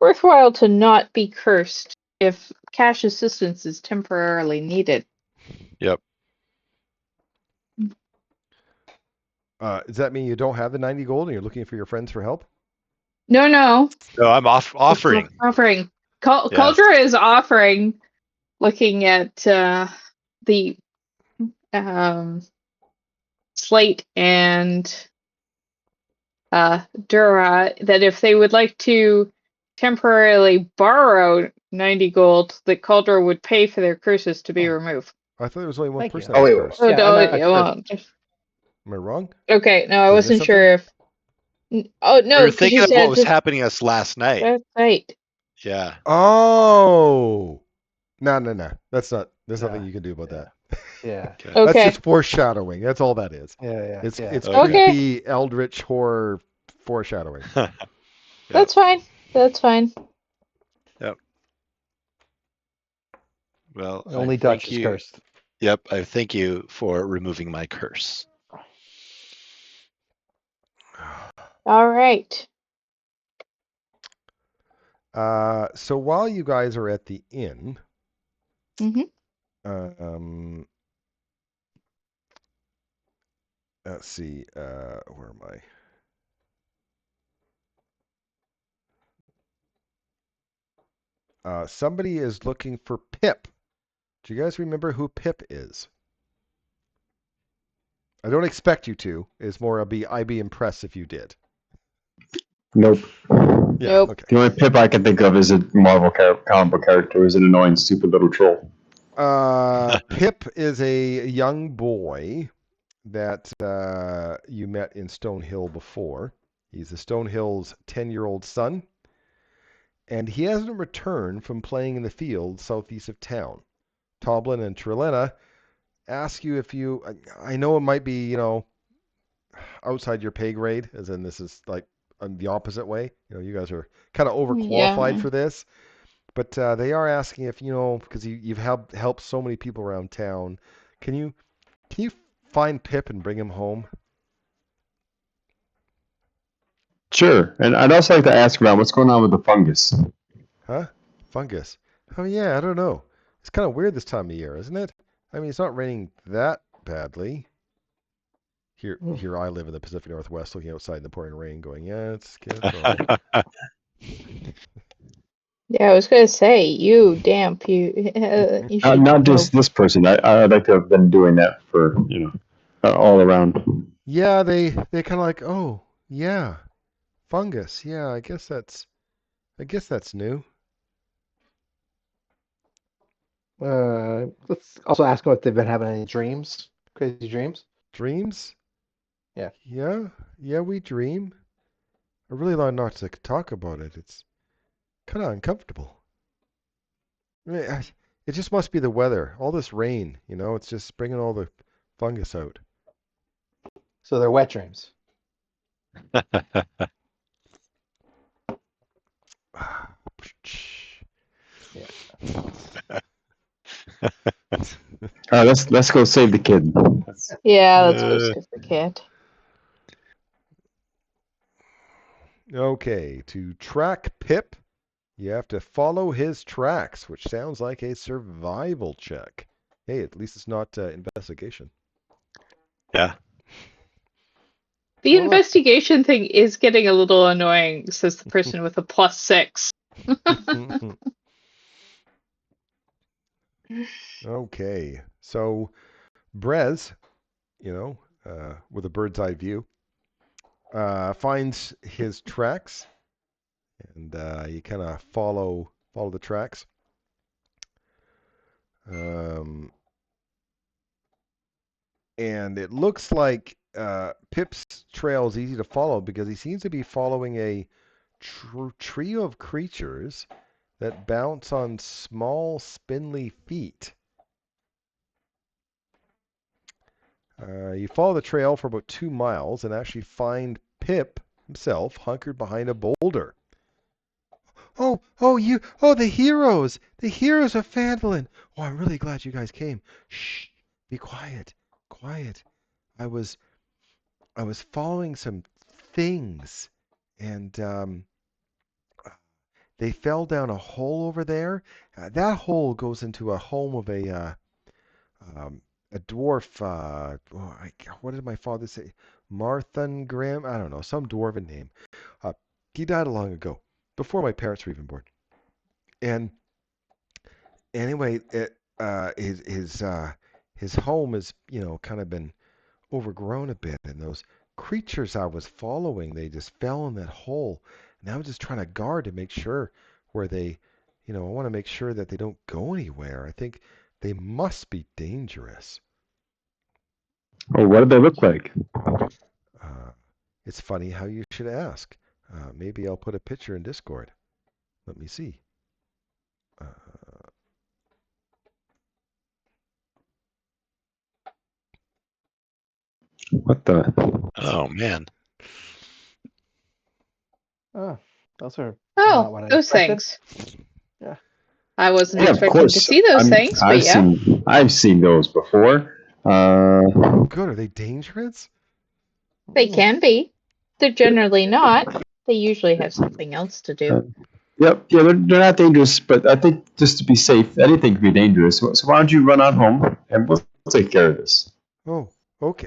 worthwhile to not be cursed if cash assistance is temporarily needed. Yep. Does that mean you don't have the 90 gold and you're looking for your friends for help? No. No, I'm offering. Offering. Caldera is offering, looking at the Slate and Dura, that if they would like to temporarily borrow 90 gold, that Caldera would pay for their curses to be removed. I thought there was only one Thank person you. that was wait. cursed. Oh, Yeah, no, I'm not well, Am I wrong? okay, no, I Did I miss wasn't sure if. Oh, no, We were because thinking you of said what was happening to us last night. That's right. Yeah. Oh! No. There's nothing you can do about that. Yeah. Okay. That's Okay. just foreshadowing. That's all that is. Yeah. It's Okay. creepy, eldritch horror foreshadowing. That's fine. That's fine. Yep. Well, Only I Dutch thank is you. cursed. Yep, I thank you for removing my curse. All right. So while you guys are at the inn, Mm-hmm. let's see, where am I? Somebody is looking for Pip. Do you guys remember who Pip is? I don't expect you to. It's more I'd be impressed if you did. Nope. Yeah. Nope. Okay. The only Pip I can think of is a Marvel comic book character who's an annoying, stupid little troll. Pip is a young boy that you met in Stonehill before. He's the Stonehill's 10-year-old son, and he hasn't returned from playing in the field southeast of town. Toblin and Trilena ask you if you. I know it might be, outside your pay grade, as in this is like the opposite way. You guys are kind of overqualified Yeah. for this. But they are asking if, because you've helped so many people around town, can you find Pip and bring him home? Sure. And I'd also like to ask about what's going on with the fungus. Huh? Fungus? Oh yeah, I don't know. It's kind of weird this time of year, isn't it? I mean, it's not raining that badly. Here I live in the Pacific Northwest, looking outside in the pouring rain, going, yeah, it's all right. Yeah, I was gonna say, you damp, you should Not know. just this person. I'd like to have been doing that for, all around. Yeah, they kind of like, oh yeah, fungus. Yeah, I guess that's new. Let's also ask them if they've been having any dreams, crazy dreams. Dreams? Yeah. Yeah, we dream. I really like not to talk about it. It's kind of uncomfortable. It just must be the weather. All this rain, it's just bringing all the fungus out. So they're wet dreams. All right, let's go save the kid. Yeah, let's go save the kid. Okay, to track Pip, you have to follow his tracks, which sounds like a survival check. Hey, at least it's not investigation. Yeah. The investigation thing is getting a little annoying, says the person with a +6. Okay, so Brez, with a bird's eye view, finds his tracks, and you kind of follow the tracks. And it looks like Pip's trail is easy to follow because he seems to be following a trio of creatures that bounce on small, spindly feet. You follow the trail for about 2 miles and actually find Pip himself hunkered behind a boulder. Oh, the heroes of Phandalin. Oh, I'm really glad you guys came. Shh, be quiet. I was following some things, and they fell down a hole over there. That hole goes into a home of a dwarf. What did my father say? Marthan Graham? I don't know, some dwarven name. He died long ago, before my parents were even born. And anyway, his home has kind of been overgrown a bit, and those creatures I was following, they just fell in that hole, and I was just trying to guard to make sure where they, I want to make sure that they don't go anywhere. I think they must be dangerous. Oh, what do they look like? It's funny how you should ask. Maybe I'll put a picture in Discord. Let me see. What the? Oh man. Oh, those are not what I Those expected. things. Yeah. I wasn't Yeah, of expecting to course. see those things, but yeah. I've seen those before. Oh, good. Are they dangerous? They can be. They're generally not. They usually have something else to do. Yep, yeah, they're not dangerous, but I think just to be safe, anything could be dangerous. So why don't you run on home and we'll take care of this. Oh, okay.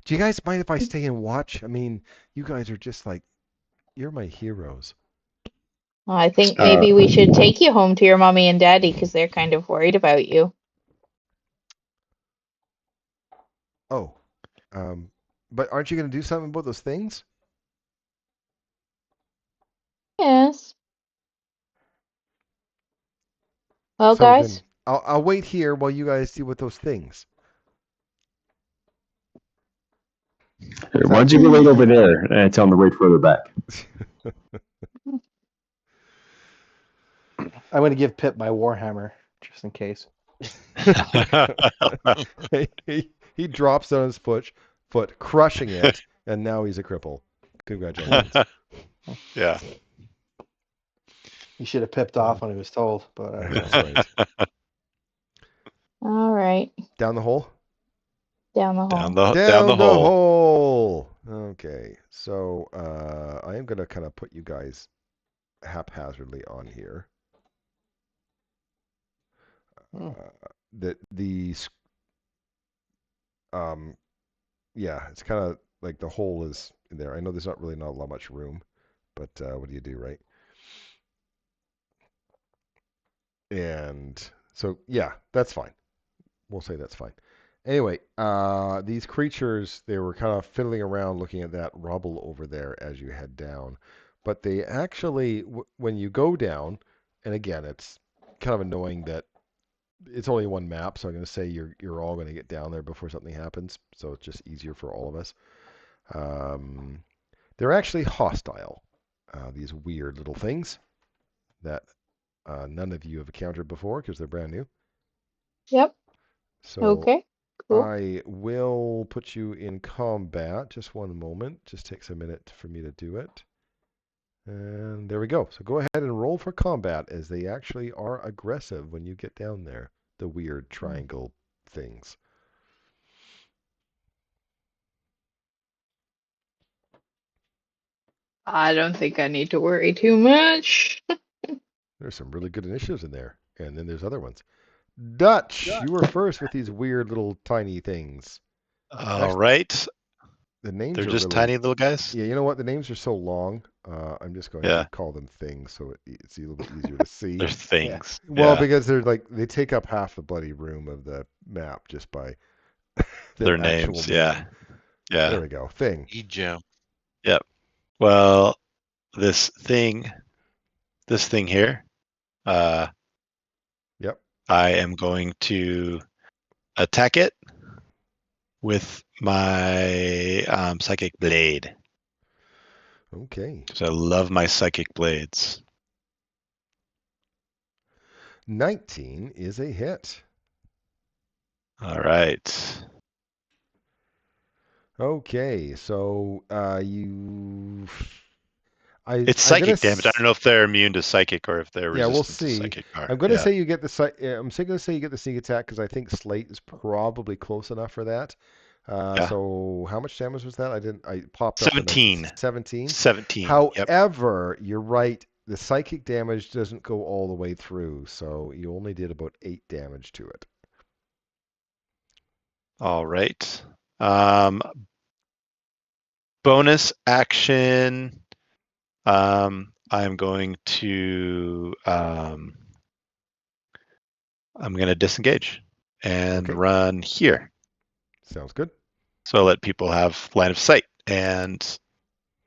Do you guys mind if I stay and watch? I mean, you guys are just like, you're my heroes. Well, I think Uh, maybe we should take you home to your mommy and daddy because they're kind of worried about you. Oh, but aren't you going to do something about those things? Yes. Well, So guys, then I'll wait here while you guys deal with those things. Is why that don't you go wait over there and tell them to wait further back? I'm going to give Pip my warhammer just in case. he drops on his foot, crushing it, and now he's a cripple. Congratulations. Yeah. He should have pipped off when he was told, but That's right. all right. Down the hole? Down the hall. Down the hole. hole. Okay, so I am going to kind of put you guys haphazardly on here. Yeah, it's kind of like the hole is in there. I know there's not much room, but what do you do, right? And so yeah, that's fine. We'll say that's fine. Anyway, these creatures, they were kind of fiddling around looking at that rubble over there as you head down. But they actually, when you go down, and again, it's kind of annoying that it's only one map, so I'm going to say you're all going to get down there before something happens, so it's just easier for all of us. They're actually hostile, these weird little things that none of you have encountered before because they're brand new. Yep. So Okay. Cool. I will put you in combat. Just one moment. Just takes a minute for me to do it. And there we go. So go ahead and roll for combat as they actually are aggressive when you get down there. The weird triangle things. I don't think I need to worry too much. There's some really good initiatives in there. And then there's other ones. Dutch, you were first with these weird little tiny things. All right. The names They're are just really... tiny little guys. Yeah, you know what? The names are so long. I'm just going to call them things so it's a little bit easier to see. They're things. Yeah. Well, Yeah. because they're like they take up half the bloody room of the map just by their actual names. name. Yeah. Yeah. There we go. Thing. E-gem. Yep. Well, this thing here, Yep. I am going to attack it with my psychic blade. Okay. Because I love my psychic blades. 19 is a hit. All right. Okay, so you. It's psychic damage. I don't know if they're immune to psychic or if they're resistant to psychic. I'm going to say you get the I'm going to say you get the sneak attack because I think Slate is probably close enough for that. So how much damage was that? I popped 17. up 17. 17. However, you're right. The psychic damage doesn't go all the way through, so you only did about 8 damage to it. All right. Bonus action. I'm going to disengage and run here. Sounds good. So I'll let people have line of sight, and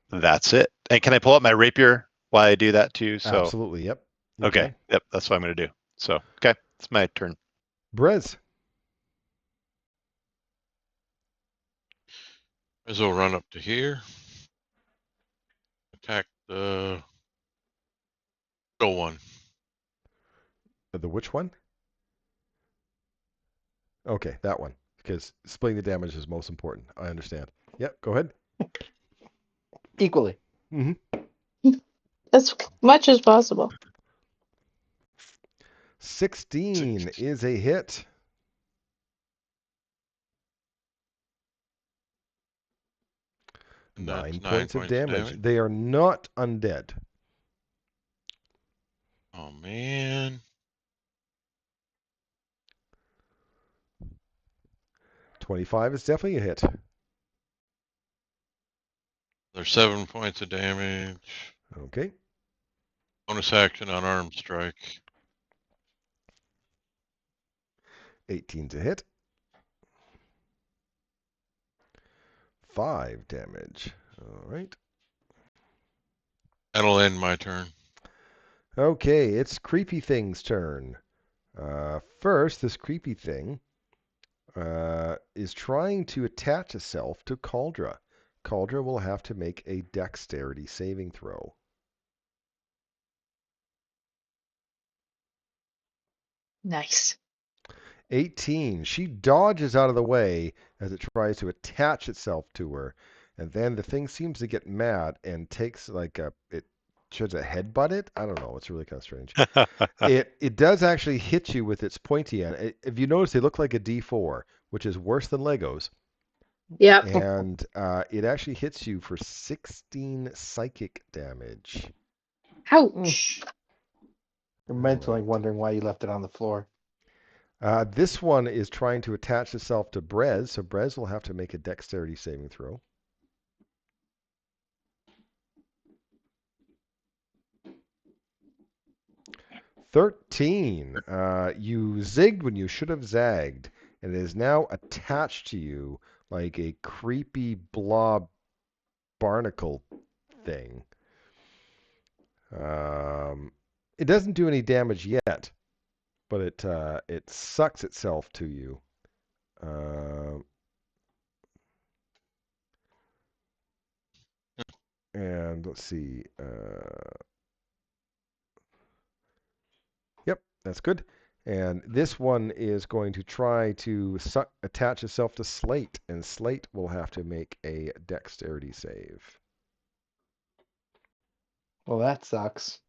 that's it. And can I pull up my rapier while I do that too? So absolutely. Yep. Okay. Yep. That's what I'm going to do. So okay, it's my turn. Brez. Brez will run up to here. Attack the middle one. The which one? Okay, that one. Because splitting the damage is most important. I understand. Yep, go ahead. Equally. Mm-hmm. As much as possible. 16 is a hit. And 9 that's 9 points of points damage. They are not undead. Oh, man. $25 is definitely a hit. There's 7 points of damage. Okay. Bonus action on arm strike. 18's a hit. 5 damage. All right. That'll end my turn. Okay, it's Creepy Thing's turn. First, this creepy thing is trying to attach itself to Cauldra. Cauldra will have to make a dexterity saving throw. Nice. 18. She dodges out of the way as it tries to attach itself to her. And then the thing seems to get mad and takes it should a headbutt it? I don't know. It's really kind of strange. It does actually hit you with its pointy end. If you notice, they look like a D4, which is worse than Legos. Yep. And it actually hits you for 16 psychic damage. Ouch. You're mentally wondering why you left it on the floor. This one is trying to attach itself to Brez, so Brez will have to make a dexterity saving throw. $13. You zigged when you should have zagged, and it is now attached to you like a creepy blob barnacle thing. It doesn't do any damage yet, but it sucks itself to you. And let's see. Yep, that's good. And this one is going to try to attach itself to Slate, and Slate will have to make a dexterity save. Well, that sucks.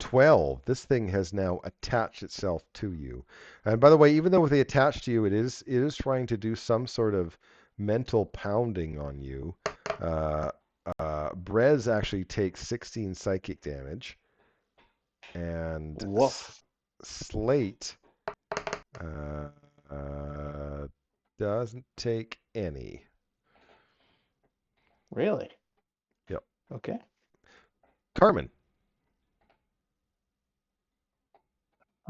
12. This thing has now attached itself to you. And by the way, even though they attach to you, it is trying to do some sort of mental pounding on you. Brez actually takes 16 psychic damage. And Slate doesn't take any. Really? Yep. Okay. Carmen.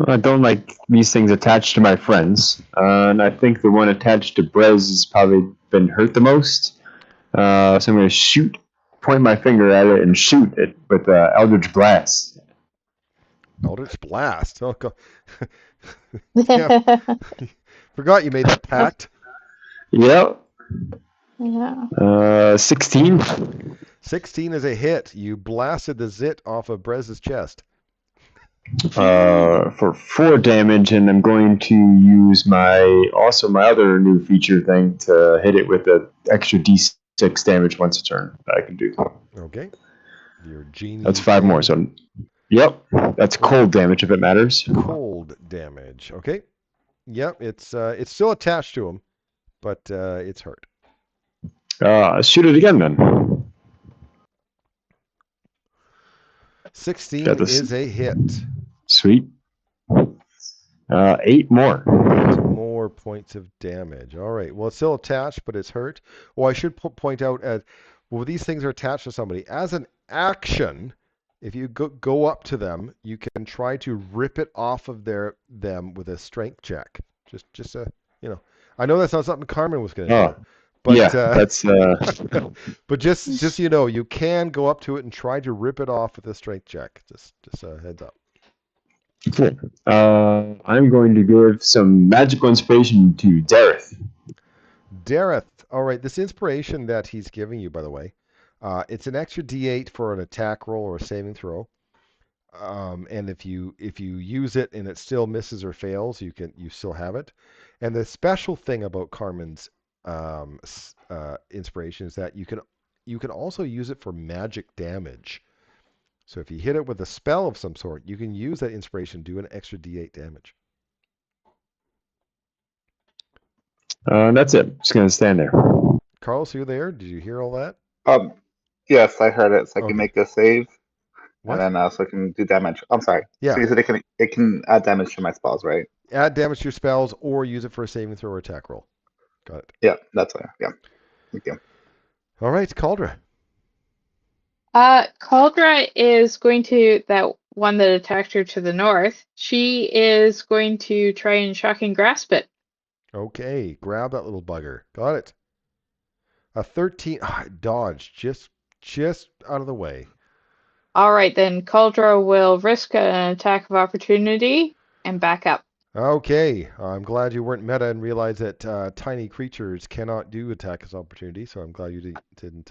I don't like these things attached to my friends, and I think the one attached to Brez has probably been hurt the most. So I'm going to point my finger at it and shoot it with Eldritch Blast. Eldritch Blast. Oh, God. Damn. Forgot you made that pact. Yep. Yeah. 16. 16 is a hit. You blasted the zit off of Brez's chest. For 4 damage, and I'm going to use my other new feature thing to hit it with an extra D6 damage once a turn that I can do. Okay. Your genie. That's 5 more. So, yep, that's cold damage if it matters. Cold damage. Okay. Yep, it's still attached to him, but it's hurt. Shoot it again then. 16 is a hit. Sweet. 8 more. 8 more points of damage. All right. Well, it's still attached, but it's hurt. Well, I should point out, these things are attached to somebody. As an action, if you go up to them, you can try to rip it off of them with a strength check. Just I know that's not something Carmen was going to do. But, yeah, that's. But just so you know, you can go up to it and try to rip it off with a strength check. Just a heads up. Cool. I'm going to give some magical inspiration to Dareth. Dareth. All right. This inspiration that he's giving you, by the way, it's an extra D8 for an attack roll or a saving throw. And if you use it and it still misses or fails, you still have it. And the special thing about Carmen's inspiration is that you can also use it for magic damage. So if you hit it with a spell of some sort, you can use that inspiration to do an extra D8 damage. That's it. Just going to stand there. Carlos, are you there? Did you hear all that? Yes, I heard it. So I can Okay. make a save, What? and then so I can do damage. I'm sorry. Yeah. So you said it can add damage to my spells, right? Add damage to your spells or use it for a saving throw or attack roll. Got it. Yeah, that's fine. Yeah. Thank you. All right, Caldra. Caldra is going to, that one that attacked her to the north, she is going to try and shock and grasp it. Okay, grab that little bugger. Got it. A 13. Dodge. Just out of the way. All right, then Caldra will risk an attack of opportunity and back up. Okay, I'm glad you weren't meta and realized that tiny creatures cannot do attack as opportunity. So I'm glad you didn't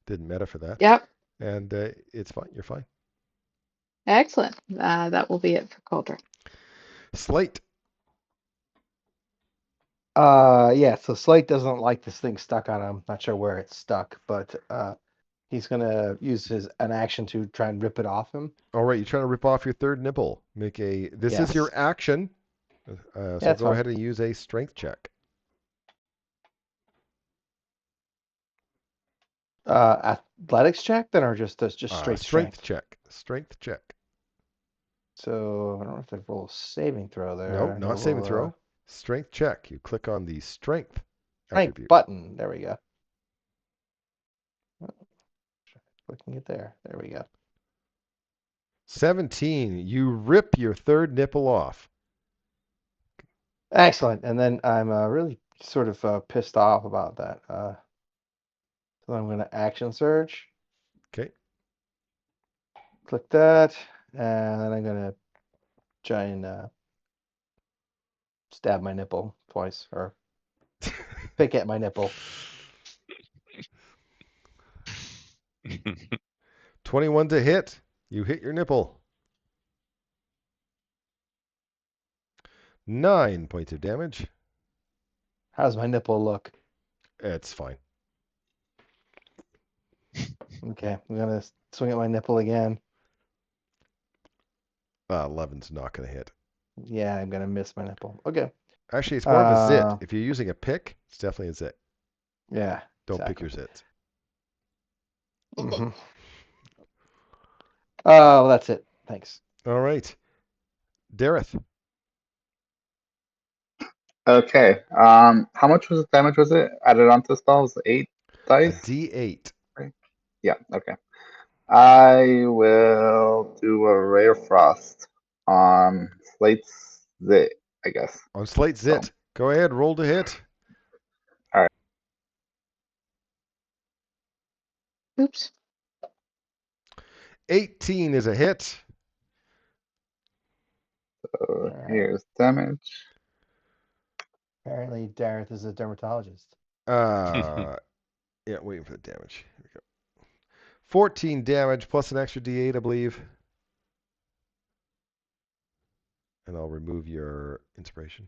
meta for that. Yep. And it's fine. You're fine. Excellent. That will be it for Caldra. Slate. Yeah, so Slate doesn't like this thing stuck on him. Not sure where it's stuck, but he's gonna use an action to try and rip it off him. All right, you're trying to rip off your third nipple. This is your action. So that's go fine. ahead and use a strength check. Athletics check then, or just straight strength check. Strength check. So I don't know if they roll a saving throw there. No, not saving throw. Strength check. You click on the strength attribute. Button. There we go. Clicking it there. There we go. 17. You rip your third nipple off. Excellent. And then I'm really sort of pissed off about that. So I'm going to action surge. Okay. Click that, and then I'm going to try and stab my nipple twice, or pick at my nipple. 21 to hit. You hit your nipple. 9 points of damage. How's my nipple look? It's fine. Okay, I'm going to swing at my nipple again. 11's not going to hit. Yeah, I'm going to miss my nipple. Okay. Actually, it's more of a zit. If you're using a pick, it's definitely a zit. Yeah. Don't pick your zits. Mm-hmm. Well, that's it. Thanks. All right. Dareth. Okay. How much damage was it added onto the spell? Was it 8 dice? A D8. Right. Yeah. Okay. I will do a Ray of Frost on Slate's Zit, I guess. On Slate Zit. Go ahead, roll to hit. All right. Oops. 18 is a hit. So here's damage. Apparently, Dareth is a dermatologist. Yeah, waiting for the damage. Here we go. 14 damage plus an extra D8, I believe. And I'll remove your inspiration.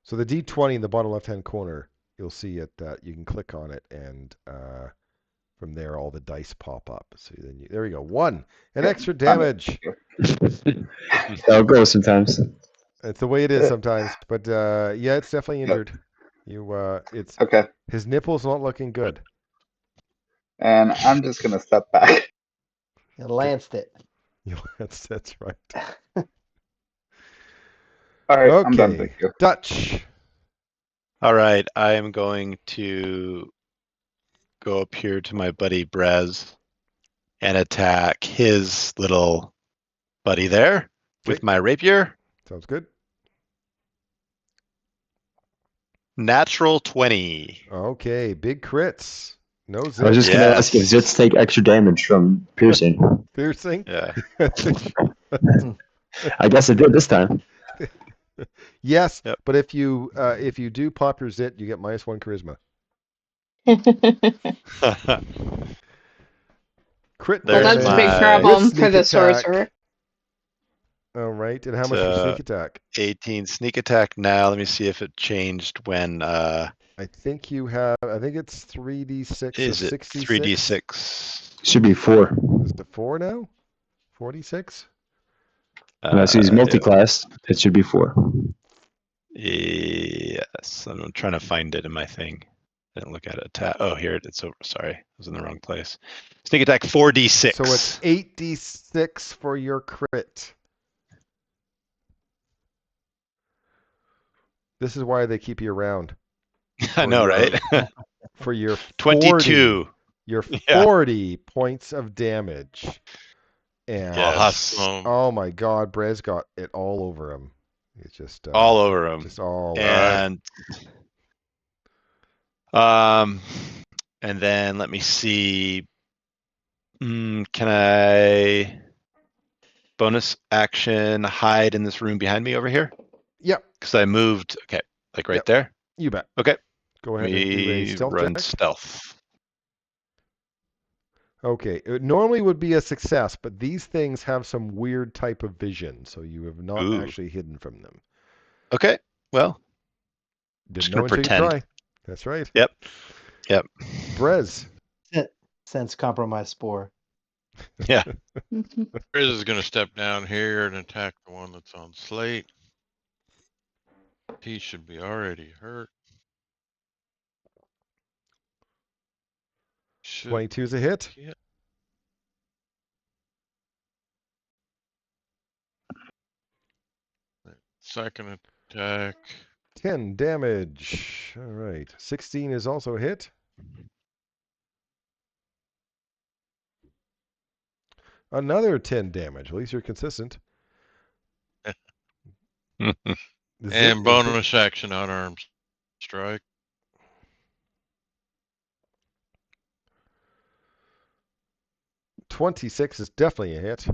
So the D20 in the bottom left-hand corner, you'll see it. You can click on it, and from there, all the dice pop up. So then there we go. 1. An extra damage. That'll go sometimes. It's the way it is sometimes. But yeah, it's definitely injured. It's Okay. His nipple's not looking good. And I'm just gonna step back. You lanced it. That's right. All right, Okay. I'm done. Thank you. Dutch. All right, I am going to go up here to my buddy Brez and attack his little buddy there with my rapier. Sounds good. Natural 20. Okay, big crits. No I was zip. just going to ask if zits take extra damage from piercing. Piercing? Yeah. I guess it did this time. Yes, Yep. but if you do pop your zit, you get -1 charisma. Crit There's Well, that's a damage big my- problem with for the sneak attack. sorcerer. All right, and how much for sneak attack? 18 sneak attack now. Let me see if it changed when I think it's 3d6 is of it 66. 3d6. Should be 4. Is it 4 now? 46? Unless he's multi-class, it should be 4. Yes, I'm trying to find it in my thing. I didn't look at it. Oh, here it is. It's over. Sorry, I was in the wrong place. Sneak attack 4d6. So it's 8d6 for your crit. This is why they keep you around. I know, right? For your 22. 40, your 40 points of damage. And Yes. Awesome. oh my God, Brez got it all over him. It's just all over him. Just all and and then let me see. Can I bonus action hide in this room behind me over here? Yep. Because I moved. Okay, like right there. You bet. Okay. Go ahead and do a stealth check. Stealth. Okay, it normally would be a success, but these things have some weird type of vision, so you have not actually hidden from them. Okay, well, didn't know until you try. That's right. Yep. Brez. Sense compromise spore. Yeah. Chris is going to step down here and attack the one that's on Slate. He should be already hurt. 22 is a hit. Second attack. 10 damage. All right. 16 is also a hit. Another 10 damage. At least you're consistent. And bonus action unarmed strike. $26 is definitely a hit.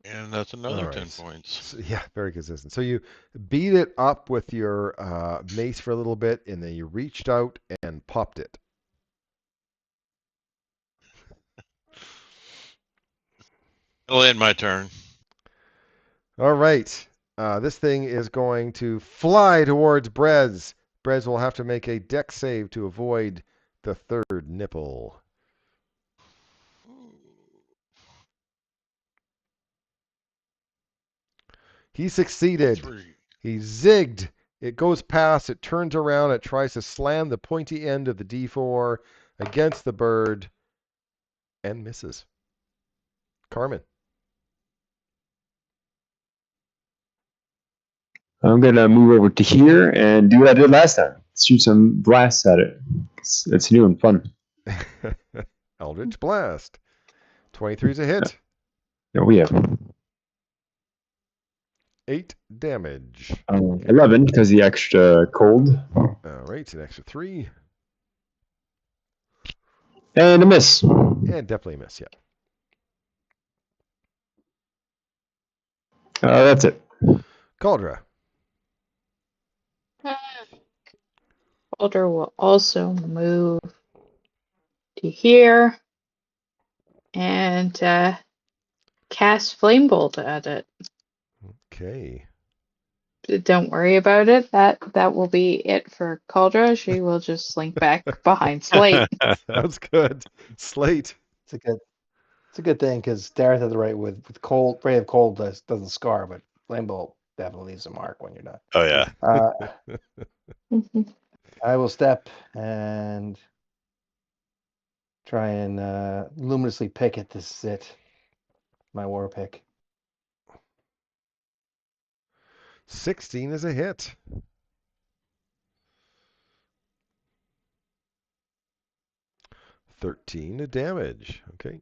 And that's another 10 points. So, yeah, very consistent. So you beat it up with your mace for a little bit, and then you reached out and popped it. It'll end my turn. All right. This thing is going to fly towards Brez. Brez will have to make a dex save to avoid the third nipple. He succeeded. 3. He zigged. It goes past. It turns around. It tries to slam the pointy end of the D4 against the bird and misses. Carmen. I'm going to move over to here and do what I did last time. Shoot some blasts at it. It's new and fun. Eldritch Blast. 23 is a hit. Yeah, we have 8 damage. 11 because the extra cold. All right, an extra 3. And a miss. And definitely a miss, yeah. That's it. Cauldra. Cauldra will also move to here and cast Flame Bolt at it. Okay. Don't worry about it. That will be it for Cauldra. She will just slink back behind Slate. Sounds good. Slate. It's a good thing because Dareth had the right with cold. Ray of cold doesn't scar, but Flame Bolt definitely leaves a mark when you're done. Oh yeah. I will step and try and luminously pick it. This is it. My war pick. 16 is a hit. 13 of damage. Okay.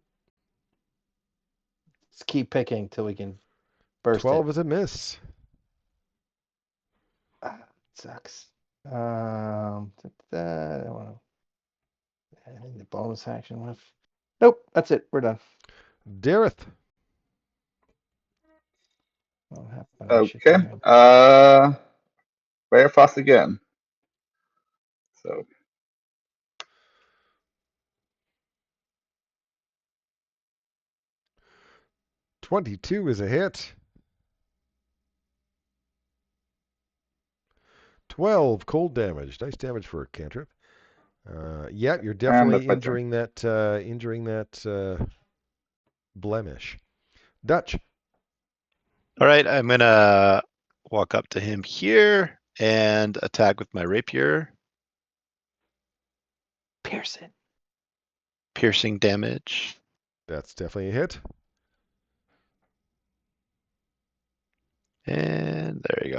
Let's keep picking till we can burst 12 it. is a miss. Sucks. I don't want to. I think the bonus action left. Nope, that's it. We're done. Dareth. Okay. Rare Frost again. So 22 is a hit. 12 cold damage. Nice damage for a cantrip. Yeah, you're definitely injuring that blemish. Dutch. All right, I'm gonna walk up to him here and attack with my rapier. Piercing damage. That's definitely a hit. And there you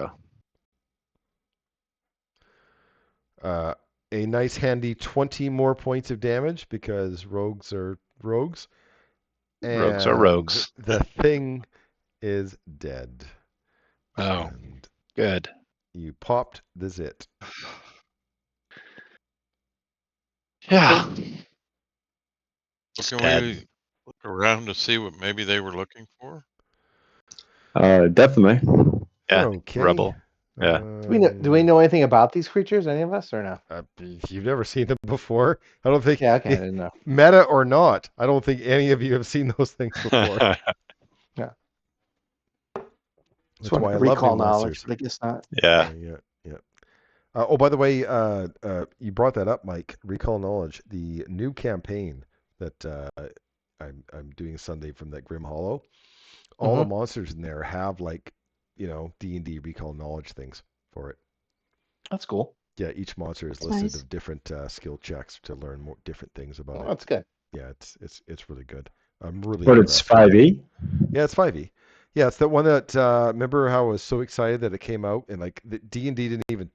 go. A nice handy 20 more points of damage because rogues are rogues. Rogues are And rogues. the thing is dead. Oh, And good. you popped the zit. Yeah. So can we look around to see what maybe they were looking for? Definitely. Yeah. Okay. Rubble. Yeah. Do we know anything about these creatures? Any of us or no? You've never seen them before. I don't think. Yeah, okay, I didn't know. Meta or not, I don't think any of you have seen those things before. Yeah. That's why I love recall new knowledge, monsters. but I guess not. Yeah. Yeah. Oh, by the way, you brought that up, Mike. Recall knowledge. The new campaign that I'm doing Sunday from that Grim Hollow. All the monsters in there have D&D recall knowledge things for it. That's cool. Yeah, each monster is That's listed nice. of different skill checks to learn more different things about Oh, it. that's good. Yeah, it's really good. I'm really But it's impressed. 5e? Yeah, it's 5e. Yeah, it's that one that remember how I was so excited that it came out and like the D&D didn't even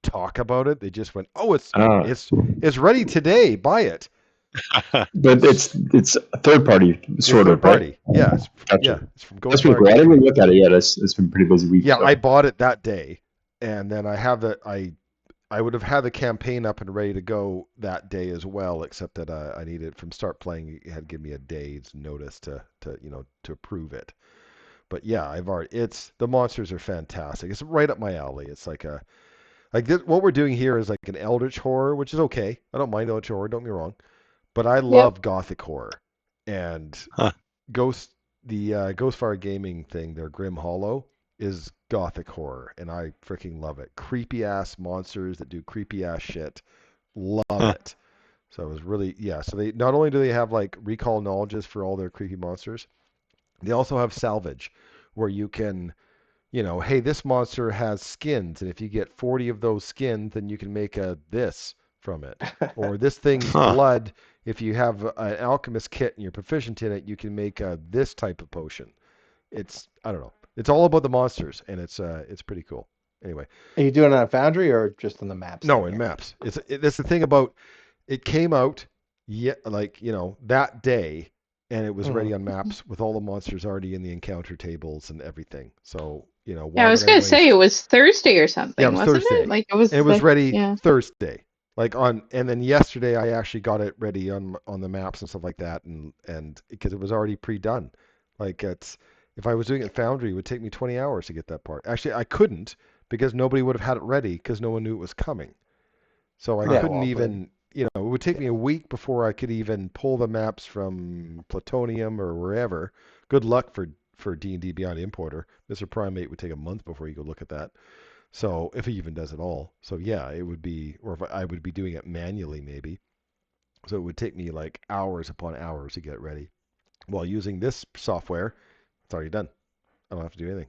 talk about it. They just went, "Oh, it's ready today. Buy it." But it's a third party, It's sort third of, right? party. Yeah, Gotcha. it's from That's pretty Ghostfire cool. I didn't Gaming. even look at it yet. It's been a pretty busy week. Yeah, So. I bought it that day, and then I would have had the campaign up and ready to go that day as well, except that I needed from start playing. You had to give me a day's notice to approve it. But yeah, the monsters are fantastic. It's right up my alley. It's what we're doing here is like an eldritch horror, which is okay. I don't mind eldritch horror. Don't get me wrong, but I love gothic horror and Huh. Ghostfire Gaming thing. Their Grim Hollow is gothic horror, and I freaking love it. Creepy ass monsters that do creepy ass shit. Love it. So it was really So they not only do they have like recall knowledges for all their creepy monsters, they also have salvage, where you can, hey, this monster has skins, and if you get 40 of those skins, then you can make a this from it. Or this thing's blood, if you have an alchemist kit and you're proficient in it, you can make this type of potion. I don't know. It's all about the monsters, and it's pretty cool. Anyway. Are you doing it on Foundry or just on the maps? No, in maps. That's the thing about it came out that day, and it was ready on maps with all the monsters already in the encounter tables and everything. So why I was would gonna I say waste? it was Thursday or something, Yeah, it was wasn't Thursday. it? Like it was. And it was ready yeah. Thursday. And then yesterday I actually got it ready on the maps and stuff like that, and because it was already pre-done. If I was doing it Foundry, it would take me 20 hours to get that part. Actually, I couldn't because nobody would have had it ready because no one knew it was coming. So I couldn't even, it would take me a week before I could even pull the maps from Plutonium or wherever. Good luck for D&D Beyond Importer. Mr. Primate would take a month before you could look at that. So if he even does it all. So yeah, it would be, or if I would be doing it manually maybe. So it would take me like hours upon hours to get it ready. While using this software, it's already done. I don't have to do anything.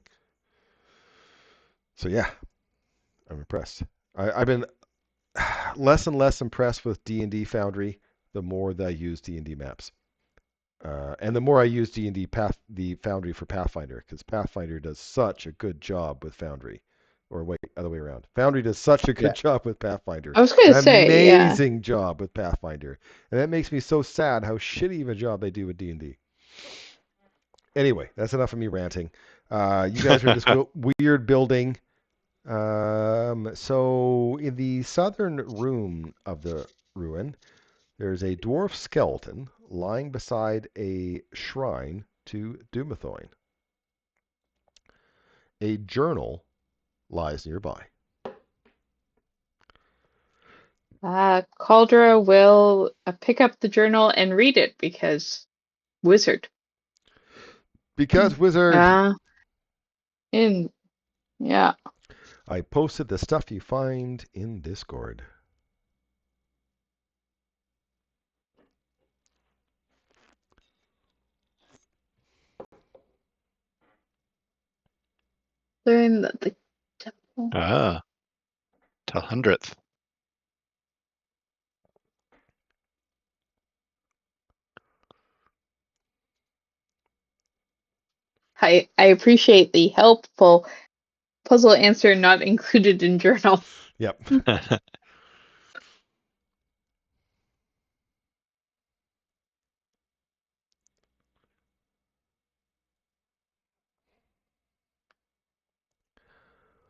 So yeah, I'm impressed. I've been less and less impressed with D&D Foundry the more that I use D&D Maps. And the more I use D&D the Foundry for Pathfinder, because Pathfinder does such a good job with Foundry. Or wait, other way around. Foundry does such a good job with Pathfinder. I was gonna say, amazing job with Pathfinder. And that makes me so sad how shitty of a job they do with D&D. Anyway, that's enough of me ranting. You guys are in this weird building. So in the southern room of the ruin, there's a dwarf skeleton lying beside a shrine to Dumathoin. A journal lies nearby. Caldra will pick up the journal and read it because wizard. Because wizard. Yeah. I posted the stuff you find in Discord. Learn that the temple. Ah, till 100th. I appreciate the helpful puzzle answer not included in journal. Yep.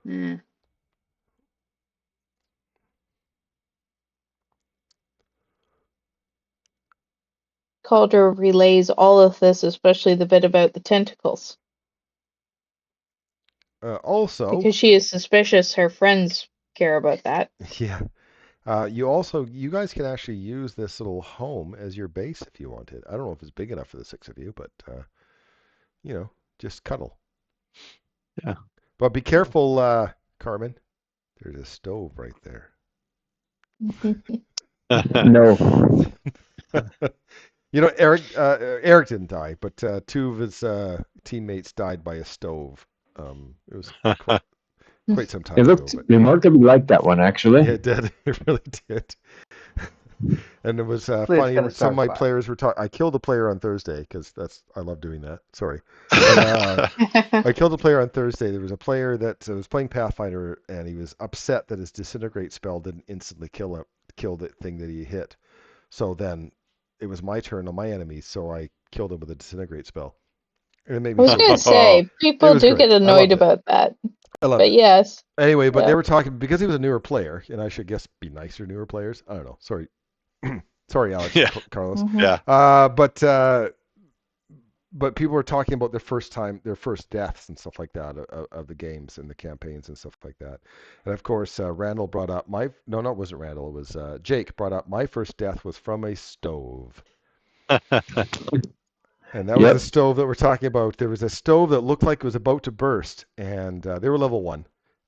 Mm. Calder relays all of this, especially the bit about the tentacles, Also, because she is suspicious her friends care about that. yeah. You guys can actually use this little home as your base if you wanted. I don't know if it's big enough for the 6 of you, but just cuddle. Yeah. But be careful, Carmen. There's a stove right there. No. Eric didn't die, but 2 of his teammates died by a stove. It was quite some time It ago, looked but remarkably like that one, actually. yeah, it did. It really did. And it was Clear funny. kind of Some of my starts fire. players were talking. I killed a player on Thursday because I love doing that. Sorry. And, I killed a player on Thursday. There was a player that was playing Pathfinder, and he was upset that his disintegrate spell didn't instantly kill the thing that he hit. So then it was my turn on my enemies, so I killed him with a disintegrate spell. And it made I me was so gonna happy. say It people was do get great. I annoyed loved it. about that, I loved but it. yes. Anyway, but Yeah. they were talking because he was a newer player, and I should guess be nicer to newer players. I don't know. Sorry, sorry, Alex, Yeah. Carlos. Mhm. Yeah. But people were talking about their first deaths and stuff like that of the games and the campaigns and stuff like that. And of course, Randall brought up no, it wasn't Randall. It was Jake brought up my first death was from a stove. And that was the Yep. stove that we're talking about. There was a stove that looked like it was about to burst, and they were level 1,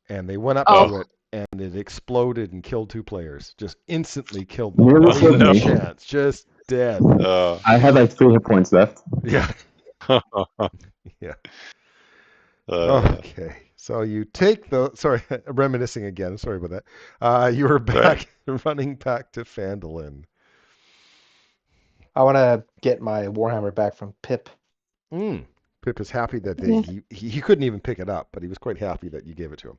and they went up Oh. to it, and it exploded and killed 2 players. Just instantly killed them. Nearly Not killed even a me. chance. Just dead. I had like 3 hit points left. Yeah. Yeah. Uh, Okay. So you take sorry, reminiscing again. Sorry about that. You were back running back to Phandalin. I want to get my Warhammer back from Pip. Pip is happy that Yeah. he couldn't even pick it up, but he was quite happy that you gave it to him.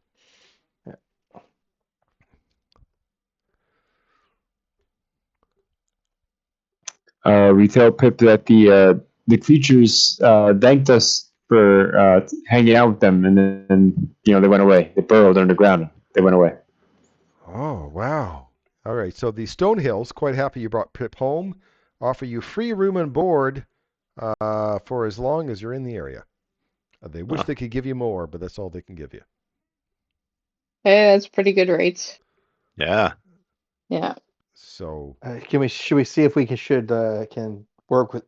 We tell Pip that the creatures thanked us for hanging out with them, and then they went away. They burrowed underground. They went away. Oh, wow. All right. So the Stonehills, quite happy you brought Pip home, offer you free room and board for as long as you're in the area. They wish they could give you more, but that's all they can give you. Hey, that's pretty good rates. yeah. Yeah. So Should we see if we can work with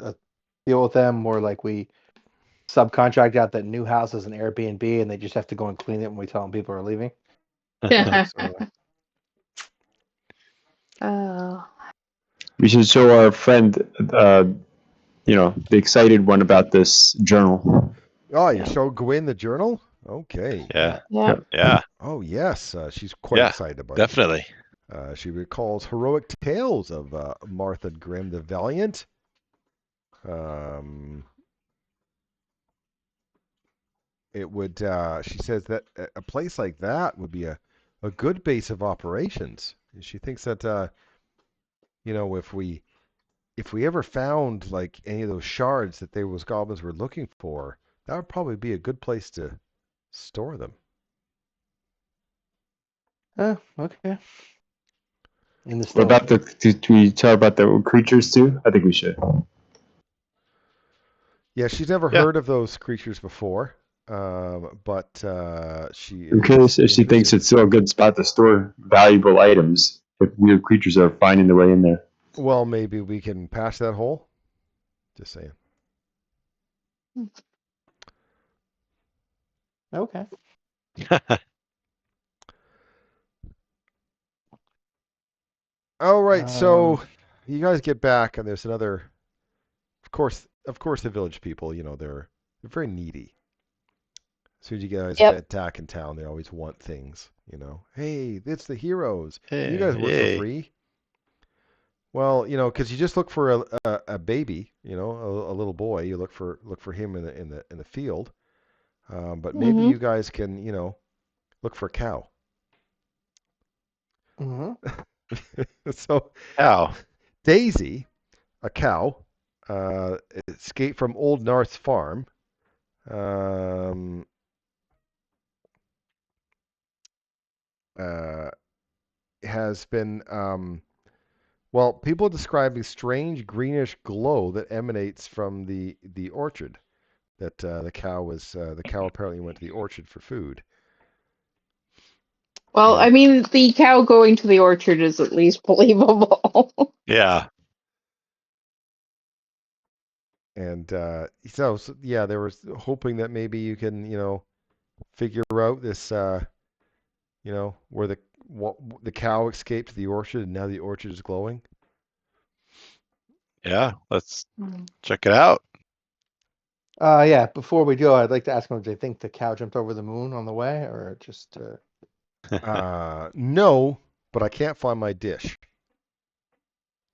deal with them, or like we subcontract out that new house as an Airbnb and they just have to go and clean it when we tell them people are leaving? Oh. We should show our friend, the excited one about this journal. Oh, you show Gwyn the journal? Okay. Yeah. Yeah. Yeah. Oh, yes. She's quite Yeah. excited about Definitely. it. She recalls heroic tales of Martha Grimm the Valiant. It would. She says that a place like that would be a good base of operations. She thinks that if we ever found like any of those shards that those goblins were looking for, that would probably be a good place to store them. Okay. In the What stone. about do we tell about the creatures too? I think we should. Yeah, she's never heard of those creatures before, but she I'm is curious if she thinks interested. it's still a good spot to store valuable items if weird creatures are finding their way in there. Well, maybe we can patch that hole. Just saying. Okay. All right, so you guys get back, and there's another. Of course, the village people. They're very needy. As soon as you guys Yep. get back in town, they always want things. Hey, it's the heroes. You Hey, guys work for yay. free. Well, because you just look for a baby, a little boy. You look for him in the field. But maybe Mhm. you guys can, look for a cow. Mm-hmm. So Ow. Daisy, a cow, escaped from Old North's farm. Has been well, people describe a strange greenish glow that emanates from the orchard. That the cow apparently went to the orchard for food. Well, And, I mean, the cow going to the orchard is at least believable. Yeah. and so yeah, they were hoping that maybe you can figure out this where the cow escaped to the orchard and now the orchard is glowing. Yeah. Let's check it out. Yeah. Before we go, I'd like to ask them, do they think the cow jumped over the moon on the way, or just? No, but I can't find my dish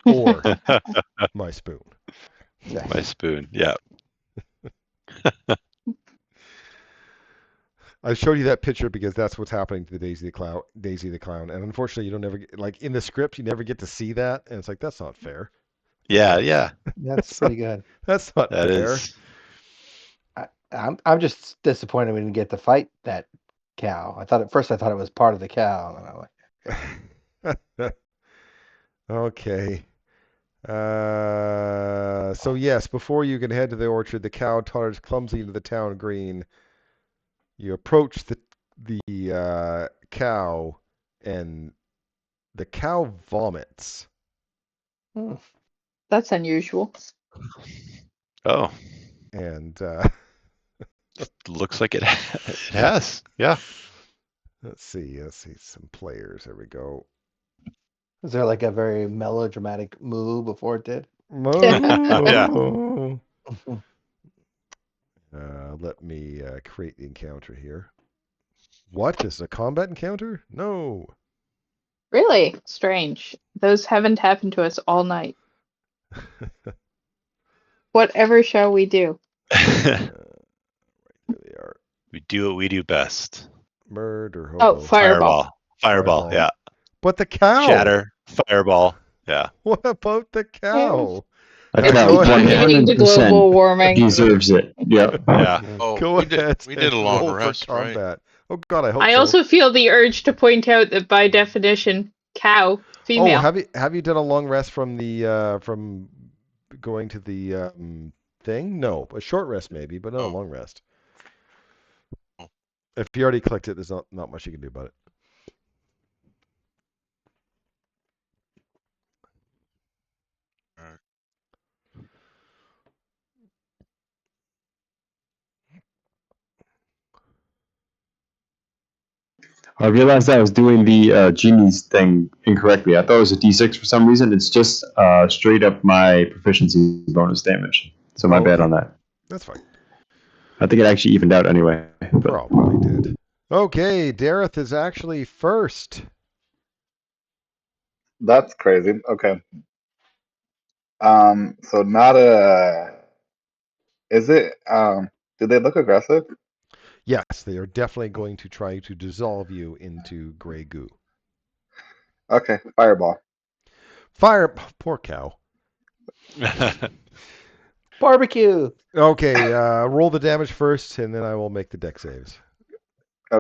or my spoon. My spoon. Yeah. I showed you that picture because that's what's happening to the Daisy the clown, and unfortunately, you don't ever like in the script, you never get to see that, and it's like that's not fair. Yeah. Yeah. That's pretty good. That's not That fair. is. I'm just disappointed we didn't get to fight that cow. At first I thought it was part of the cow, and I'm like, Okay. So yes, before you can head to the orchard, the cow totters clumsily into the town green. You approach the cow, and the cow vomits. That's unusual. Oh, And looks like it has. Yeah. let's see some players. There we go. is there like a very melodramatic moo before it did? Yeah. Moo. Let me create the encounter here. What? This is a combat encounter? No. Really strange. Those haven't happened to us all night. Whatever shall we do? There they are. We do what we do best. Murder Oh, hobo. fireball. Fireball. Yeah. But the cow. Shatter. Fireball. Yeah. What about the cow? That It's cow Go ahead. contributing to 100% global warming. deserves it. Yep. Yeah. Oh, Go we ahead. did. We did a and long roll rest, for right? combat. Oh God, I hope I so. also feel the urge to point out that by definition, cow, Oh, female. have you done a long rest from the from going to the thing? No, a short rest maybe, but not a Oh. long rest. Oh. If you already clicked it, there's not much you can do about it. All right. I realized I was doing the genies thing incorrectly. I thought it was a d6 for some reason. It's just straight up my proficiency bonus damage. So my bad Okay. on that. That's fine. I think it actually evened out anyway. But Probably did. Okay, Dareth is actually first. That's crazy. Okay. So not a. Is it? Do they look aggressive? Yes, they are definitely going to try to dissolve you into gray goo. Okay, fireball. Fire. Poor cow. Barbecue. Okay, roll the damage first, and then I will make the deck saves. Okay.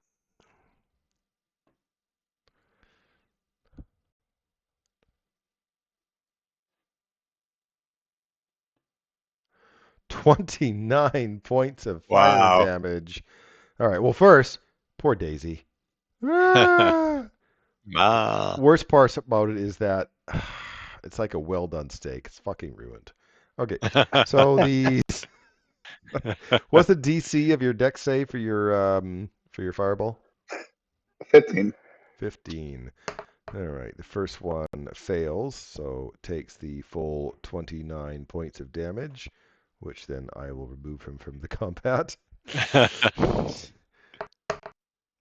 29 points of fire Wow. damage. All right. Well, first, poor Daisy. Ah! Ma. Worst part about it is that it's like a well done steak. It's fucking ruined. Okay. So what's the DC of your deck save for your fireball? 15. 15. All right. The first one fails, so it takes the full 29 points of damage, which then I will remove him from the combat.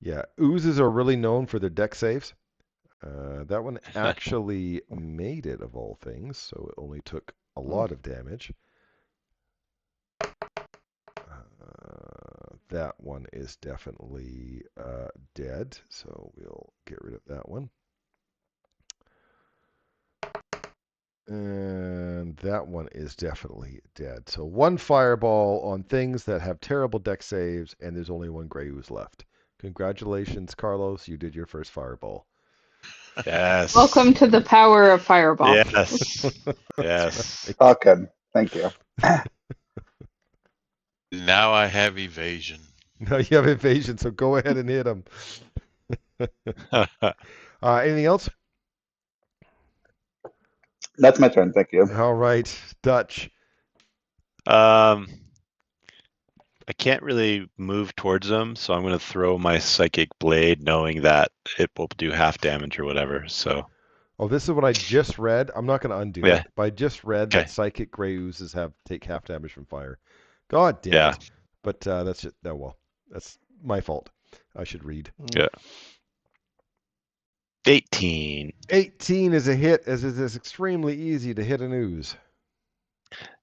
Yeah, oozes are really known for their deck saves. That one actually made it, of all things, so it only took a lot of damage. That one is definitely dead, so we'll get rid of that one. And that one is definitely dead. So one fireball on things that have terrible deck saves, and there's only one gray ooze left. Congratulations, Carlos. You did your first fireball. Yes. Welcome to the power of Fireball. Yes. Yes. Falcon, thank you. Now I have evasion. Now you have evasion, so go ahead and hit him. Anything else? That's my turn, thank you. All right, Dutch. I can't really move towards them, so I'm going to throw my psychic blade, knowing that it will do half damage or whatever. So. Oh, this is what I just read. I'm not going to undo Yeah. it, but I just read Okay. that psychic gray oozes take half damage from fire. God damn Yeah. it! But that's it. Oh well, that's my fault. I should read. Yeah. 18. 18 is a hit, as it is extremely easy to hit an ooze.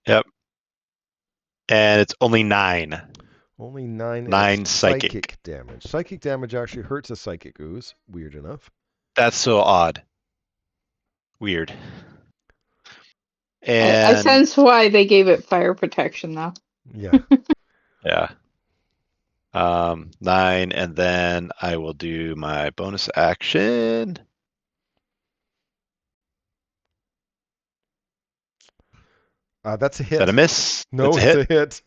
Yep. And it's only 9. Only 9. and 9 it's psychic. damage. Psychic damage actually hurts a psychic ooze. Weird enough. That's so odd. Weird. I And sense why they gave it fire protection, though. Yeah. yeah. 9, and then I will do my bonus action. That's a Is hit. that a miss? No, That's it's a hit.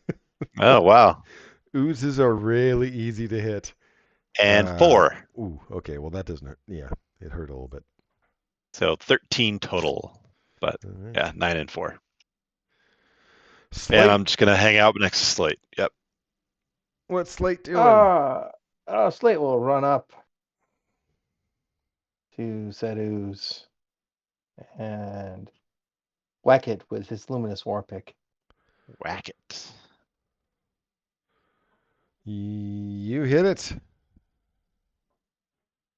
Oh, wow. Oozes are really easy to hit. And 4. Ooh, okay. Well, that doesn't hurt. Yeah, it hurt a little bit. So 13 total. But All right. yeah, 9 and 4. Slate. And I'm just going to hang out next to Slate. Yep. What's Slate doing? Slate will run up to said ooze and whack it with his luminous war pick. Whack it. You hit it.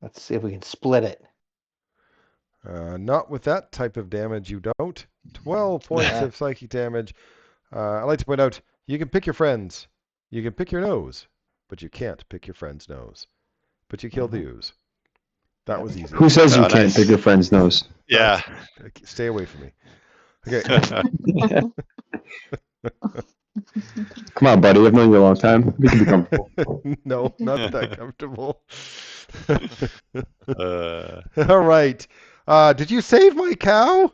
Let's see if we can split it. Not with that type of damage, you don't. 12 points of psychic damage. I like to point out, you can pick your friends. You can pick your nose, but you can't pick your friend's nose. But you killed the ooze. That was easy. Who says you Oh, can't nice. pick your friend's nose? Yeah. Stay away from me. Okay. Come on, buddy. I've known you a long time. We can be comfortable. No, not that comfortable. Uh, All right. Did you save my cow?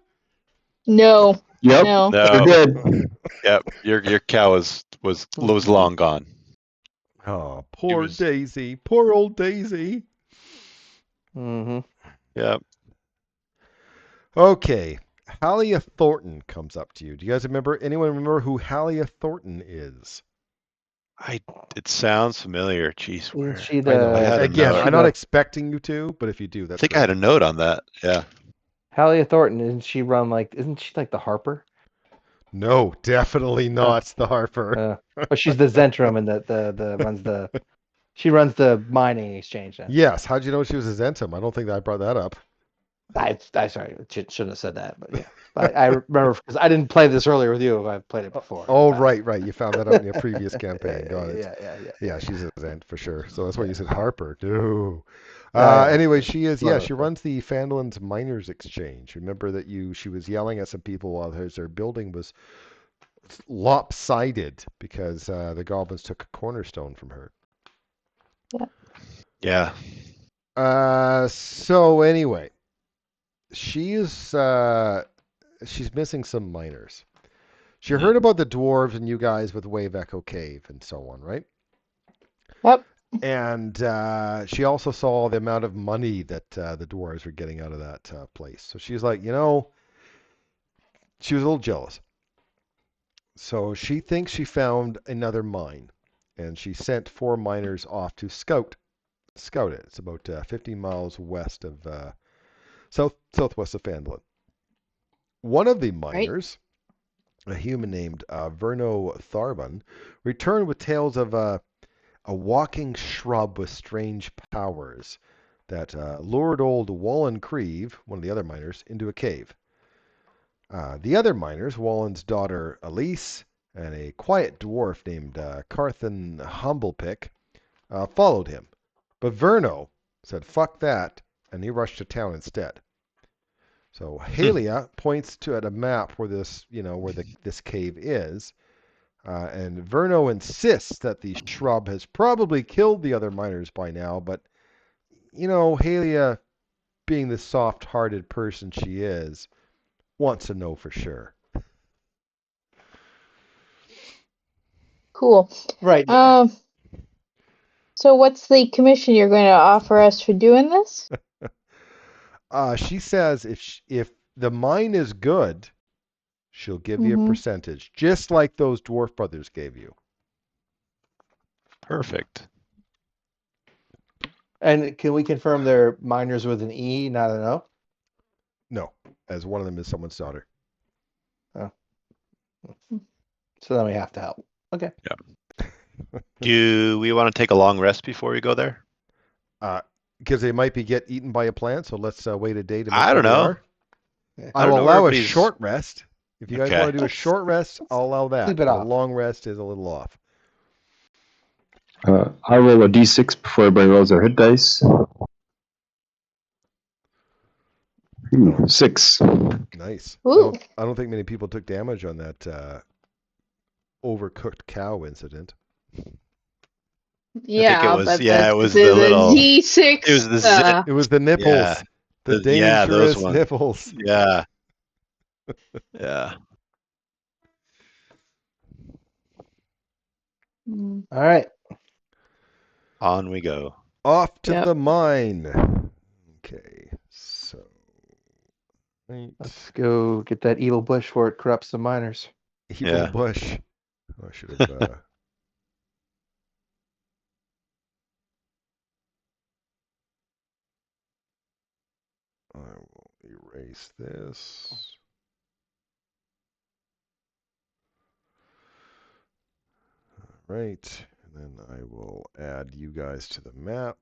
No. Yep. No. Sure no. did. Yep. Your cow was long gone. Oh, poor was- Daisy. Poor old Daisy. Mm-hmm. Yep. Okay. Halia Thornton comes up to you. Do you guys anyone remember who Halia Thornton is? It sounds familiar. Jeez, where? Isn't she I know. I had a Again, note. I'm not expecting you to, but if you do, I that's think I had a note on that. Yeah. Halia Thornton, isn't she like the Harper? No, definitely not the Harper. But she's the Zentrum and the she runs the mining exchange then. Yes. How'd you know she was a Zentum? I don't think that I brought that up. I sorry, shouldn't have said that, but yeah. I remember because I didn't play this earlier with you. I've played it before. Oh, right. You found that out in your previous campaign. Got it. Yeah. Yeah, she's a Zent for sure. So that's why you said Harper. No. Yeah. Anyway, she is. Love Yeah, it. she runs the Phandalin's Miners Exchange. Remember that she was yelling at some people while their building was lopsided because the goblins took a cornerstone from her. Yeah. So anyway, she's missing some miners. She heard about the dwarves and you guys with Wave Echo Cave and so on, right? Yep. And she also saw the amount of money that the dwarves were getting out of that place. So she's like, she was a little jealous. So she thinks she found another mine, and she sent 4 miners off to scout it. It's about 50 miles west of southwest of Phandalin. One of the miners, a human named Verno Tharban, returned with tales of a a walking shrub with strange powers that lured old Wallen Creve, one of the other miners, into a cave. The other miners, Wallen's daughter Elise and a quiet dwarf named Carthan Humblepick, followed him. But Verno said, "Fuck that," and he rushed to town instead. So Halia points at a map where this cave is, and Verno insists that the shrub has probably killed the other miners by now, but Halia, being the soft-hearted person she is, wants to know for sure. Cool. Right. So what's the commission you're going to offer us for doing this? She says if the mine is good, she'll give you a percentage, just like those dwarf brothers gave you. Perfect. And can we confirm they're miners with an E, not an O? No, as one of them is someone's daughter. Oh. So then we have to help. Okay. Yeah. Do we want to take a long rest before we go there? Because they might get eaten by a plant, so let's wait a day to make I sure don't they know. are. I I don't will know, allow a everybody's- short rest. If you guys Okay. want to do a short rest, I'll allow that. Sleep it A off. long rest is a little off. I roll a d6 before everybody rolls their hit dice. 6. Nice. Ooh. I don't think many people took damage on that overcooked cow incident. Yeah, was- but yeah, the, it was the, the the little- D6. it was the zit. It was the nipples. Yeah. The Yeah, those dangerous ones. nipples. Yeah. Yeah. Mm. All right. On we go. Off to Yep. the mine. Okay, so. Right. Let's go get that evil bush before it corrupts the miners. Evil Yeah. bush. I should have. I will erase this. All right, and then I will add you guys to the map.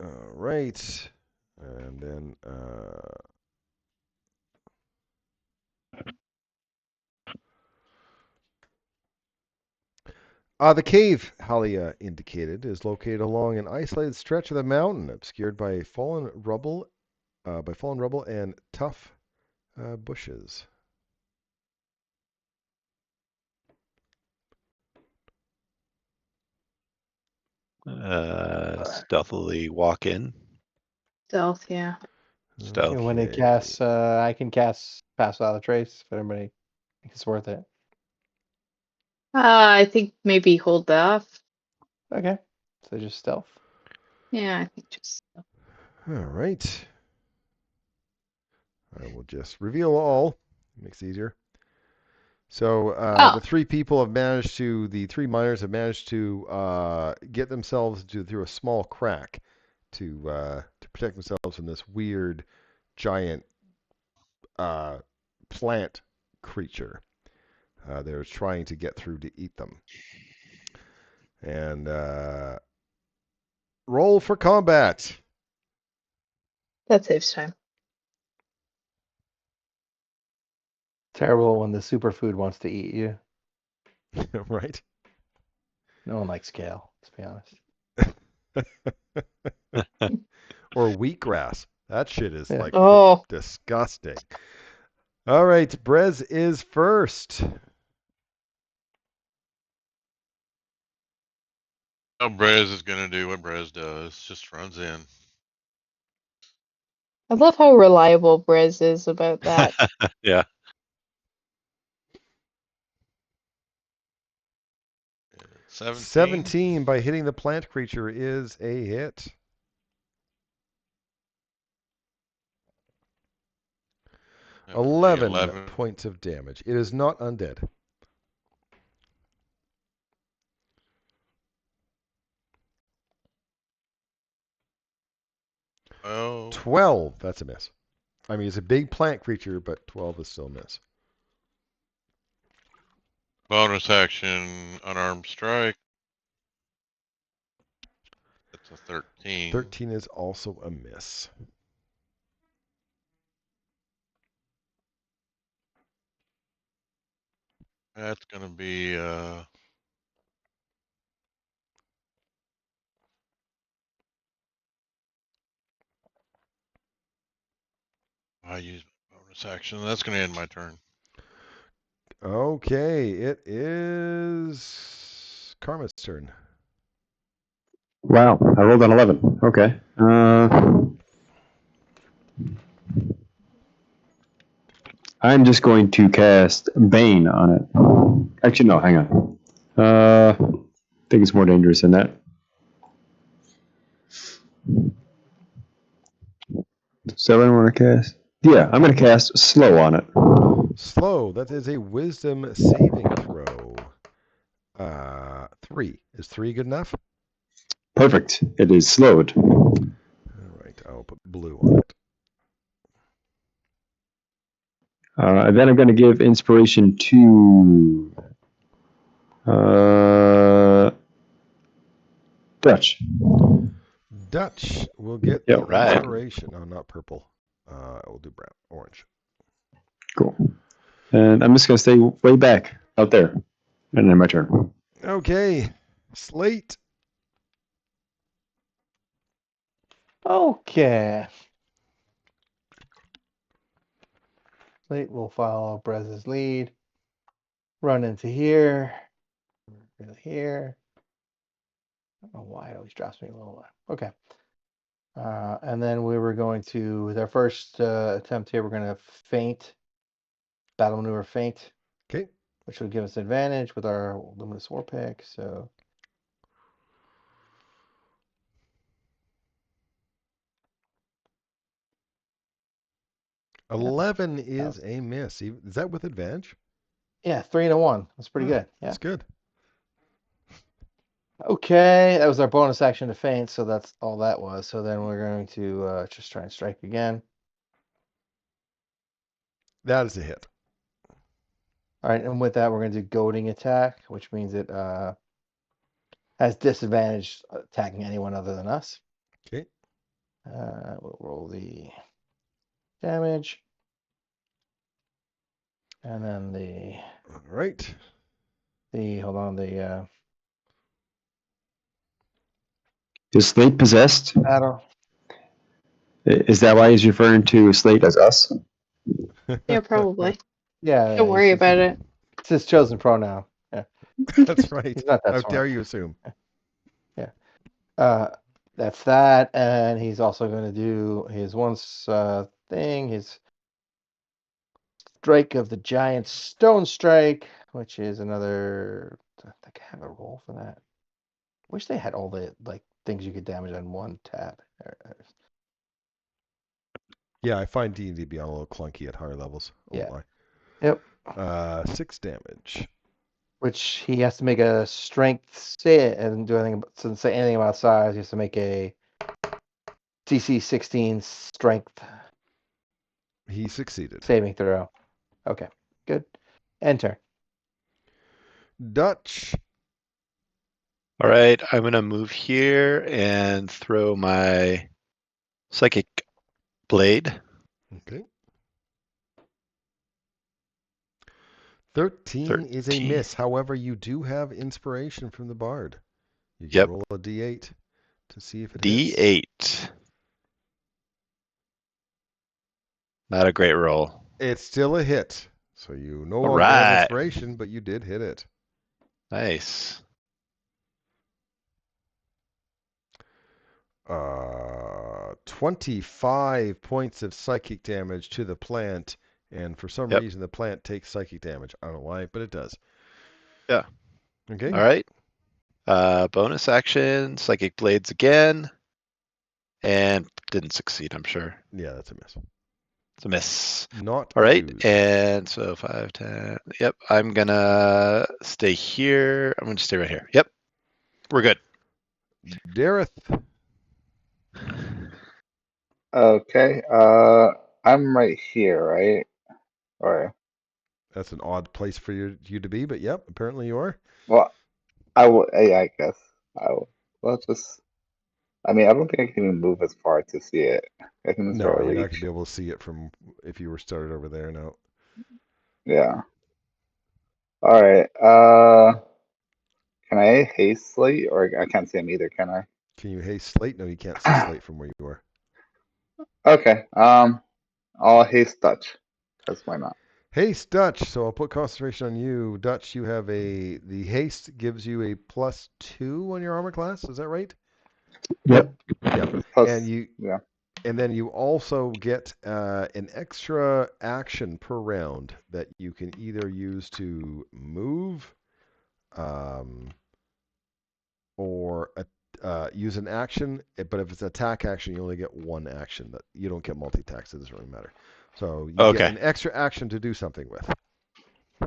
All right, and then the cave Halia indicated is located along an isolated stretch of the mountain, obscured by fallen rubble and tough bushes. Stealthily walk in. Stealth, yeah. Stealth. And when it casts, I can cast Pass Without a Trace if anybody thinks it's worth it. I think maybe hold off. Okay. So just stealth. Yeah, I think just. All right. I will just reveal all. Makes it easier. So the three miners have managed to get themselves through a small crack to protect themselves from this weird giant plant creature. They're trying to get through to eat them. And roll for combat. That saves time. Terrible when the superfood wants to eat you. Right? No one likes kale, let's be honest. Or wheatgrass. That shit is Yeah. like Oh, disgusting. All right, Brez is first. Oh, Brez is gonna do what Brez does. Just runs in. I love how reliable Brez is about that. Yeah. Yeah, 17. 17 by hitting the plant creature is a hit. That would be 11 points of damage. It is not undead. 12. 12. That's a miss. I mean, it's a big plant creature, but 12 is still a miss. Bonus action, unarmed strike. That's a 13. 13 is also a miss. That's going to be I use bonus action. That's going to end my turn. Okay, it is Karma's turn. Wow, I rolled an 11. Okay. I'm just going to cast Bane on it. Actually, no, hang on. I think it's more dangerous than that. So I want to cast. Yeah, I'm going to cast Slow on it. Slow. That is a wisdom saving throw. 3. Is 3 good enough? Perfect. It is slowed. All right, I'll put blue on it. Then I'm going to give inspiration to Dutch. Dutch will get Yeah, the right. inspiration. No, not purple. We'll do brown, orange. Cool. And I'm just going to stay way back out there. And then my turn. Okay, Slate. Okay. Slate will follow Brez's lead. Run into here. Really here. I don't know why it always drops me a little. Okay. And then we were going to, with our first attempt here, we're going to feint. Battle maneuver feint. Okay. Which would give us advantage with our luminous war pick. So 11 is a miss. Is that with advantage? yeah, 3 and a 1. That's pretty good. Yeah. That's good. Okay, that was our bonus action to feint, so that's all that was. So then we're going to just try and strike again. That is a hit. All right, and with that, we're going to do goading attack, which means it has disadvantage attacking anyone other than us. Okay. We'll roll the damage. And then All right. hold on, the Is Slate possessed? battle. Is that why he's referring to Slate as us? Yeah, probably. Yeah, Don't worry about it. It's his chosen pronoun. Yeah, That's right. he's not that How smart. dare you assume? Yeah. That's that, and he's also going to do his thing, his strike of the giant stone strike, which is another. I think I have a roll for that. Wish they had all the things you could damage on one tab. Yeah, I find D&D to be a little clunky at higher levels. Yeah. Yep. 6 damage. Which he has to make a strength save and do anything. Doesn't say anything about size. He has to make a DC 16 strength. He succeeded. Saving throw. Okay, good. Enter. Dutch. All right, I'm going to move here and throw my psychic blade. Okay. 13 is a miss. However, you do have inspiration from the bard. You can roll a d8 to see if it hits. D8. Not a great roll. It's still a hit. So you no All longer have right. inspiration, but you did hit it. Nice. 25 points of psychic damage to the plant, and for some reason the plant takes psychic damage. I don't know why, but it does. Yeah. Okay. All right. Bonus action, psychic blades again, and didn't succeed, I'm sure. Yeah, that's a miss. It's a miss. Not all right, used. and so 5, 10. Yep, I'm gonna stay here. I'm gonna stay right here. Yep, we're good. Dareth. Okay. I'm right here, right? Or That's an odd place for you to be, but yep, apparently you are. well, I will. Yeah, I guess I will. Let's just. I mean, I don't think I can even move as far to see it. I can just No, sort of you're not gonna reach. be able to see it from if you were started over there. No. Yeah. All right. Can I haste slate, or I can't see him either, can I? Can you haste slate? No, you can't see slate from where you are. Okay. I'll haste Dutch, because why not? Haste Dutch. So I'll put concentration on you. Dutch, you have the haste gives you a +2 on your armor class. Is that right? Yep. Yep. And Plus, you yeah. and then you also get an extra action per round that you can either use to move, um, or use an action. But if it's an attack action, you only get one action. That you don't get multi-attacks. It doesn't really matter. So you get Okay. an extra action to do something with.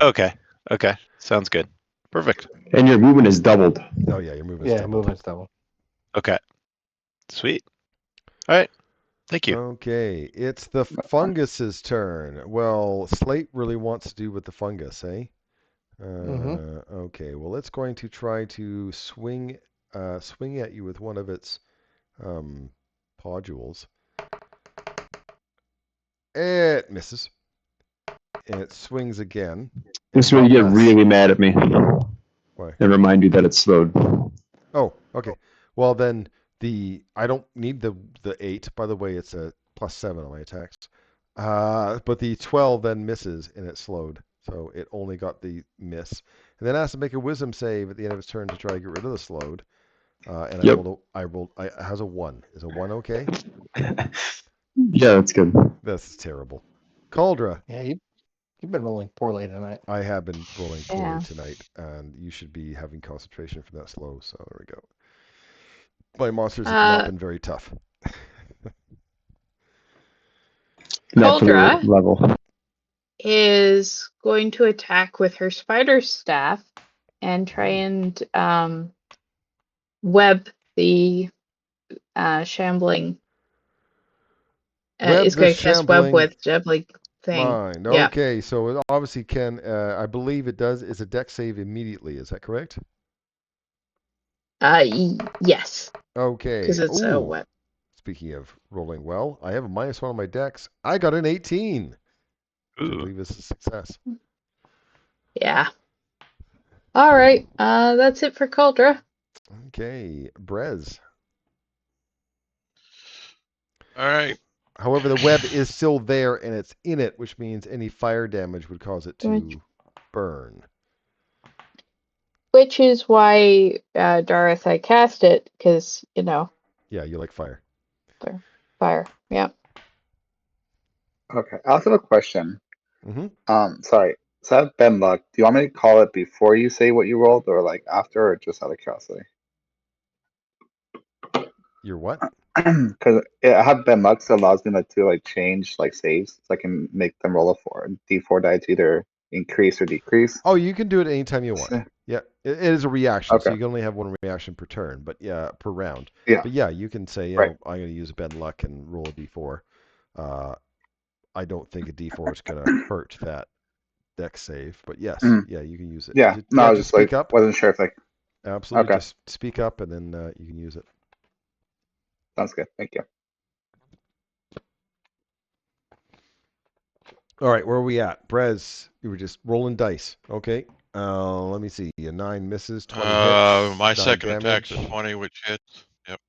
Okay. Okay. Sounds good. Perfect. And your movement is doubled. Oh yeah, your movement's Yeah, doubled. movement's double. Okay. Sweet. All right. Thank you. Okay, it's the That's fine. fungus's turn. Well, Slate really wants to do with the fungus, eh? Okay, well, it's going to try to swing at you with one of its podules. It misses. And it swings again. This is when you get Nonetheless. really mad at me Why? and remind you that it's slowed. Oh, okay. Well, then I don't need the 8. By the way, it's a +7 on my attacks. But the 12 then misses and it slowed. So it only got the miss. And then it has to make a wisdom save at the end of its turn to try to get rid of the slowed. And Yep. it has a 1. Is a 1 okay? Yeah, that's good. That's terrible. Cauldra, Yeah, you've been rolling poorly tonight. I have been rolling poorly Yeah. tonight, and you should be having concentration for that slow. So there we go. My monsters have not been very tough. Not for their Cauldra level. is going to attack with her spider staff and try and web the shambling. Web Is the going to cast web shambling with shambling thing. mind. Yeah. Okay, so it obviously can. I believe it does. Is a deck save immediately. Is that correct? Yes, Okay. because it's a Ooh. web. Speaking of rolling well, I have a -1 on my decks. I got an 18, which I Ooh. believe is a success. Yeah. All right. That's it for Cauldra. Okay, Brez. All right. However, the web is still there and it's in it, which means any fire damage would cause it to burn. Which is why, Darth, I cast it, because, Yeah, you like fire. fire. Yeah. Okay. I also have a question. Mm-hmm. Sorry. So I have Ben luck. Do you want me to call it before you say what you rolled, or like after, or just out of curiosity? You're what? Because I have Ben luck, so it allows me to like change like saves, so I can make them roll a D4 die to either increase or decrease. Oh, you can do it anytime you want. So- Yeah, it is a reaction, so okay. you can only have one reaction per turn, but yeah, per round. Yeah. But yeah, you can say, Right. I'm going to use Ben Luck and roll a D4. I don't think a D4 is going to hurt that deck save, but yes, Mhm. yeah, you can use it. Yeah. No, I was Just just like speak up. wasn't sure if like. Absolutely, Okay. just speak up, and then you can use it. Sounds good. Thank you. All right, where are we at? Brez, you were just rolling dice. Okay. Let me see. A 9 misses, 20 hits, My 9 second attack's damage. a 20, which hits. Yep.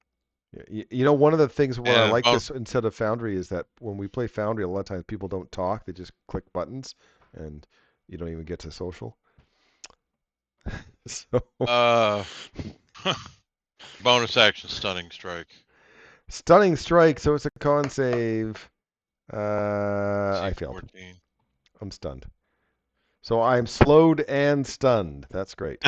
One of the things what I And like this instead of Foundry is that when we play Foundry, a lot of times people don't talk; they just click buttons, and you don't even get to social. So bonus action stunning strike. stunning strike, so it's a con save. I failed. 14. I'm stunned. So I'm slowed and stunned. That's great.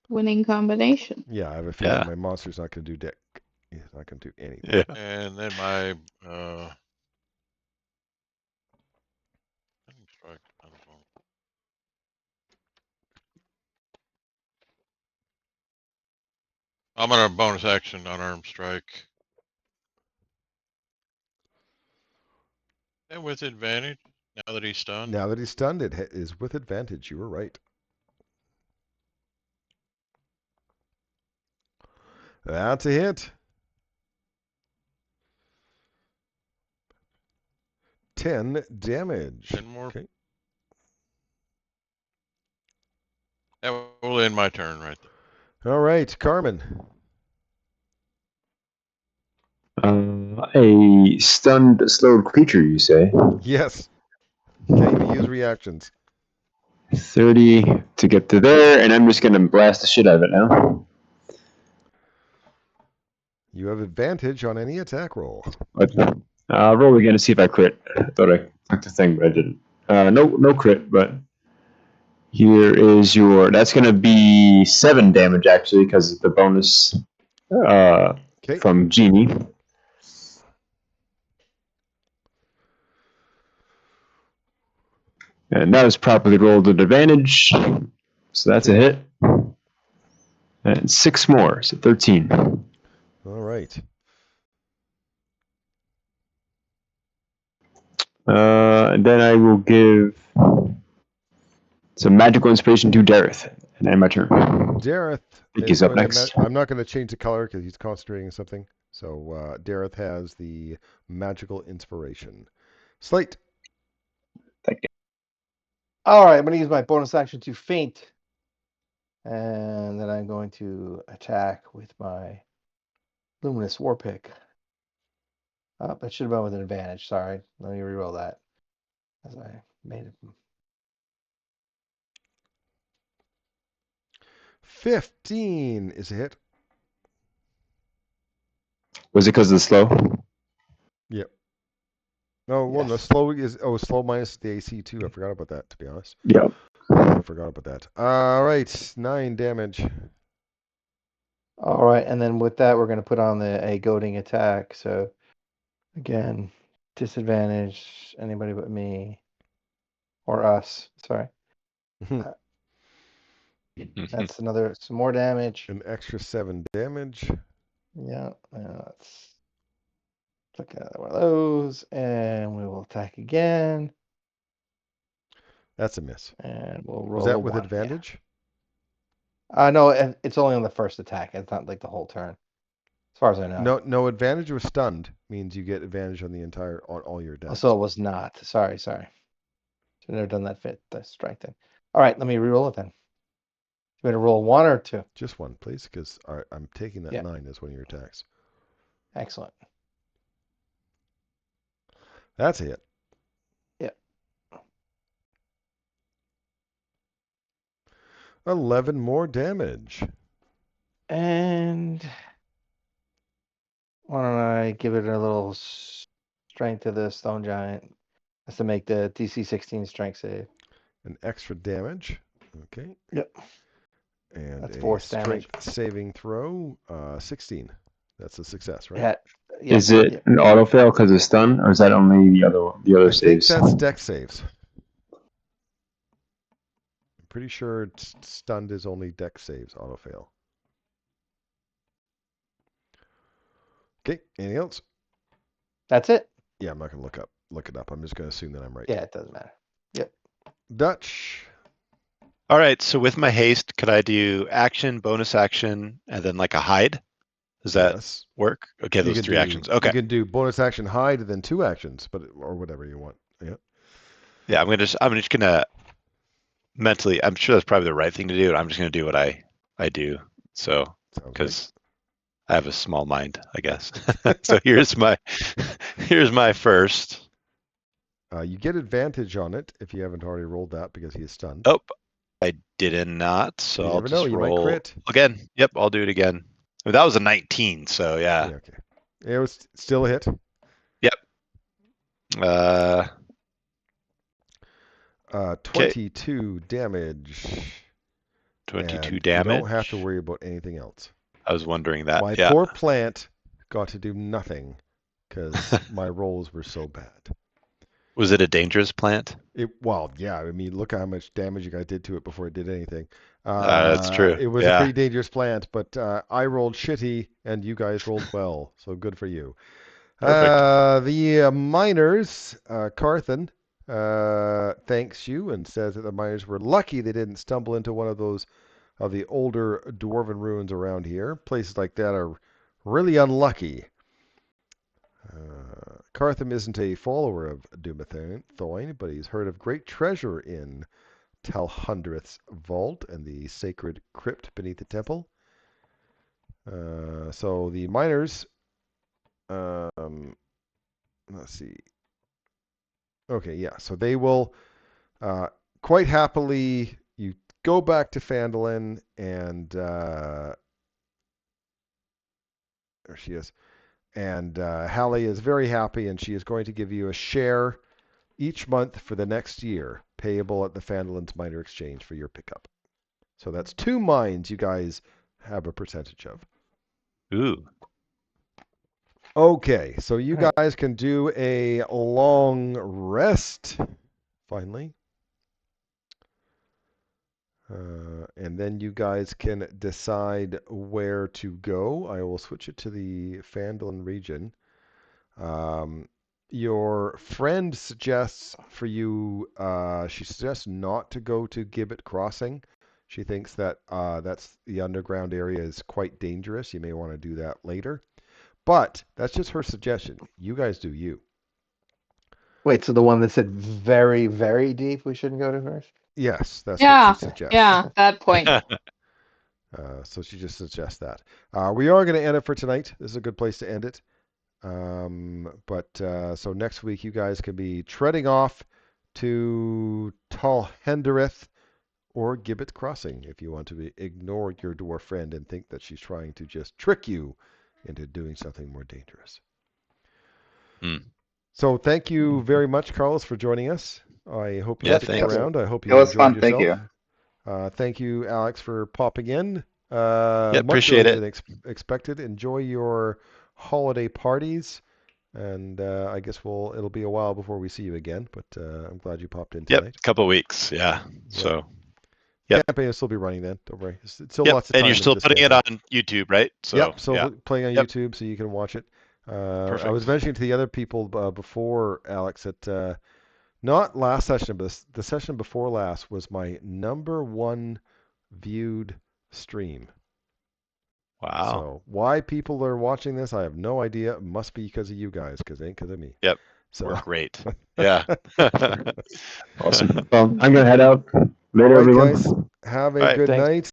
Winning combination. Yeah, I have a feeling Yeah. my monster's not going to do dick. He's not going to do anything. Yeah. And then my stunning strike. I don't know. I'm gonna bonus action unarmed strike. And with advantage, now that he's stunned. Now that he's stunned, it is with advantage. You were right. That's a hit. 10 damage. 10 more. Okay. That will end my turn right there. All right, Carmen. A stunned, slowed creature, you say? Yes. Can't even use reactions. 30 to get to there, and I'm just going to blast the shit out of it now. You have advantage on any attack roll. I'll roll again to see if I crit. I thought I took the thing, but I didn't. No crit, but here is your... That's going to be 7 damage, actually, because of the bonus from Genie. And that was properly rolled at advantage. So that's a hit. And 6 more, so 13. All right. And then I will give some magical inspiration to Dareth. And then my turn. Dareth. I think he's up next. I'm not going to change the color because he's concentrating on something. So Dareth has the magical inspiration. Slate. Thank you. All right, I'm going to use my bonus action to faint. And then I'm going to attack with my luminous war pick. Oh, that should have been with an advantage. Sorry. Let me reroll that. As I made it. 15 is a hit. Was it because of the slow? Yep. Oh, well, Yes. the slow is slow minus the AC too. I forgot about that, to be honest. Yeah. I forgot about that. All right, 9 damage. All right, and then with that, we're going to put on a goading attack. So, again, disadvantage, anybody but me. Or us, sorry. That's some more damage. An extra 7 damage. Yeah, let's look at one of those, and we will attack again. That's a miss. And we'll roll Was that a with 1, advantage? Yeah. No, it's only on the first attack. It's not like the whole turn, as far as I know. No advantage was stunned. Means you get advantage on all your Oh, attacks. so it was not. Sorry. Should have never done that strike then. All right, let me re-roll it then. You want to roll 1 or 2? Just 1, please, because I'm taking that 9 as one of your attacks. Excellent. That's a hit. Yep. 11 more damage. And why don't I give it a little strength to the stone giant? That's to make the DC 16 strength save. An extra damage. Okay. Yep. And That's a force strength damage. saving throw. 16. That's a success, right? Yeah. Is it an auto fail because of stun, or is that only the other saves? I think that's dex saves. I'm pretty sure stunned is only dex saves, auto fail. Okay, anything else? That's it. Yeah, I'm not gonna look it up. I'm just gonna assume that I'm right. Yeah, it doesn't matter. Yep. Dutch. All right, so with my haste, could I do action, bonus action, and then like a hide? Does that work? Okay, those 3 actions. Okay. You can do bonus action hide and then 2 actions, or whatever you want. Yeah. Yeah, I'm just gonna mentally. I'm sure that's probably the right thing to do, and I'm just gonna do what I do. So because I have a small mind, I guess. So here's my first. You get advantage on it if you haven't already rolled that because he is stunned. Oh, I did not. So I'll just roll you might crit again. Yep, I'll do it again. I mean, that was a 19. So yeah. Okay. It was still a hit. Yep. 22 damage. 22 damage. You don't have to worry about anything else. I was wondering that. My poor plant got to do nothing because my rolls were so bad. Was it a dangerous plant? Well, yeah. I mean, look how much damage you guys did to it before it did anything. That's true. It was a Yeah. pretty dangerous plant, but I rolled shitty and you guys rolled well, so good for you. Perfect. The miners, Carthan, thanks you and says that the miners were lucky they didn't stumble into one of the older dwarven ruins around here. Places like that are really unlucky. Cartham isn't a follower of Dumathoin, but he's heard of great treasure in Talhundrith's vault and the sacred crypt beneath the temple. So the miners, let's see. Okay, yeah. So they will quite happily. You go back to Phandalin, and there she is. And Hallie is very happy, and she is going to give you a share each month for the next year, payable at the Phandalin's Miner Exchange for your pickup. So that's 2 mines you guys have a percentage of. Ooh. Okay, so you All right. guys can do a long rest, finally. And then you guys can decide where to go. I will switch it to the Phandalin region. Your friend suggests for you, she suggests not to go to Gibbet Crossing. She thinks that that's the underground area is quite dangerous. You may want to do that later. But that's just her suggestion. You guys do you. Wait, so the one that said very, very deep we shouldn't go to first? Yes, that's Yeah, what she suggests. yeah, that point. So she just suggests that. We are going to end it for tonight. This is a good place to end it. So next week you guys can be treading off to Talhendereth or Gibbet Crossing if you want to ignore your dwarf friend and think that she's trying to just trick you into doing something more dangerous. So thank you very much, Carlos, for joining us. I hope you stick thanks. around. I hope you It was enjoyed fun. yourself. Thank you. Thank you, Alex, for popping in. Much appreciate earlier it. than expected. Enjoy your holiday parties, and I guess it'll be a while before we see you again. But I'm glad you popped in tonight. A couple weeks. Yeah. So. Campaign will still be running then. Don't worry. It's still Yep. lots of time. And you're still into this putting it campaign. on YouTube, right? So. Yep. So Yeah. playing on Yep. YouTube, so you can watch it. I Perfect. was mentioning to the other people before, Alex, that not last session, but the session before last was my #1 viewed stream. Wow. So why people are watching this, I have no idea. It must be because of you guys, because it ain't because of me. Yep. So We're great. Yeah. Awesome. Well, I'm going to head out. Later, all right, everyone. guys. Have a All right, good thanks. night.